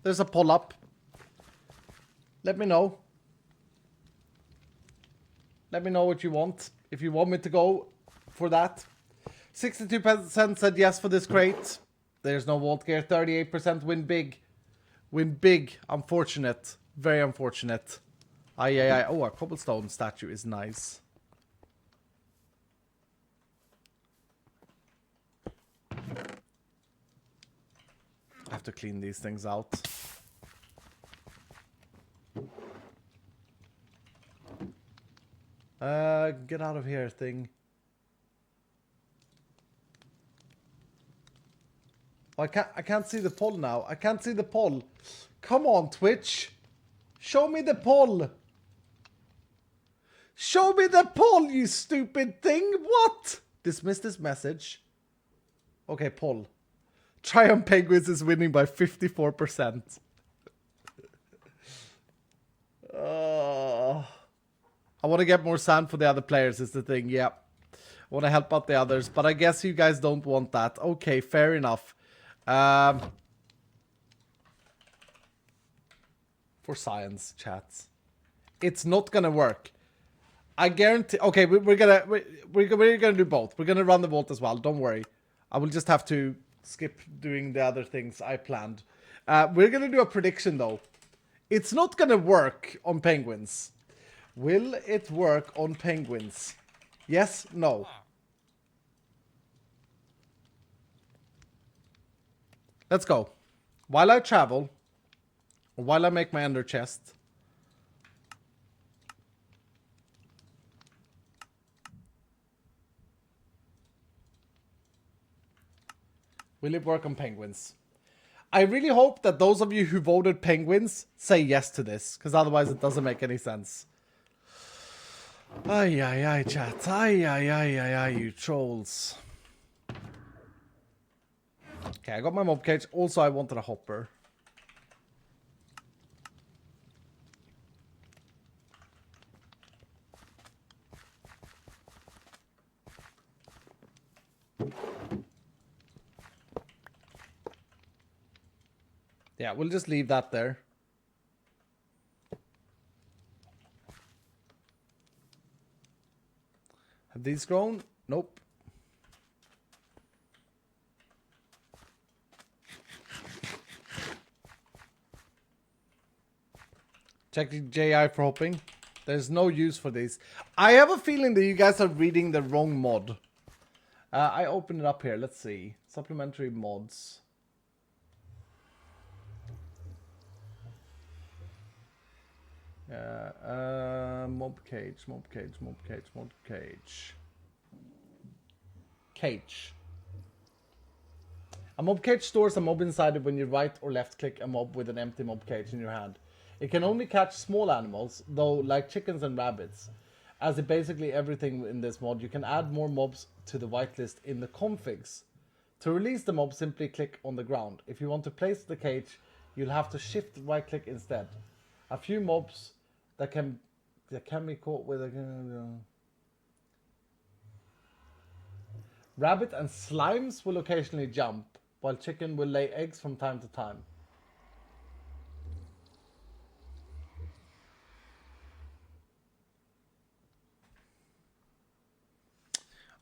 There's a pull up. Let me know. Let me know what you want. If you want me to go for that. 62% said yes for this crate. There's no vault gear. 38% win big. Win big. Unfortunate. Very unfortunate. Aye. Oh, a cobblestone statue is nice. I have to clean these things out. Get out of here, thing. Oh, I can't see the poll now. I can't see the poll. Come on, Twitch. Show me the poll. Show me the poll, you stupid thing. What? Dismiss this message. Okay, poll. Triumph Penguins is winning by 54%. I want to get more sand for the other players is the thing, yeah. I want to help out the others, but I guess you guys don't want that. Okay, fair enough. For science, chats. It's not gonna work. I guarantee... Okay, we're gonna do both. We're gonna run the vault as well, don't worry. I will just have to skip doing the other things I planned. We're gonna do a prediction though. It's not gonna work on penguins. Will it work on penguins? Yes, no. Let's go. While I travel, or while I make my ender chest, will it work on penguins? I really hope that those of you who voted penguins say yes to this, because otherwise it doesn't make any sense. Ay, chat. Ay, you trolls. Okay, I got my mob cage. Also, I wanted a hopper. Yeah, we'll just leave that there. Have these grown? Nope. Check the JI for hopping. There's no use for these. I have a feeling that you guys are reading the wrong mod. I open it up here. Let's see. Supplementary mods. Mob cage. Cage. A mob cage stores a mob inside it when you right or left click a mob with an empty mob cage in your hand. It can only catch small animals, though, like chickens and rabbits. As in basically everything in this mod, you can add more mobs to the whitelist in the configs. To release the mob, simply click on the ground. If you want to place the cage, you'll have to shift right click instead. A few mobs that can be caught with a... Rabbit and slimes will occasionally jump, while chicken will lay eggs from time to time.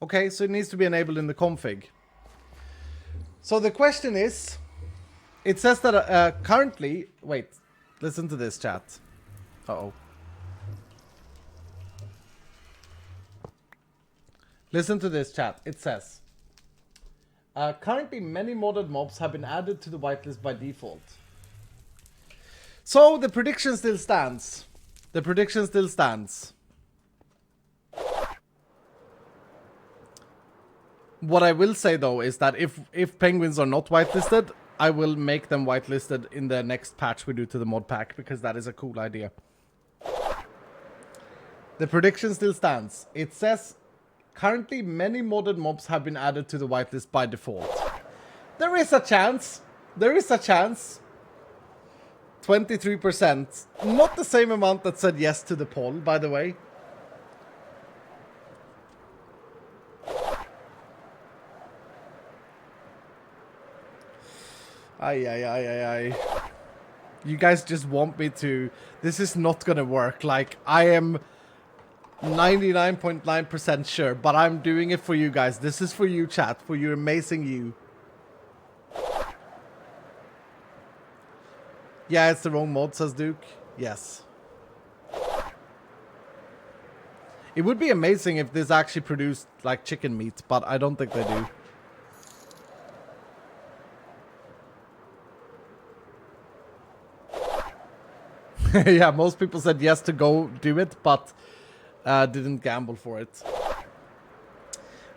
Okay, so it needs to be enabled in the config. So the question is, it says that currently, wait, listen to this chat. Uh-oh. Listen to this chat. It says, currently many modded mobs have been added to the whitelist by default. So the prediction still stands. The prediction still stands. What I will say though is that if penguins are not whitelisted, I will make them whitelisted in the next patch we do to the mod pack, because that is a cool idea. The prediction still stands. It says, currently many modded mobs have been added to the whitelist by default. There is a chance. There is a chance. 23%. Not the same amount that said yes to the poll, by the way. Ay. You guys just want me to... This is not gonna work. Like, I am 99.9% sure, but I'm doing it for you guys. This is for you, chat. For your amazing you. Yeah, it's the wrong mod, says Duke. Yes. It would be amazing if this actually produced, like, chicken meat, but I don't think they do. Yeah, most people said yes to go do it, but didn't gamble for it.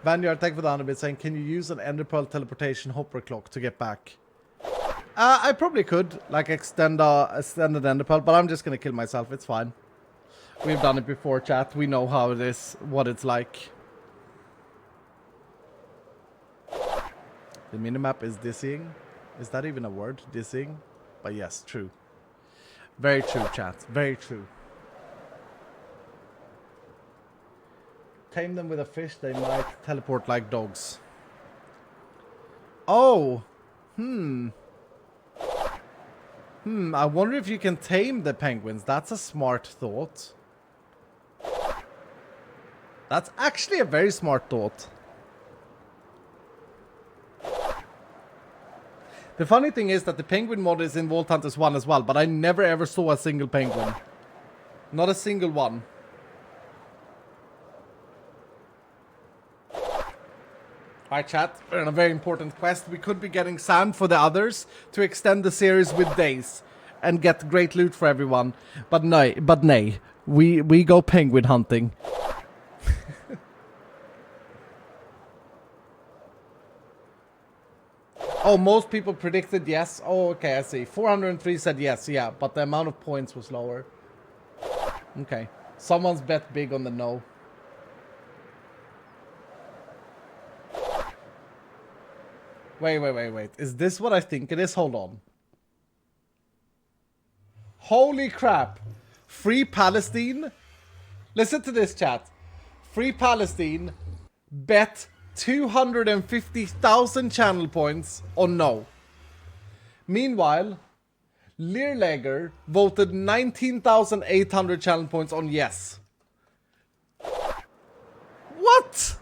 Vanguard, thank you for the 100 bit, saying, can you use an Ender Pearl teleportation hopper clock to get back? I probably could, like, extend an Ender Pearl, but I'm just gonna kill myself. It's fine. We've done it before, chat. We know how it is, what it's like. The minimap is dizzying. Is that even a word? Dizzying? But yes, true. Very true, chat. Very true. Tame them with a fish, they might teleport like dogs. Oh! I wonder if you can tame the penguins. That's a smart thought. That's actually a very smart thought. The funny thing is that the penguin mod is in Vault Hunters 1 as well, but I never ever saw a single penguin. Not a single one. Alright, chat, we're on a very important quest. We could be getting sand for the others to extend the series with days and get great loot for everyone. But nay, we go penguin hunting. Oh, most people predicted yes. Oh, okay, I see. 403 said yes, yeah, but the amount of points was lower. Okay. Someone's bet big on the no. Wait. Is this what I think it is? Hold on. Holy crap. Free Palestine? Listen to this, chat. Free Palestine bet 250,000 channel points on no. Meanwhile, Learlegger voted 19,800 channel points on yes. What?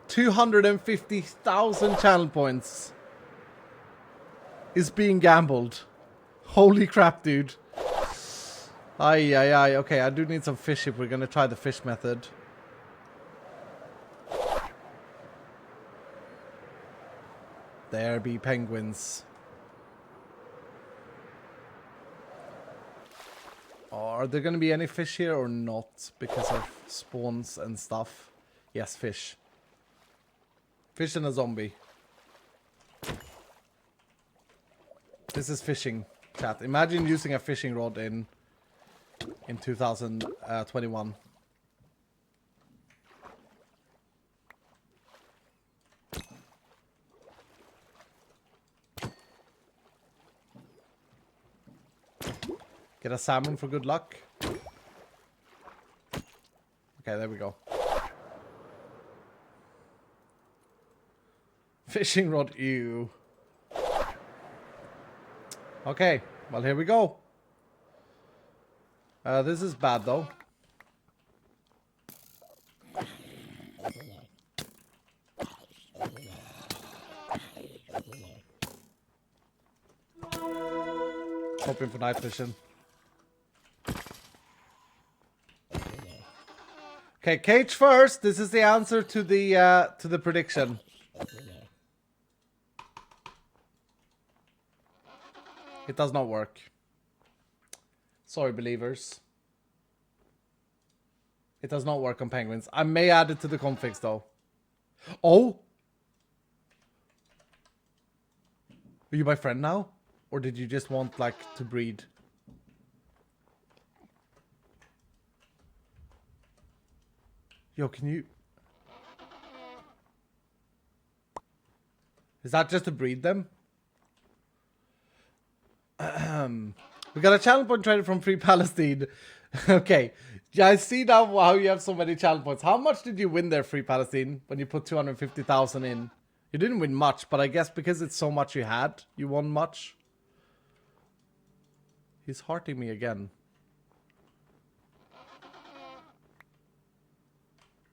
250,000 channel points is being gambled. Holy crap, dude. Ay. Okay, I do need some fish if we're gonna try the fish method. There be penguins. Are there gonna be any fish here or not? Because of spawns and stuff. Yes, fish. Fish and a zombie. This is fishing, chat. Imagine using a fishing rod in 2021. Get a salmon for good luck. Okay, there we go. Fishing rod, ew. Okay, well, here we go. This is bad, though. Hoping for night vision. Okay, cage first. This is the answer to the prediction. It does not work. Sorry, believers. It does not work on penguins. I may add it to the configs, though. Oh! Are you my friend now? Or did you just want, like, to breed? Yo, can you... Is that just to breed them? We got a channel point traded from Free Palestine. Okay. Yeah, I see now how you have so many channel points. How much did you win there, Free Palestine, when you put 250,000 in? You didn't win much, but I guess because it's so much you had, you won much. He's hearting me again.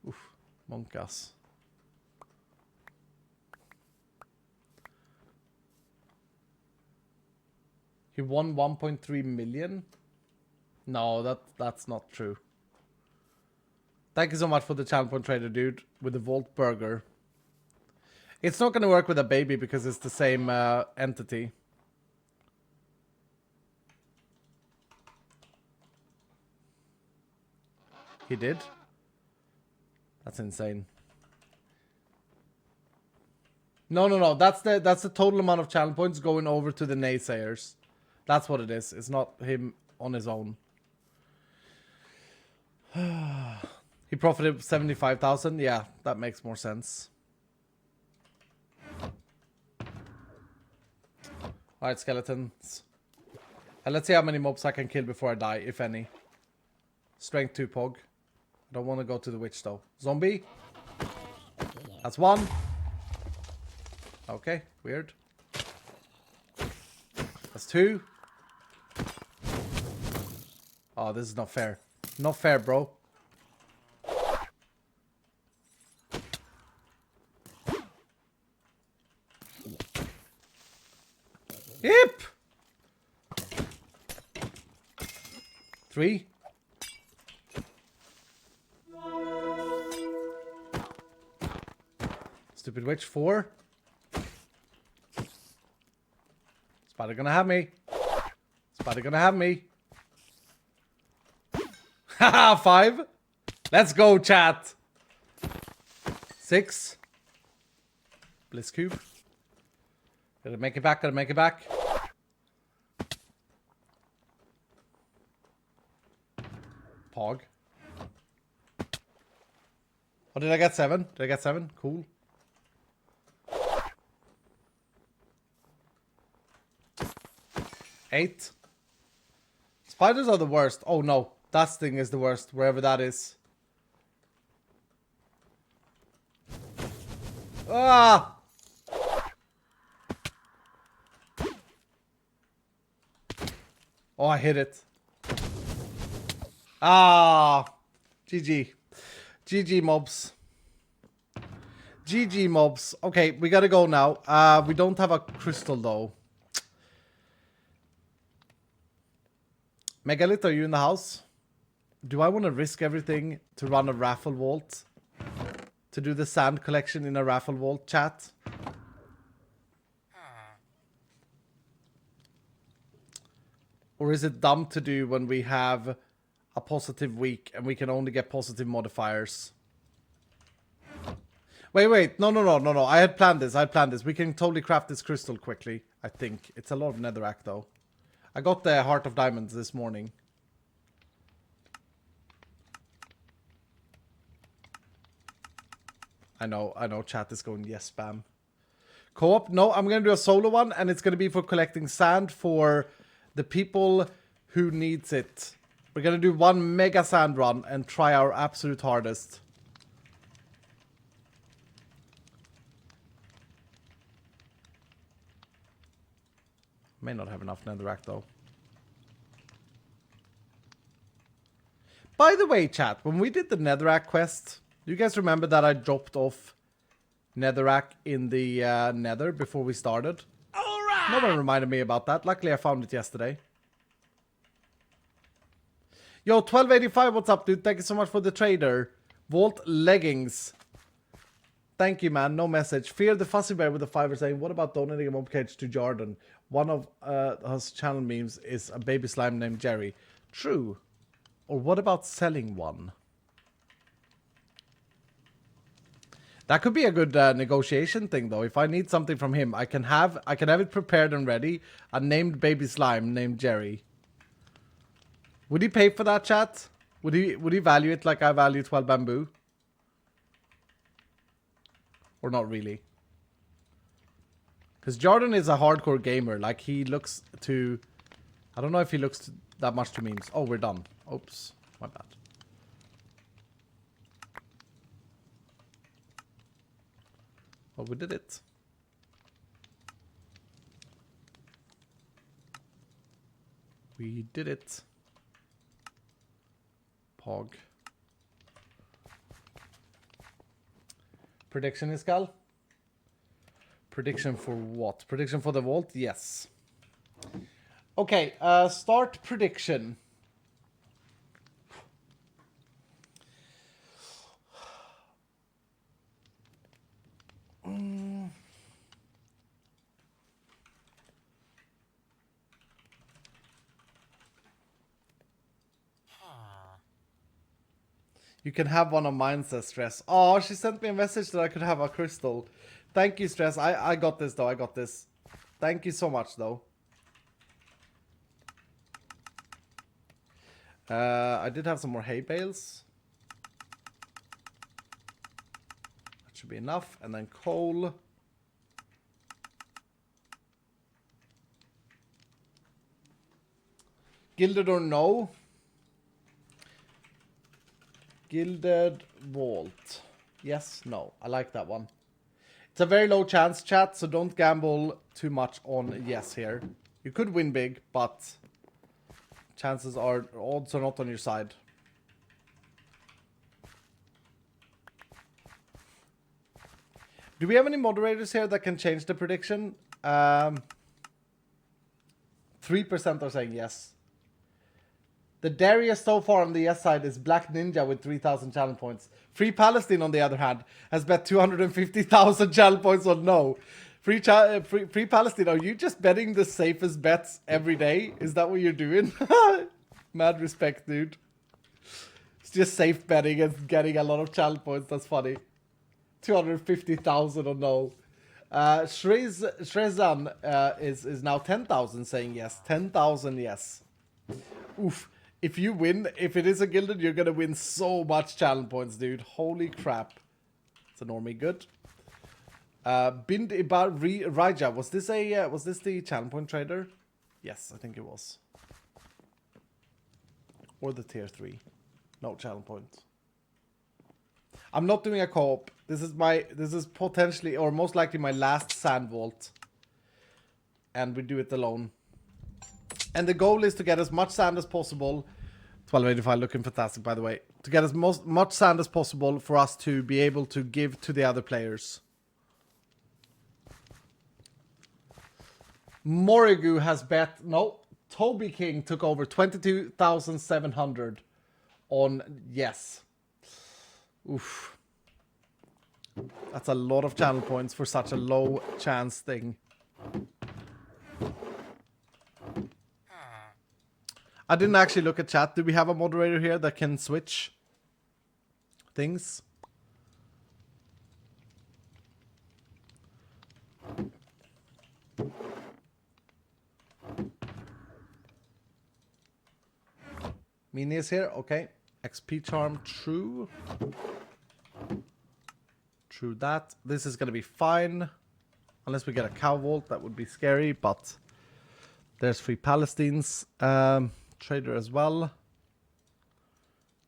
Oof, monkas. He won 1.3 million? No, that's not true. Thank you so much for the channel point trader, dude, with the Volt Burger. It's not going to work with a baby because it's the same entity. He did? That's insane. No. That's the total amount of channel points going over to the naysayers. That's what it is. It's not him on his own. He profited 75,000. Yeah, that makes more sense. Alright, skeletons. And let's see how many mobs I can kill before I die, if any. Strength 2 pog. I don't want to go to the witch though. Zombie. That's 1. Okay, weird. That's 2. Oh, this is not fair. Not fair, bro. Yep. 3. Stupid witch. 4. Spider gonna have me. Spider gonna have me. Haha, 5. Let's go, chat. 6. Bliss cube. Gotta make it back, gotta make it back. Pog. Oh, did I get 7? Did I get 7? Cool. 8. Spiders are the worst. Oh no, that thing is the worst, wherever that is. Ah! Oh, I hit it. Ah! GG. GG mobs. GG mobs. Okay, we gotta go now. We don't have a crystal though. Megalith, are you in the house? Do I want to risk everything to run a raffle vault? To do the sand collection in a raffle vault, chat? Or is it dumb to do when we have a positive week and we can only get positive modifiers? Wait. No. I had planned this. We can totally craft this crystal quickly, I think. It's a lot of netherrack, though. I got the Heart of Diamonds this morning. I know, chat is going, yes, spam. Co-op? No, I'm going to do a solo one, and it's going to be for collecting sand for the people who needs it. We're going to do one mega sand run and try our absolute hardest. May not have enough netherrack, though. By the way, chat, when we did the netherrack quest, do you guys remember that I dropped off netherrack in the nether before we started? Alright! No one reminded me about that. Luckily, I found it yesterday. Yo, 1285, what's up, dude? Thank you so much for the trader. Vault leggings. Thank you, man. No message. Fear the Fuzzy Bear with a 5 saying, what about donating a mob cage to Jordan? One of his channel memes is a baby slime named Jerry. True. Or what about selling one? That could be a good negotiation thing, though. If I need something from him, I can have it prepared and ready. A named baby slime named Jerry. Would he pay for that, chat? Would he value it like I value 12 bamboo? Or not really? Because Jordan is a hardcore gamer. Like, he looks to... I don't know if he looks that much to memes. Oh, we're done. Oops. My bad. Well, we did it. We did it. Pog. Prediction, Iskall? Prediction for what? Prediction for the vault? Yes. Okay, start prediction. You can have one of mine, says Stress. Oh, she sent me a message that I could have a crystal. Thank you, Stress. I got this, though. I got this. Thank you so much, though. I did have some more hay bales. That should be enough. And then coal. Gilded or no? Gilded vault. Yes, no. I like that one. It's a very low chance, chat, so don't gamble too much on yes here. You could win big, but chances are, odds are not on your side. Do we have any moderators here that can change the prediction? 3% are saying yes. The Darius so far on the yes side is Black Ninja with 3,000 channel points. Free Palestine, on the other hand, has bet 250,000 channel points on no. Free Palestine, are you just betting the safest bets every day? Is that what you're doing? Mad respect, dude. It's just safe betting and getting a lot of channel points. That's funny. 250,000 on no. Shrezan is now 10,000 saying yes. 10,000 yes. Oof. If you win, if it is a gilded, you're gonna win so much challenge points, dude. Holy crap. It's a normie good. Bind Ibar Raja. Was this the challenge point trader? Yes, I think it was. Or the tier 3. No challenge point. I'm not doing a co-op. This is potentially or most likely my last sand vault. And we do it alone. And the goal is to get as much sand as possible. 1285 looking fantastic, by the way. To get as much sand as possible for us to be able to give to the other players. Morigu has bet... No, Toby King took over 22,700 on yes. Oof. That's a lot of channel points for such a low chance thing. I didn't actually look at chat. Do we have a moderator here that can switch things? Mini is here. Okay. XP charm. True. True that. This is going to be fine. Unless we get a cow vault. That would be scary. But there's free Palestines. Trader as well.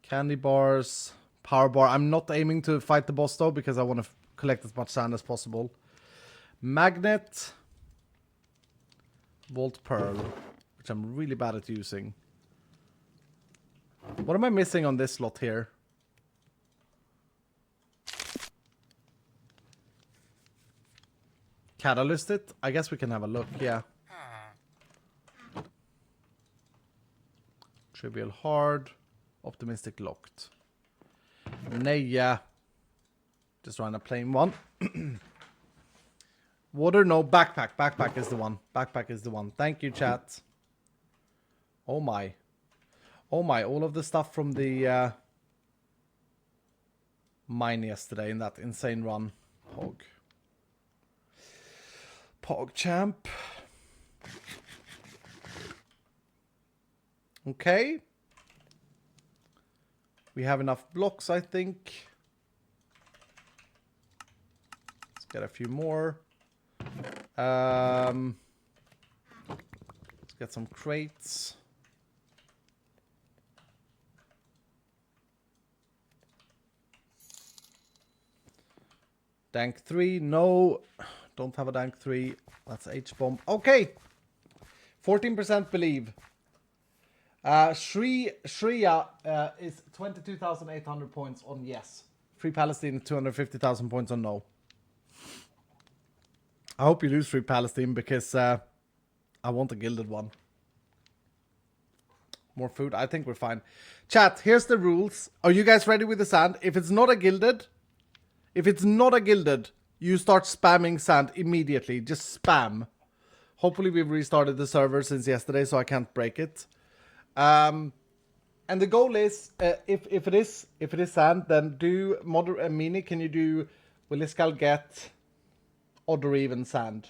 Candy bars. Power bar. I'm not aiming to fight the boss though, because I want to collect as much sand as possible. Magnet. Vault pearl. Which I'm really bad at using. What am I missing on this slot here? Catalyst it? I guess we can have a look, yeah. Trivial hard. Optimistic locked. Neja. Just run a plain one. Water, no. Backpack. Backpack is the one. Backpack is the one. Thank you, chat. Oh my. Oh my. All of the stuff from the... mine yesterday in that insane run. Pog champ. Okay. We have enough blocks, I think. Let's get a few more. Let's get some crates. Dank 3, no. Don't have a Dank 3. That's H-bomb. Okay. 14% believe. Shreya is 22,800 points on yes. Free Palestine, 250,000 points on no. I hope you lose Free Palestine because I want a gilded one. More food. I think we're fine. Chat, here's the rules. Are you guys ready with the sand? If it's not a gilded, you start spamming sand immediately. Just spam. Hopefully we've restarted the server since yesterday, so I can't break it. And the goal is, if it is sand, then do Mini. Can you do? Will iskall get odd or even sand?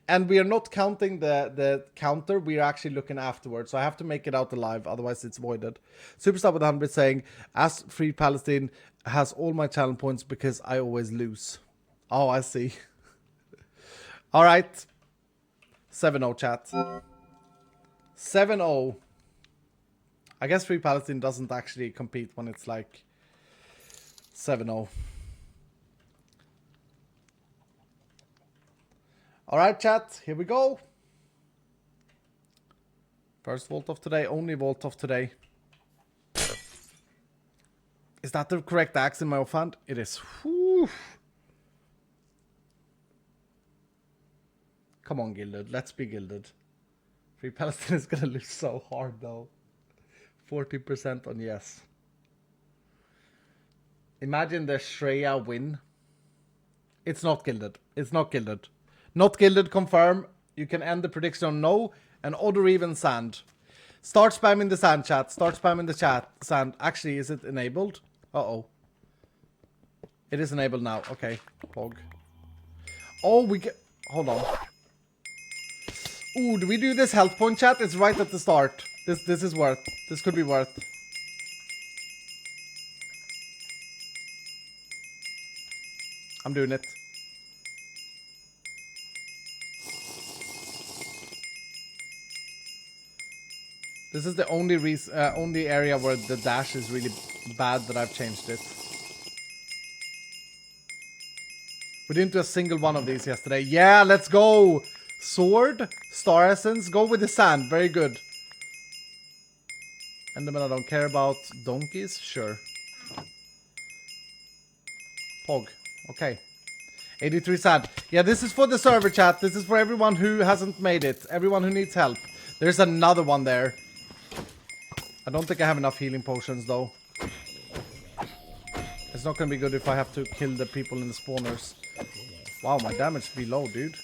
And we are not counting the counter. We are actually looking afterwards. So I have to make it out alive, otherwise it's voided. Superstar with 100 saying, as Free Palestine has all my challenge points because I always lose. Oh, I see. All right. 7-0 chat. 7-0. I guess Free Palestine doesn't actually compete when it's like 7-0. Alright chat, here we go. First vault of today, only vault of today. Is that the correct axe in my offhand? It is. Whew. Come on, Gilded. Let's be Gilded. Free Palestine is gonna lose so hard though. 40% on yes. Imagine the Shreya win. It's not Gilded. It's not Gilded. Not Gilded, confirm. You can end the prediction on no. And odd or even sand. Start spamming the sand chat. Start spamming the chat. Sand. Actually, is it enabled? Uh-oh. It is enabled now. Okay. Pog. Oh, we get... Hold on. Ooh, do we do this health point chat? It's right at the start. This is worth. This could be worth. I'm doing it. This is the only area where the dash is really bad that I've changed it. We didn't do a single one of these yesterday. Yeah, let's go! Sword, Star Essence, go with the sand. Very good. Enderman I don't care about. Donkeys? Sure. Pog. Okay. 83 sand. Yeah, this is for the server chat. This is for everyone who hasn't made it. Everyone who needs help. There's another one there. I don't think I have enough healing potions though. It's not gonna be good if I have to kill the people in the spawners. Wow, my damage be low, dude.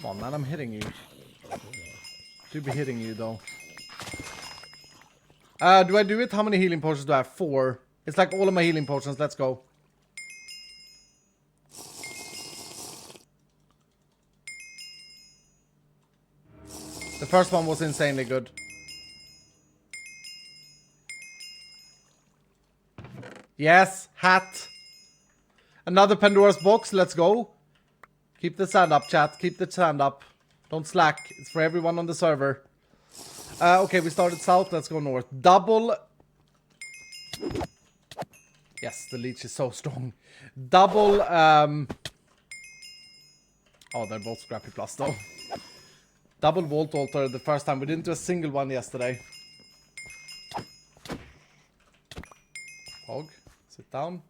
Come on, man, I'm hitting you. Do be hitting you though. Do I do it? How many healing potions do I have? 4. It's like all of my healing potions. Let's go. The first one was insanely good. Yes, hat. Another Pandora's box. Let's go. Keep the sand up, chat. Keep the sand up. Don't slack. It's for everyone on the server. Okay, we started south. Let's go north. Double. Yes, the leech is so strong. Double. Oh, they're both scrappy plus though. Double vault altar the first time. We didn't do a single one yesterday. Hog, sit down.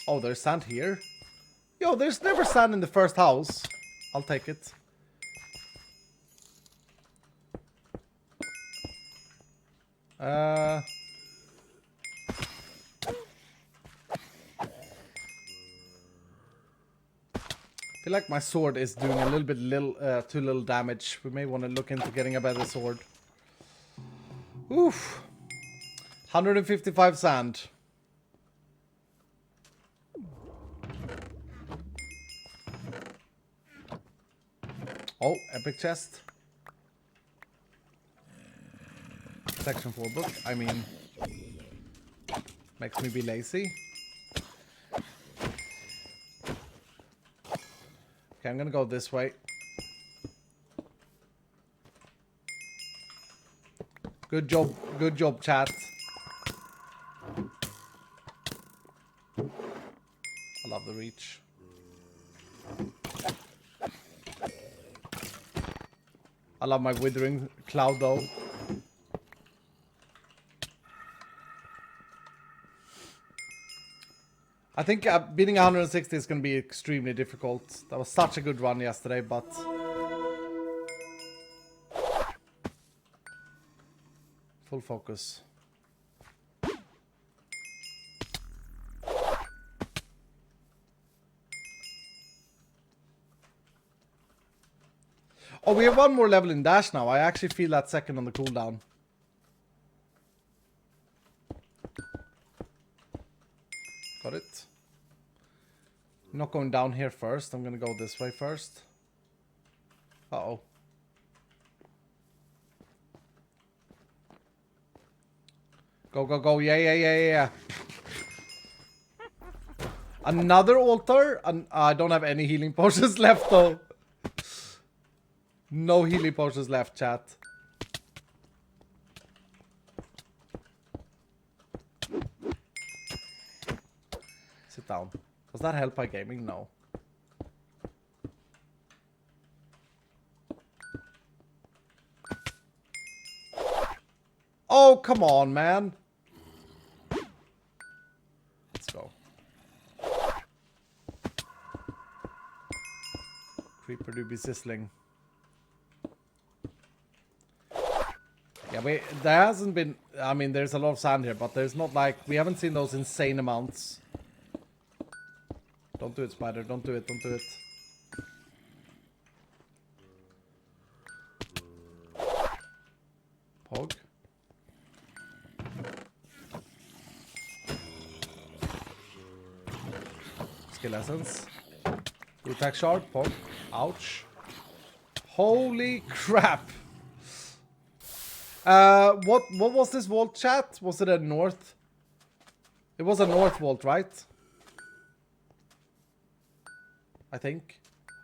Oh, there's sand here. Yo, there's never sand in the first house. I'll take it. I feel like my sword is doing a little bit too little damage. We may want to look into getting a better sword. Oof. 155 sand. Oh, epic chest. Section 4 book. I mean, makes me be lazy. Okay, I'm gonna go this way. Good job, chat. I love the reach. I love my withering cloud though. I think beating 160 is going to be extremely difficult. That was such a good run yesterday, but... Full focus. Oh, we have one more level in dash now. I actually feel that second on the cooldown. Got it. I'm not going down here first. I'm gonna go this way first. Uh-oh. Go, go, go. Yeah. Another altar? I don't have any healing potions left, though. No healing potions left, chat. Sit down. Was that help by gaming? No. Oh, come on, man. Let's go. Creeper do be sizzling. Yeah, there hasn't been... I mean, there's a lot of sand here, but there's not like... We haven't seen those insane amounts. Don't do it, spider. Don't do it. Don't do it. Pog. Skill essence. Attack shard. Pog. Ouch. Holy crap. What was this vault, chat? Was it a north? It was a north vault, right? I think.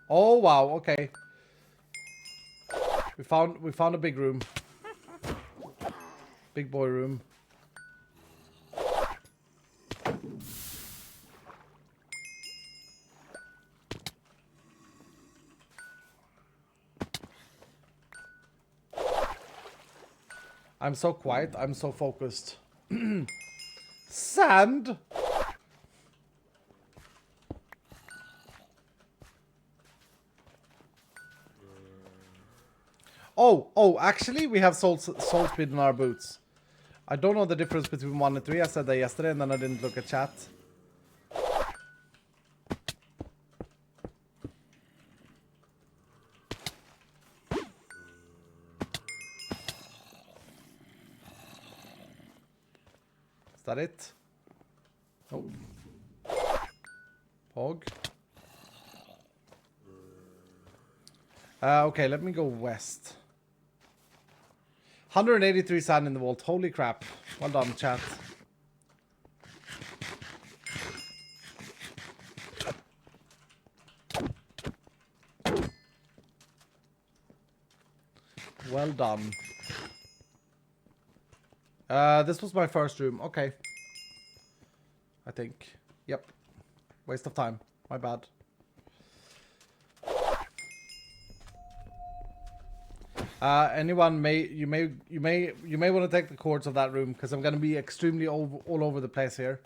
Oh wow, okay. We found a big room. Big boy room. I'm so quiet, I'm so focused. Sand! Oh, actually, we have soul speed in our boots. I don't know the difference between 1 and 3. I said that yesterday and then I didn't look at chat. Is that it? Oh. Pog. Okay, let me go west. 183 sand in the vault. Holy crap. Well done, chat. Well done. This was my first room. Okay. I think. Yep. Waste of time. My bad. Anyone you may want to take the cords of that room because I'm going to be extremely all over the place here.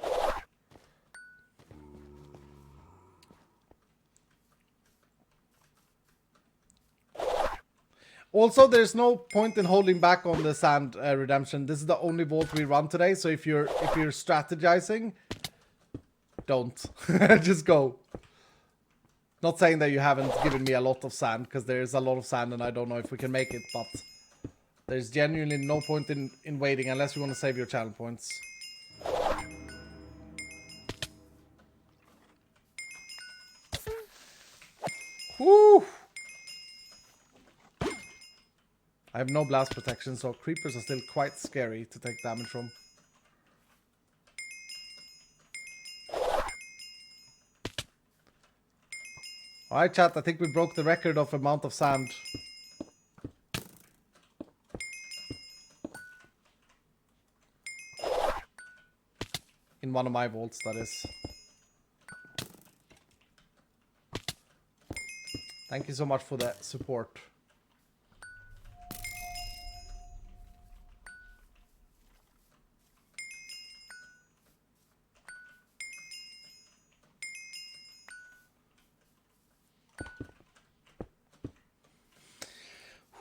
Also, there's no point in holding back on the sand redemption. This is the only vault we run today, so if you're strategizing, don't. Just go. Not saying that you haven't given me a lot of sand, because there's a lot of sand and I don't know if we can make it, but there's genuinely no point in waiting unless you want to save your channel points. Woo! I have no blast protection, so creepers are still quite scary to take damage from. Alright, chat, I think we broke the record of amount of sand. In one of my vaults, that is. Thank you so much for the support.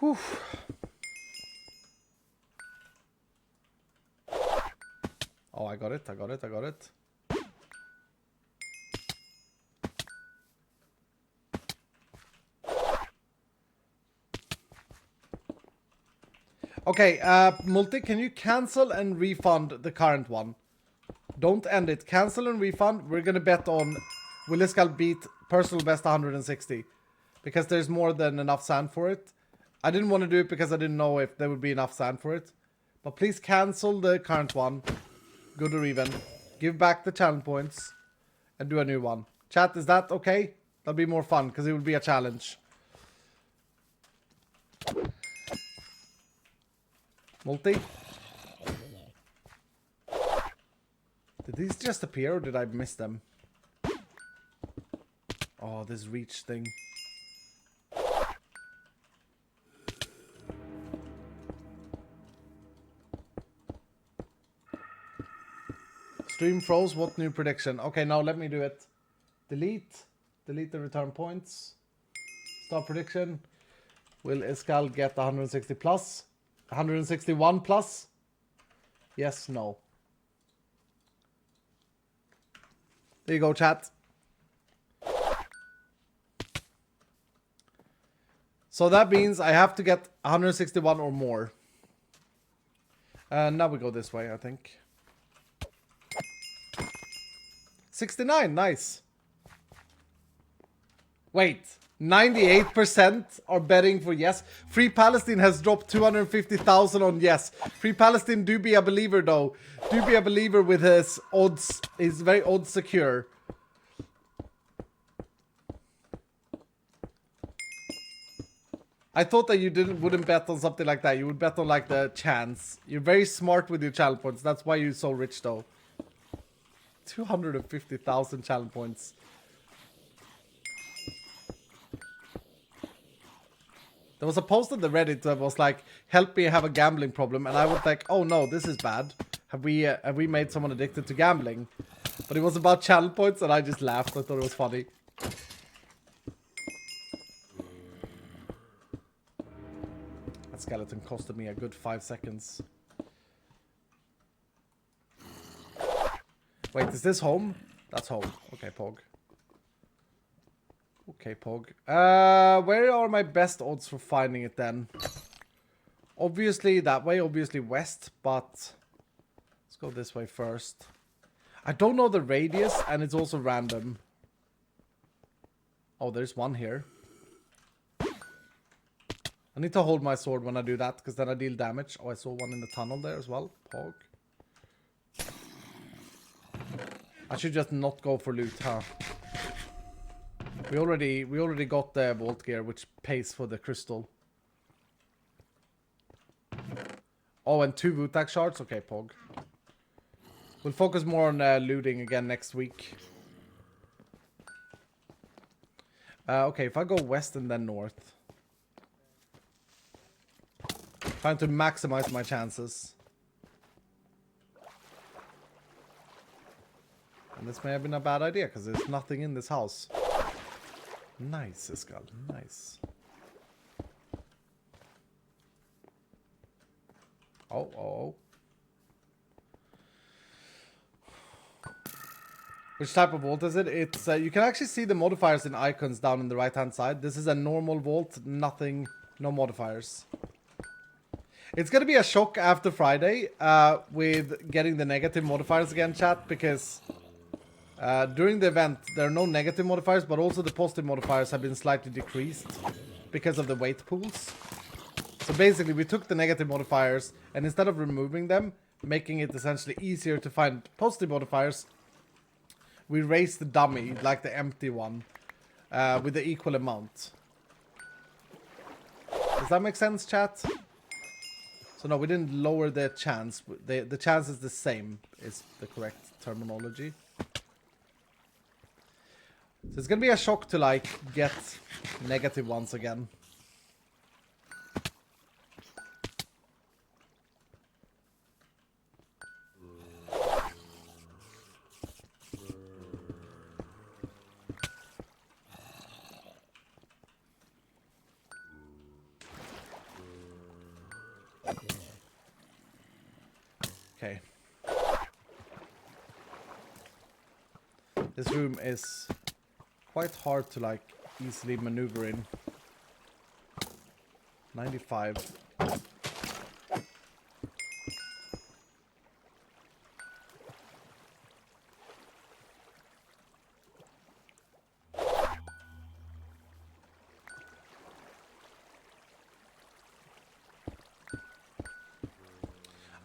Whew. Oh, I got it. Okay, Multi, can you cancel and refund the current one? Don't end it. Cancel and refund. We're gonna bet on will iskall beat personal best 160. Because there's more than enough sand for it. I didn't want to do it because I didn't know if there would be enough sand for it. But please cancel the current one. Good or even. Give back the challenge points. And do a new one. Chat, is that okay? That'll be more fun because it will be a challenge. Multi? Did these just appear or did I miss them? Oh, this reach thing. Stream froze, what new prediction? Okay, now let me do it. Delete the return points. Start prediction. Will iskall get 160 plus? 161 plus? Yes, no. There you go, chat. So that means I have to get 161 or more. And now we go this way, I think. 69, nice. Wait, 98% are betting for yes. Free Palestine has dropped 250,000 on yes. Free Palestine, do be a believer though. Do be a believer with his odds. He's very odds secure. I thought that you wouldn't bet on something like that. You would bet on like the chance. You're very smart with your channel points. That's why you're so rich though. 250,000 challenge points. There was a post on the Reddit that was like, help me have a gambling problem. And I was like, oh no, this is bad. Have we made someone addicted to gambling? But it was about channel points and I just laughed. I thought it was funny. That skeleton costed me a good 5 seconds. Wait, is this home? That's home. Okay, Pog. Okay, Pog. Where are my best odds for finding it then? Obviously that way, obviously west, but let's go this way first. I don't know the radius and it's also random. Oh, there's one here. I need to hold my sword when I do that because then I deal damage. Oh, I saw one in the tunnel there as well. Pog. I should just not go for loot, huh? We already got the vault gear, which pays for the crystal. Oh, and 2 Wutak shards? Okay, Pog. We'll focus more on looting again next week. Okay, if I go west and then north. Trying to maximize my chances. And this may have been a bad idea, because there's nothing in this house. Nice, iskall. Nice. Oh. Which type of vault is it? It's you can actually see the modifiers in icons down in the right hand side. This is a normal vault, nothing, no modifiers. It's gonna be a shock after Friday with getting the negative modifiers again, chat, because during the event there are no negative modifiers, but also the positive modifiers have been slightly decreased because of the weight pools. So basically we took the negative modifiers and instead of removing them, making it essentially easier to find positive modifiers, we raised the dummy, like the empty one, with the equal amount. Does that make sense, chat? So no, we didn't lower the chance. The chance is the same, is the correct terminology. So it's gonna be a shock to like get negative ones again. Okay. This room is quite hard to like easily maneuver in. 95.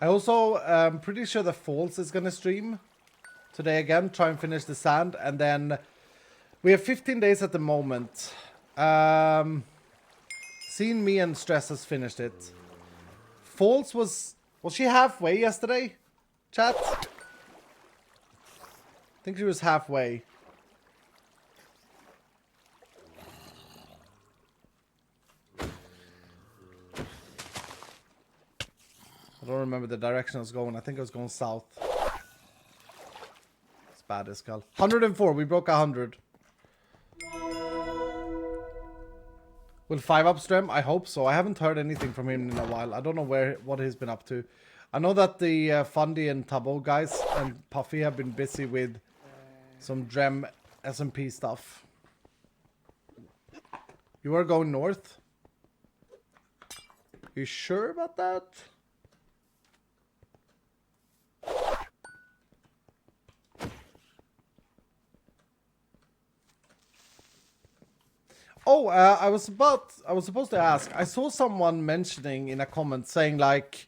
I also am pretty sure the False is gonna stream today again, try and finish the sand, and then we have 15 days at the moment. Seeing me and Stress has finished it. False was she halfway yesterday? Chat? I think she was halfway. I don't remember the direction I was going. I think I was going south. It's bad, iskall. 104. We broke 100. Will 5-Up stream? I hope so. I haven't heard anything from him in a while. I don't know what he's been up to. I know that the Fundy and Tubbo guys and Puffy have been busy with some Drem SMP stuff. You are going north? You sure about that? Oh, I was supposed to ask. I saw someone mentioning in a comment saying like,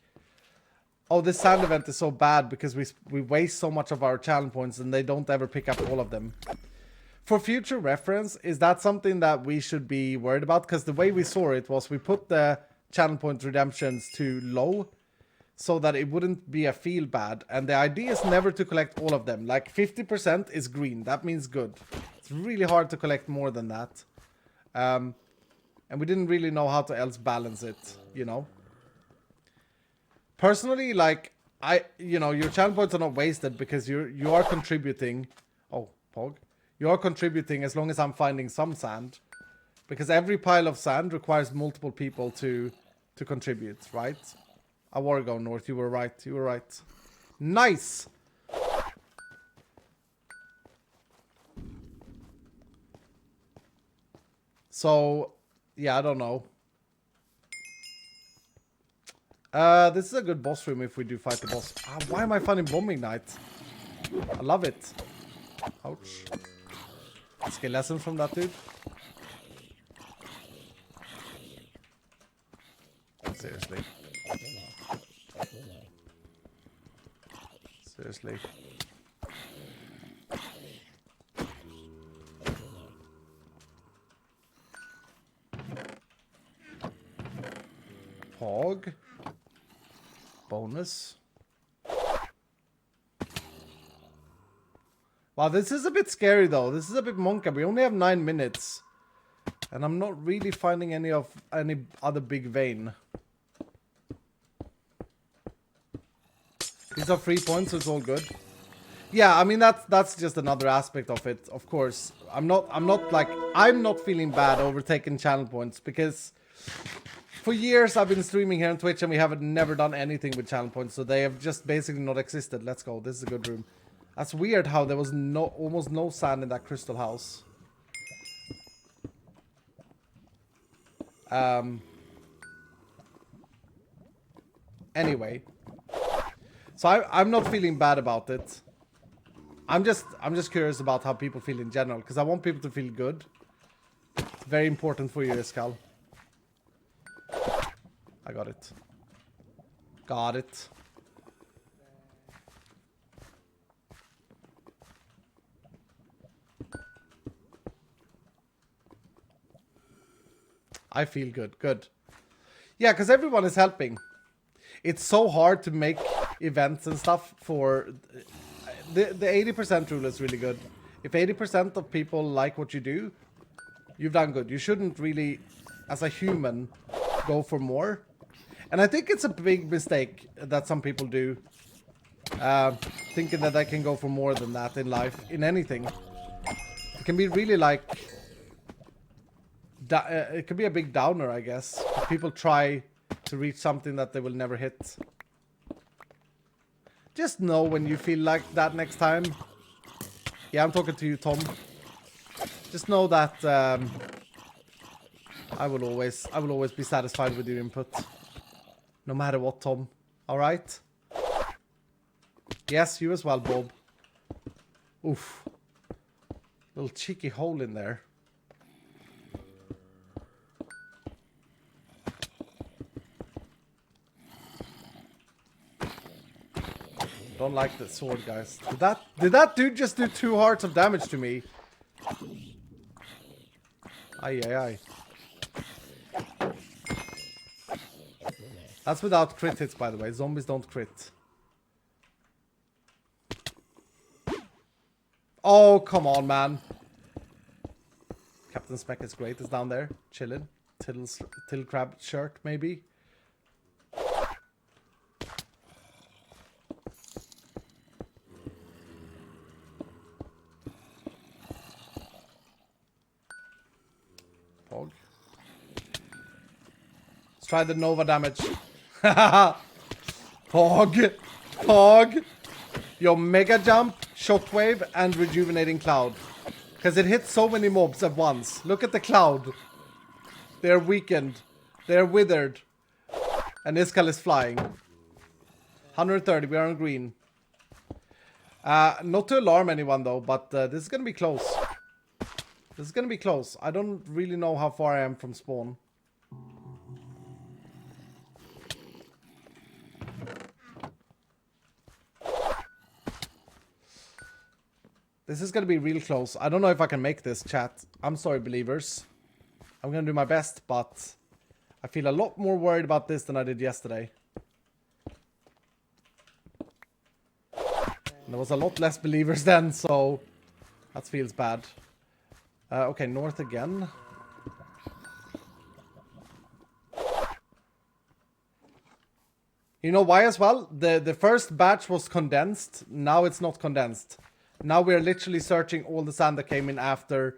"Oh, this sand event is so bad because we waste so much of our challenge points and they don't ever pick up all of them." For future reference, is that something that we should be worried about? Because the way we saw it was we put the challenge point redemptions to low so that it wouldn't be a feel bad. And the idea is never to collect all of them. Like 50% is green. That means good. It's really hard to collect more than that. And we didn't really know how to else balance it, you know. Personally, like, your challenge points are not wasted because you are contributing. Oh, Pog. You are contributing as long as I'm finding some sand. Because every pile of sand requires multiple people to contribute, right? I want to go north. You were right. You were right. Nice! So, yeah, I don't know. This is a good boss room if we do fight the boss. Why am I finding bombing night? I love it. Ouch. Skill lesson from that dude. Seriously. Seriously. Pog. Bonus. Wow, this is a bit scary though. This is a bit monka. We only have 9 minutes. And I'm not really finding any other big vein. These are 3 points, so it's all good. Yeah, I mean that's just another aspect of it, of course. I'm not feeling bad over taking channel points because for years I've been streaming here on Twitch and we haven't never done anything with channel points, so they have just basically not existed. Let's go. This is a good room. That's weird how there was almost no sand in that crystal house. Anyway. So I'm not feeling bad about it. I'm just curious about how people feel in general, because I want people to feel good. It's very important for you, Iskall. I got it. Got it. I feel good. Good. Yeah, because everyone is helping. It's so hard to make events and stuff for... The 80% rule is really good. If 80% of people like what you do, you've done good. You shouldn't really, as a human, go for more. And I think it's a big mistake that some people do. Thinking that they can go for more than that in life, in anything. It can be really like... it can be a big downer, I guess. If people try to reach something that they will never hit. Just know when you feel like that next time. Yeah, I'm talking to you, Tom. Just know that I will always be satisfied with your input. No matter what, Tom. Alright? Yes, you as well, Bob. Oof. Little cheeky hole in there. Don't like the sword, guys. Did that dude just do 2 hearts of damage to me? Aye, aye, aye. That's without crit hits, by the way. Zombies don't crit. Oh, come on, man. CaptainSparklez great is down there, chilling. Till crab shirt, maybe. Pog. Let's try the Nova damage. Pog. Pog. Your mega jump, shockwave, and rejuvenating cloud. Because it hits so many mobs at once. Look at the cloud. They're weakened. They're withered. And Iskall is flying. 130, we are on green. Not to alarm anyone though, but this is going to be close. This is going to be close. I don't really know how far I am from spawn. This is going to be real close. I don't know if I can make this, chat. I'm sorry, believers. I'm going to do my best, but I feel a lot more worried about this than I did yesterday. And there was a lot less believers then, so that feels bad. Okay, north again. You know why as well? The first batch was condensed. Now it's not condensed. Now we're literally searching all the sand that came in after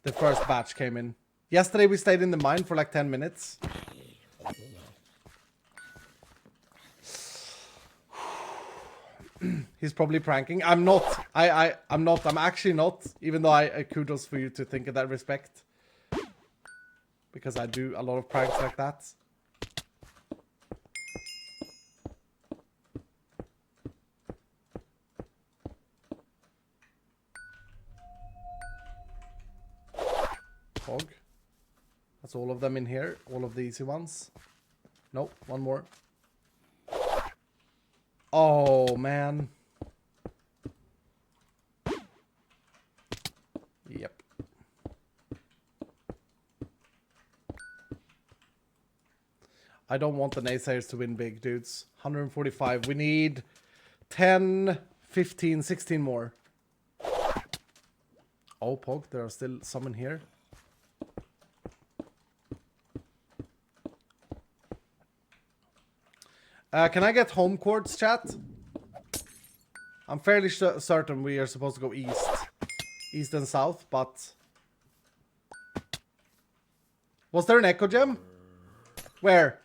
the first batch came in. Yesterday we stayed in the mine for like 10 minutes. He's probably pranking. I'm not. I'm not. I'm actually not. Even though I kudos for you to think in that respect. Because I do a lot of pranks like that. Hog. That's all of them in here. All of the easy ones. Nope, one more. Oh, man. Yep. I don't want the naysayers to win big, dudes. 145. We need 10, 15, 16 more. Oh, Pog, there are still some in here. Can I get home courts, chat? I'm fairly certain we are supposed to go east. East and south, but... Was there an echo gem? Where?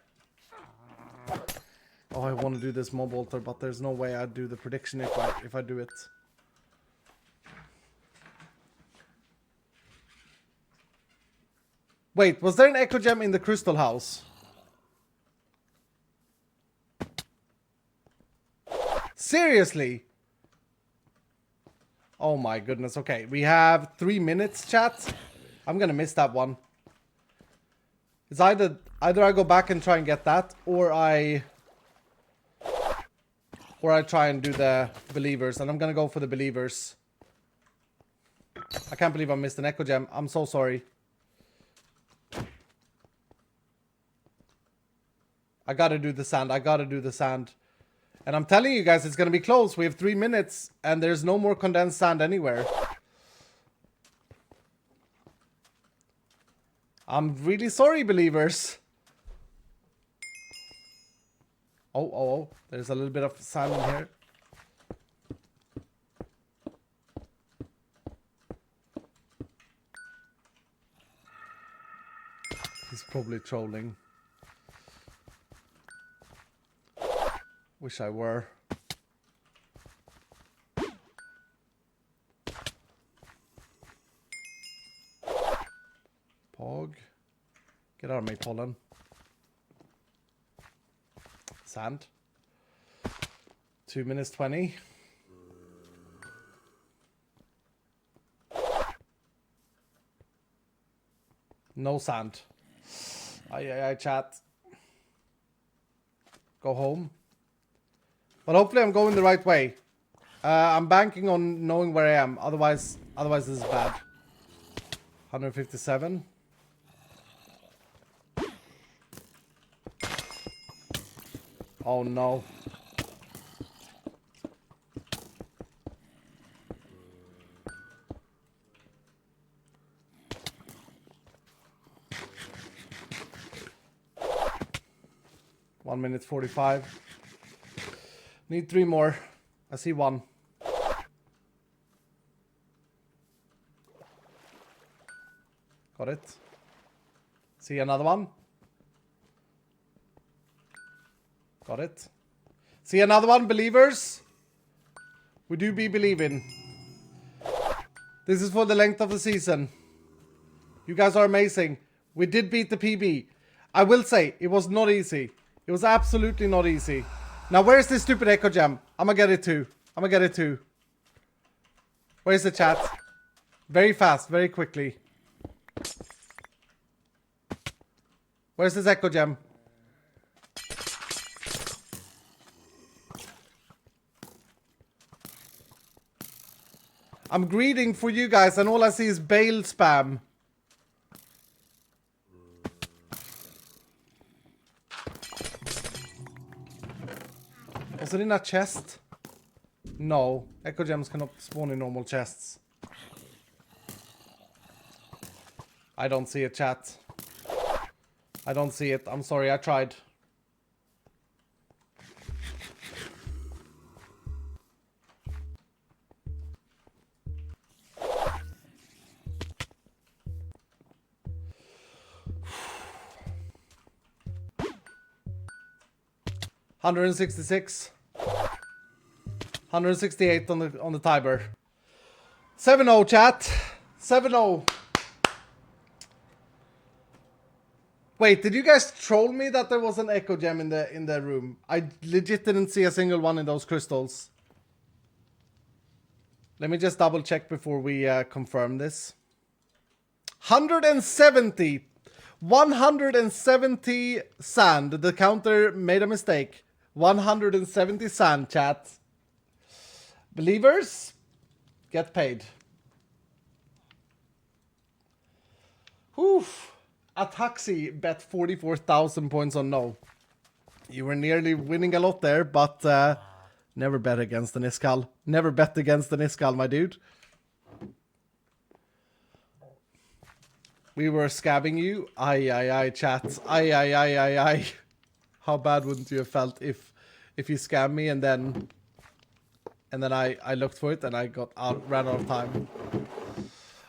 Oh, I want to do this mob altar, but there's no way I'd do the prediction if I do it. Wait, was there an echo gem in the crystal house? Seriously? Oh my goodness. Okay, we have 3 minutes, chat. I'm gonna miss that one. It's either I go back and try and get that, or I try and do the believers, and I'm gonna go for the believers. I can't believe I missed an echo gem. I'm so sorry. I gotta do the sand. I gotta do the sand. And I'm telling you guys, it's gonna be close. We have 3 minutes, and there's no more condensed sand anywhere. I'm really sorry, believers. Oh. There's a little bit of sand in here. He's probably trolling. Wish I were. Pog. Get out of me, pollen. Sand. 2 minutes 20. No sand. Aye, chat. Go home. But hopefully I'm going the right way. I'm banking on knowing where I am. Otherwise this is bad. 157. Oh no. One minute 45. Need 3 more. I see 1. Got it. See another one. Got it. See another one, believers. We do be believing. This is for the length of the season. You guys are amazing. We did beat the PB. I will say, it was not easy. It was absolutely not easy. Now, where's this stupid echo gem? I'm gonna get it too. Where's the chat? Very fast, very quickly. Where's this echo gem? I'm greeting for you guys, and all I see is bail spam. Was it in a chest? No. Echo gems cannot spawn in normal chests. I don't see it, chat. I don't see it. I'm sorry, I tried. $166. 168 on the timer. 7-0, chat. 7-0. Wait, did you guys troll me that there was an echo gem in the room? I legit didn't see a single one in those crystals. Let me just double check before we confirm this. 170. 170 sand. The counter made a mistake. 170 sand, chat. Believers, get paid. Oof. Ataxi bet 44,000 points on no. You were nearly winning a lot there, but never bet against an iskall. Never bet against an iskall, my dude. We were scabbing you. Aye, chat. Aye. How bad wouldn't you have felt if you scammed me and then I looked for it and I ran out of time.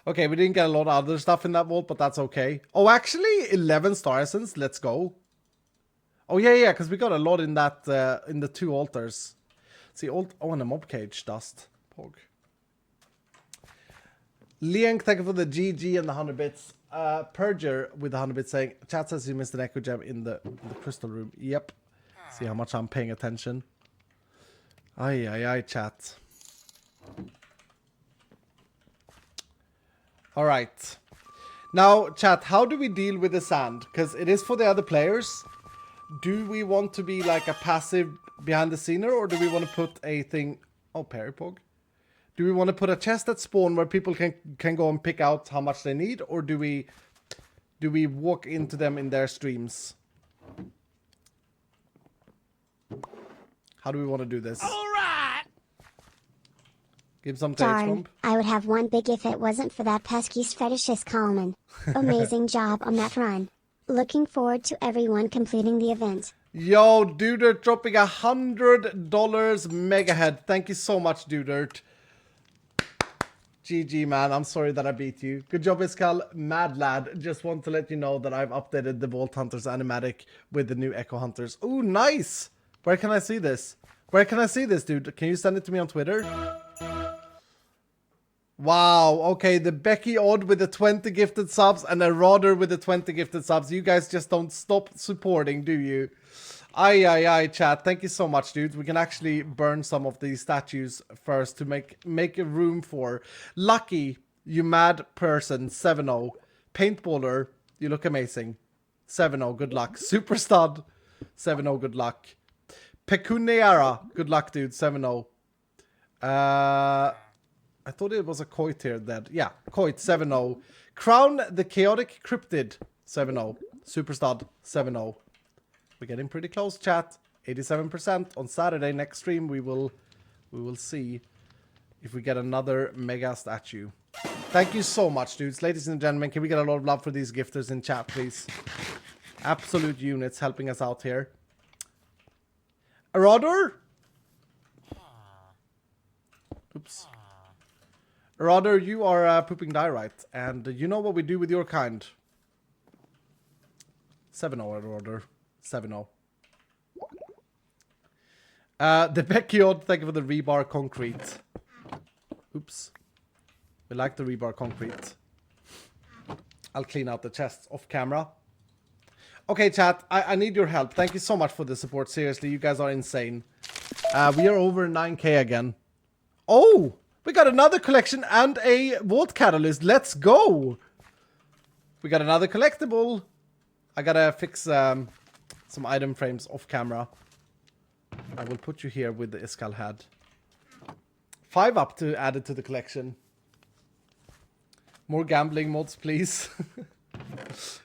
Okay, we didn't get a lot of other stuff in that vault, but that's okay. Oh, actually, 11 star essence. Let's go. Oh, yeah, because we got a lot in that, in the 2 altars. See, oh, and a mob cage dust. Pog. Liang, thank you for the GG and the 100 bits. Purger with 100 bits saying, chat says you missed an echo gem in the crystal room. Yep. See how much I'm paying attention. Ay, chat. Alright. Now, chat, how do we deal with the sand? Because it is for the other players. Do we want to be like a passive behind the scener, or do we want to put a thing... Oh, Peripog. Do we want to put a chest at spawn where people can go and pick out how much they need, or do we walk into them in their streams? How do we want to do this? All right. Give some takes, Darn, I would have one big if it wasn't for that pesky fetishist Coleman. Amazing job on that run. Looking forward to everyone completing the event. Yo, Dudert dropping $100 megahead. Thank you so much, Dudert. GG, man. I'm sorry that I beat you. Good job, Iskall. Mad lad. Just want to let you know that I've updated the Vault Hunters animatic with the new Echo Hunters. Ooh, nice. Where can I see this? Where can I see this, dude? Can you send it to me on Twitter? Wow. Okay, the Becky Odd with the 20 gifted subs and a Rodder with the 20 gifted subs. You guys just don't stop supporting, do you? Aye, chat. Thank you so much, dudes. We can actually burn some of these statues first to make a room for Lucky, you mad person, 7-0. Paintballer, you look amazing. 7-0, good luck. Super Stud, 7-0, good luck. Pecuneara, good luck, dude, 7-0. I thought it was a Coit here that... Yeah, Coit, 7-0. Crown the Chaotic Cryptid, 7-0. Super Stud, 7-0. We're getting pretty close, chat. 87% on Saturday. Next stream, we will see if we get another mega statue. Thank you so much, dudes. Ladies and gentlemen, can we get a lot of love for these gifters in chat, please? Absolute units helping us out here. Rodder? Oops. Rodder, you are pooping diorite, and you know what we do with your kind. 7-0, Rodder. 7-0. The Beckyod, thank you for the rebar concrete. Oops. We like the rebar concrete. I'll clean out the chests off camera. Okay, chat, I need your help. Thank you so much for the support. Seriously, you guys are insane. We are over 9k again. Oh! We got another collection and a Vault Catalyst. Let's go! We got another collectible. I gotta fix... some item frames off camera. I will put you here with the Iskall head. 5 up to add it to the collection. More gambling mods, please.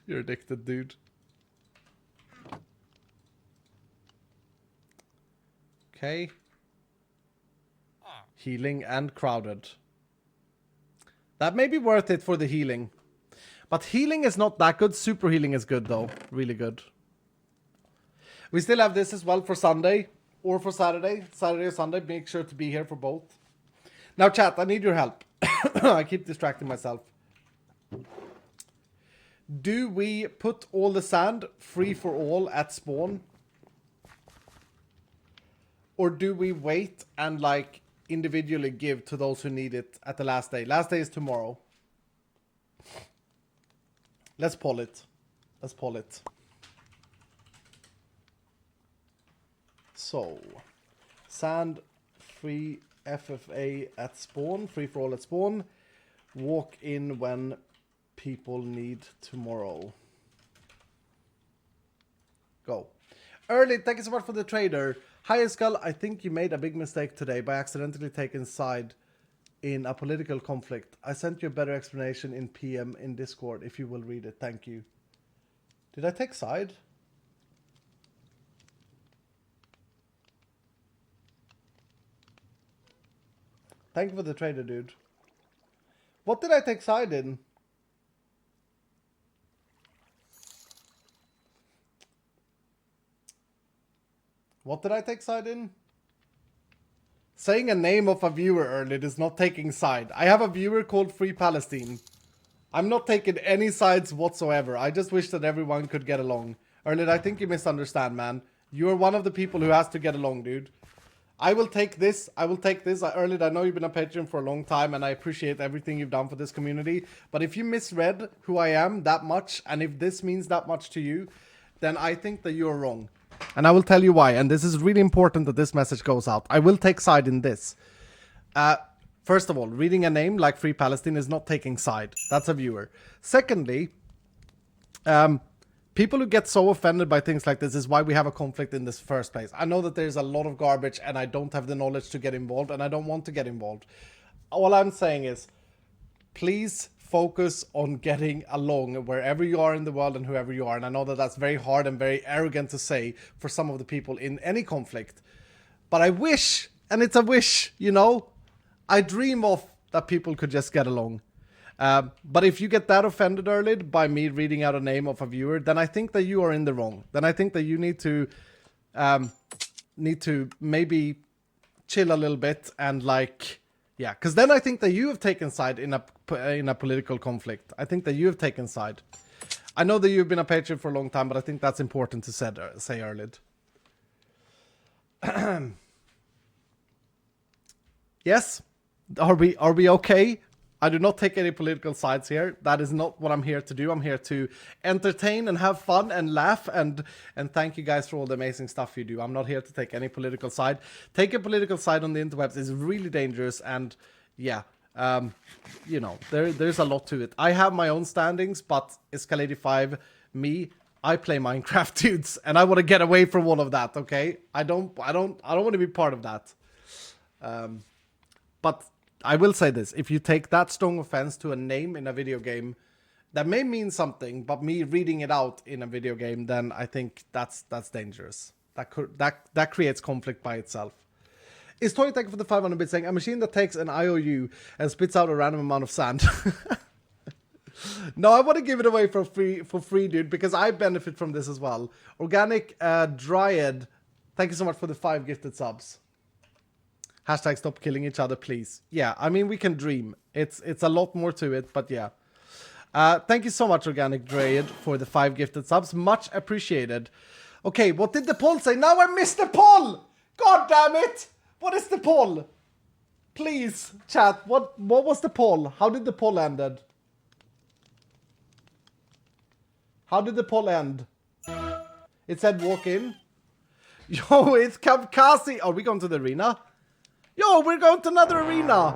You're addicted, dude. Okay. Healing and crowded. That may be worth it for the healing. But healing is not that good. Super healing is good, though. Really good. We still have this as well for Sunday or for Saturday. Saturday or Sunday. Make sure to be here for both. Now, chat, I need your help. I keep distracting myself. Do we put all the sand free for all at spawn? Or do we wait and, like, individually give to those who need it at the last day? Last day is tomorrow. Let's poll it. Let's poll it. So, sand free FFA at spawn, free for all at spawn. Walk in when people need tomorrow. Go. Early, thank you so much for the trader. Hi Iskall, I think you made a big mistake today by accidentally taking side in a political conflict. I sent you a better explanation in PM in Discord if you will read it. Thank you. Did I take side? Thank you for the trader, dude. What did I take side in? What did I take side in? Saying a name of a viewer earlier is not taking side. I have a viewer called Free Palestine. I'm not taking any sides whatsoever. I just wish that everyone could get along. Erlid, I think you misunderstand, man. You're one of the people who has to get along, dude. I will take this. I will take this. Erlid, I know you've been a Patreon for a long time, and I appreciate everything you've done for this community. But if you misread who I am that much, and if this means that much to you, then I think that you're wrong. And I will tell you why. And this is really important that this message goes out. I will take side in this. First of all, reading a name like Free Palestine is not taking side. That's a viewer. Secondly, people who get so offended by things like this is why we have a conflict in this first place. I know that there's a lot of garbage and I don't have the knowledge to get involved and I don't want to get involved. All I'm saying is, please focus on getting along wherever you are in the world and whoever you are. And I know that that's very hard and very arrogant to say for some of the people in any conflict. But I wish, and it's a wish, you know, I dream of that people could just get along. But if you get that offended, Erlid, by me reading out a name of a viewer, then I think that you are in the wrong. Then I think that you need to maybe chill a little bit and like, yeah, because then I think that you have taken side in a political conflict. I think that you have taken side. I know that you've been a patron for a long time, but I think that's important to say, Erlid. Yes, are we okay? I do not take any political sides here. That is not what I'm here to do. I'm here to entertain and have fun and laugh and thank you guys for all the amazing stuff you do. I'm not here to take any political side. Take a political side on the interwebs is really dangerous and yeah, you know, there's a lot to it. I have my own standings, but iskall85, me, I play Minecraft, dudes, and I want to get away from all of that, okay? I don't want to be part of that. But I will say this, if you take that strong offense to a name in a video game, that may mean something, but me reading it out in a video game, then I think that's dangerous. That creates conflict by itself. Is Toy Tech for the 500 bit saying, a machine that takes an IOU and spits out a random amount of sand? No, I want to give it away for free, dude, because I benefit from this as well. Organic Dryad, thank you so much for the 5 gifted subs. Hashtag stop killing each other, please. Yeah, I mean, we can dream. It's a lot more to it, but yeah. Thank you so much, Organic Dryad, for the 5 gifted subs. Much appreciated. Okay, what did the poll say? Now I missed the poll! God damn it! What is the poll? Please, chat, what was the poll? How did the poll ended? How did the poll end? It said walk in. Yo, it's Kamkazi. Are we going to the arena? Yo, we're going to another arena.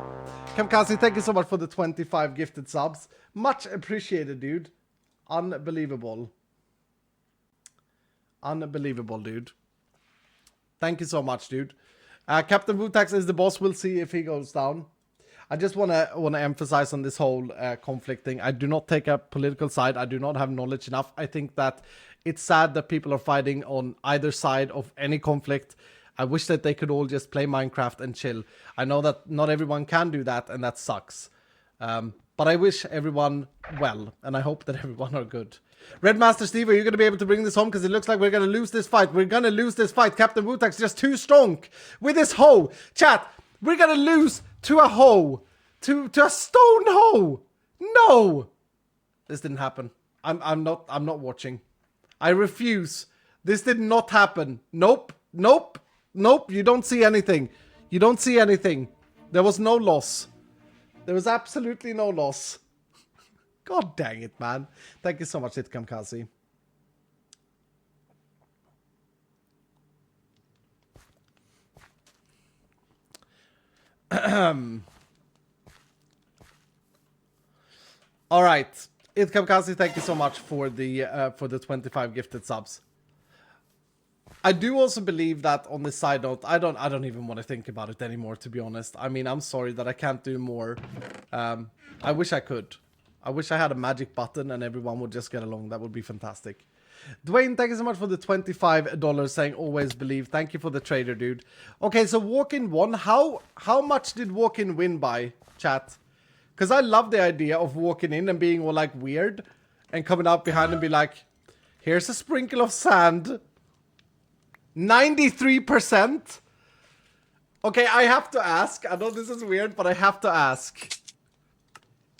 Kamkazi, thank you so much for the 25 gifted subs. Much appreciated, dude. Unbelievable. Unbelievable, dude. Thank you so much, dude. Captain Wutax is the boss. We'll see if he goes down. I just want to emphasize on this whole conflict thing. I do not take a political side. I do not have knowledge enough. I think that it's sad that people are fighting on either side of any conflict. I wish that they could all just play Minecraft and chill. I know that not everyone can do that, and that sucks. But I wish everyone well, and I hope that everyone are good. Red Master Steve, are you going to be able to bring this home? Because it looks like we're going to lose this fight. We're going to lose this fight. Captain Wutax just too strong with this hoe. Chat, we're going to lose to a hoe. To a stone hoe. No. This didn't happen. I'm not watching. I refuse. This did not happen. Nope. Nope. Nope. You don't see anything. You don't see anything. There was no loss. There was absolutely no loss. God dang it, man. Thank you so much, Kamkazi. All right, Kamkazi, thank you so much for the 25 gifted subs. I do also believe that on this side note, I don't even want to think about it anymore, to be honest. I mean, I'm sorry that I can't do more. I wish I could. I wish I had a magic button and everyone would just get along. That would be fantastic. Dwayne, thank you so much for the $25 saying always believe. Thank you for the trader, dude. Okay, so walk-in won. How much did walk-in win by, chat? Because I love the idea of walking in and being all like weird and coming out behind and be like, here's a sprinkle of sand. 93%. Okay, I have to ask. I know this is weird, but I have to ask.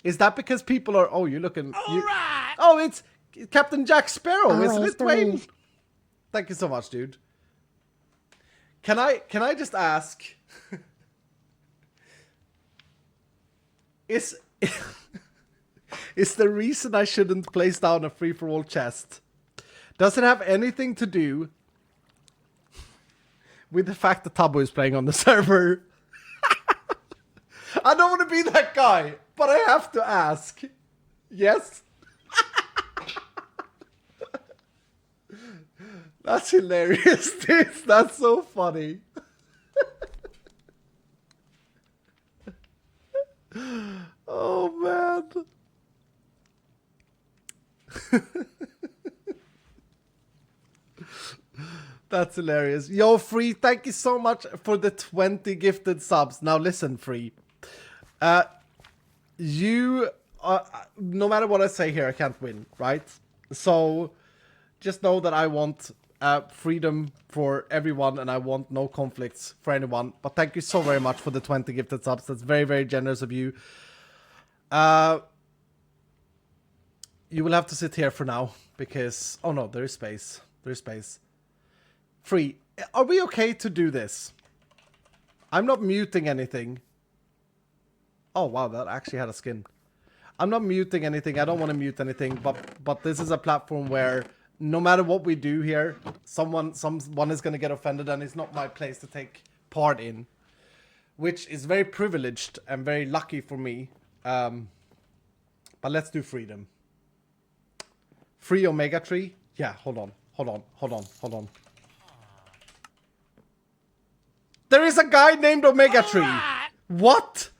Is that because people are... Oh, you're looking... Right. Oh, it's Captain Jack Sparrow, isn't it, Dwayne? Believe. Thank you so much, dude. Can I just ask? Is the reason I shouldn't place down a free-for-all chest, does it have anything to do with the fact that Tubbo is playing on the server? I don't want to be that guy, but I have to ask. Yes? That's hilarious, dude. That's so funny. Oh, man. That's hilarious. Yo, Free, thank you so much for the 20 gifted subs. Now listen, Free. You, no matter what I say here, I can't win, right? So just know that I want freedom for everyone and I want no conflicts for anyone. But thank you so very much for the 20 gifted subs. That's very, very generous of you. You will have to sit here for now because... Oh no, there is space. There is space. Free, are we okay to do this? I'm not muting anything. Oh wow, that actually had a skin. I'm not muting anything. I don't want to mute anything, but this is a platform where no matter what we do here, someone is going to get offended and it's not my place to take part in, which is very privileged and very lucky for me. But let's do freedom. Free Omega Tree? Yeah, hold on. There is a guy named Omega Tree. What?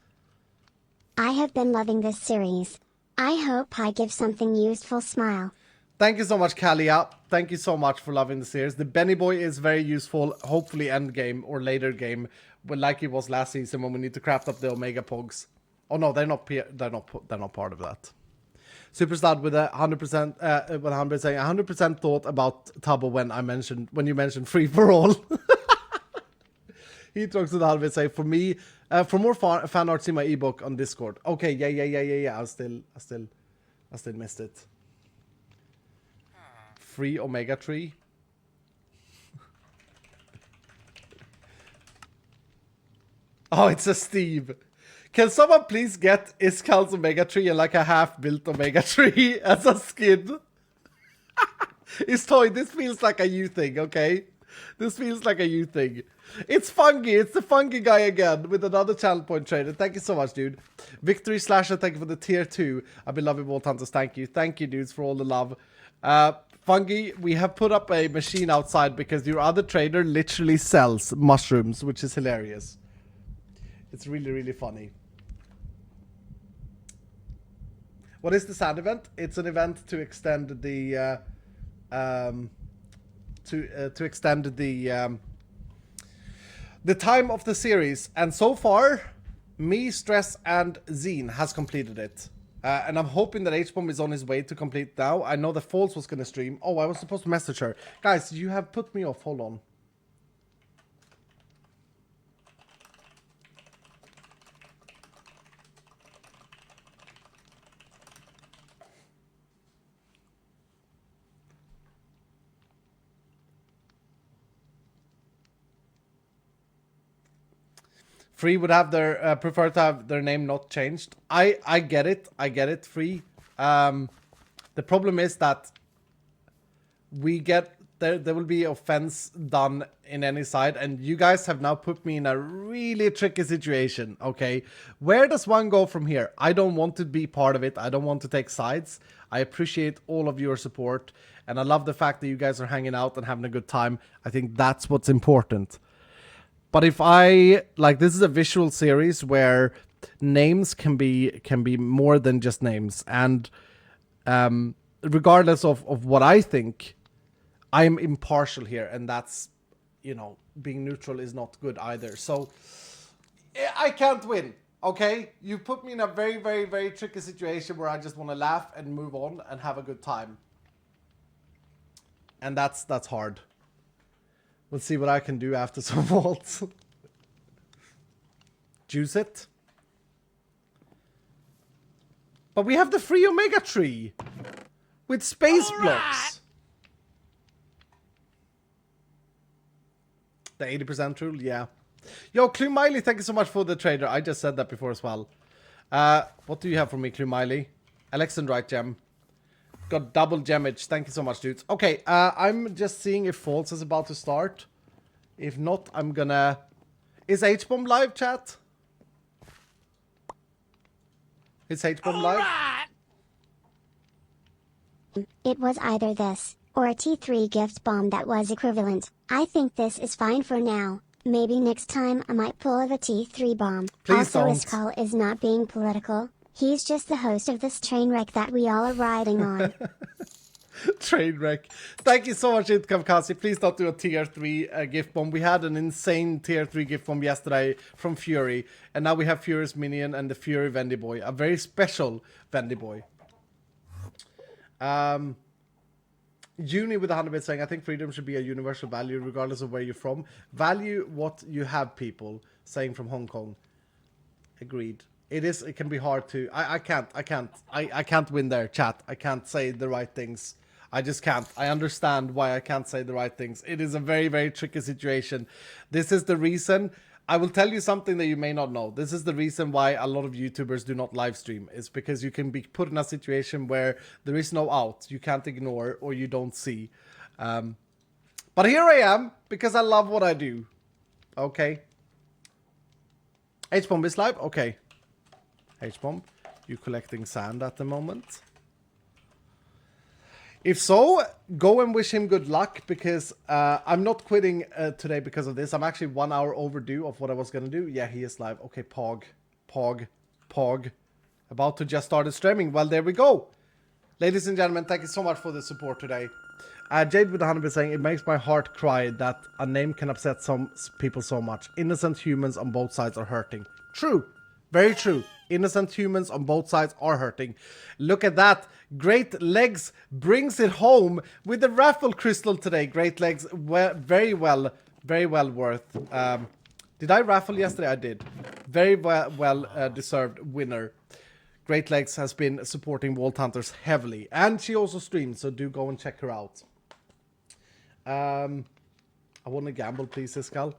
I have been loving this series. I hope I give something useful. Smile. Thank you so much, Kalia. Thank you so much for loving the series. The Benny Boy is very useful. Hopefully end game or later game, but like it was last season when we need to craft up the Omega Pogs. Oh no, they're not part of that. Superstar with 100%, 100 saying 100% thought about Tubbo when you mentioned free for all. He talks to the Halvey say for me, for more fan art, see my ebook on Discord. Okay, yeah. I still missed it. Free Omega Tree. Oh, it's a Steve. Can someone please get Iskall's Omega Tree and like a half-built Omega Tree as a skin? It's toy. This feels like a you thing, okay? This feels like a you thing. It's Fundy. It's the Fundy guy again with another channel point trader. Thank you so much, dude. Victory Slasher, thank you for the tier 2. I've been loving Vault Hunters. Thank you. Thank you, dudes, for all the love. Fundy, we have put up a machine outside because your other trader literally sells mushrooms, which is hilarious. It's really, really funny. What is the SAD event? It's an event to extend the the time of the series, and so far, me, Stress, and Zine has completed it. And I'm hoping that H-Bomb is on his way to complete now. I know that False was gonna stream. Oh, I was supposed to message her. Guys, you have put me off. Hold on. Free would have their prefer to have their name not changed. I get it, Free. The problem is that we get there will be offense done in any side, and you guys have now put me in a really tricky situation. Okay, where does one go from here? I don't want to be part of it. I don't want to take sides. I appreciate all of your support, and I love the fact that you guys are hanging out and having a good time. I think that's what's important. But if this is a visual series where names can be more than just names, and regardless of what I think, I'm impartial here, and that's, you know, being neutral is not good either. So I can't win. Okay, you put me in a very, very, very tricky situation where I just want to laugh and move on and have a good time, and that's hard. Let's see what I can do after some vaults. Juice it. But we have the free Omega Tree with space blocks. The 80% rule, yeah. Yo, Clumiley, thank you so much for the trader. I just said that before as well. What do you have for me, Clumiley? Alexandrite gem. Got double gemage. Thank you so much, dudes. Okay, I'm just seeing if False is about to start. If not, I'm gonna... Is H-Bomb live, chat? Is H-Bomb live? It was either this, or a T3 gift bomb that was equivalent. I think this is fine for now. Maybe next time I might pull of a T3 bomb. Please also, don't. Iskall is not being political. He's just the host of this train wreck that we all are riding on. Train wreck. Thank you so much, Kamkazi. Please don't do a tier 3 gift bomb. We had an insane tier 3 gift bomb yesterday from Fury. And now we have Fury's minion and the Fury Vendy Boy. A very special Vendy Boy. Uni with 100 bits saying, I think freedom should be a universal value regardless of where you're from. Value what you have, people. Saying from Hong Kong. Agreed. It can be hard to... I can't win there, chat. I can't say the right things. I just can't. I understand why I can't say the right things. It is a very, very tricky situation. This is the reason... I will tell you something that you may not know. This is the reason why a lot of YouTubers do not live stream. It's because you can be put in a situation where there is no out. You can't ignore or you don't see. But here I am because I love what I do. Okay. H-Bomb is live? Okay. H-Bomb, you collecting sand at the moment? If so, go and wish him good luck because I'm not quitting today because of this. I'm actually 1 hour overdue of what I was going to do. Yeah, he is live. Okay, Pog. About to just start streaming. Well, there we go. Ladies and gentlemen, thank you so much for the support today. Jade with 100% saying, it makes my heart cry that a name can upset some people so much. Innocent humans on both sides are hurting. True. Very true. Innocent humans on both sides are hurting. Look at that. Great Legs brings it home with the raffle crystal today. Great Legs, very well worth. Did I raffle yesterday? I did. Very well deserved winner. Great Legs has been supporting Vault Hunters heavily. And she also streams, so do go and check her out. I want to gamble, please, Iskall.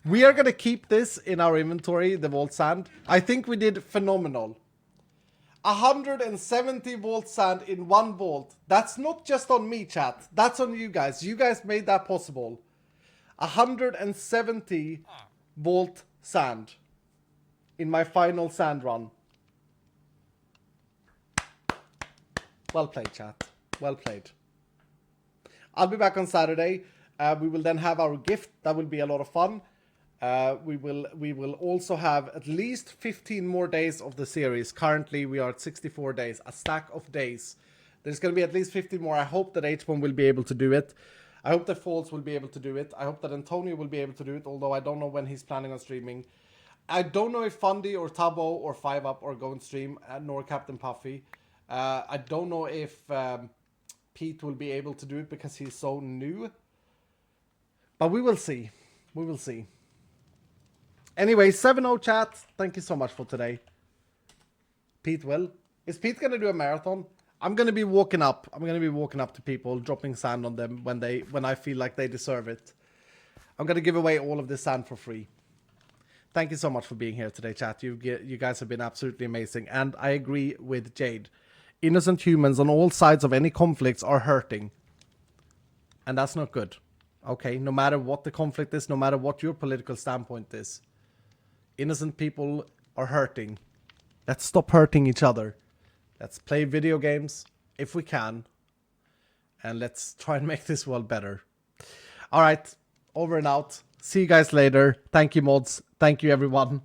We are going to keep this in our inventory, the Vault Sand. I think we did phenomenal. 170 Vault Sand in one vault. That's not just on me, chat. That's on you guys. You guys made that possible. 170 Vault Sand in my final sand run. Well played, chat. Well played. I'll be back on Saturday. We will then have our gift. That will be a lot of fun. We will also have at least 15 more days of the series. Currently, we are at 64 days. A stack of days. There's going to be at least 15 more. I hope that H1 will be able to do it. I hope that False will be able to do it. I hope that Antonio will be able to do it, although I don't know when he's planning on streaming. I don't know if Fundy or Tubbo or 5up are going to stream, nor CaptainPuffy. I don't know if Pete will be able to do it because he's so new. But we will see. We will see. Anyway, 7-0 chat. Thank you so much for today. Pete will. Is Pete going to do a marathon? I'm going to be walking up. I'm going to be walking up to people, dropping sand on them when I feel like they deserve it. I'm going to give away all of this sand for free. Thank you so much for being here today, chat. You guys have been absolutely amazing. And I agree with Jade. Innocent humans on all sides of any conflicts are hurting. And that's not good. Okay, no matter what the conflict is, no matter what your political standpoint is. Innocent people are hurting. Let's stop hurting each other. Let's play video games if we can. And let's try and make this world better. Alright, over and out. See you guys later. Thank you, mods. Thank you, everyone.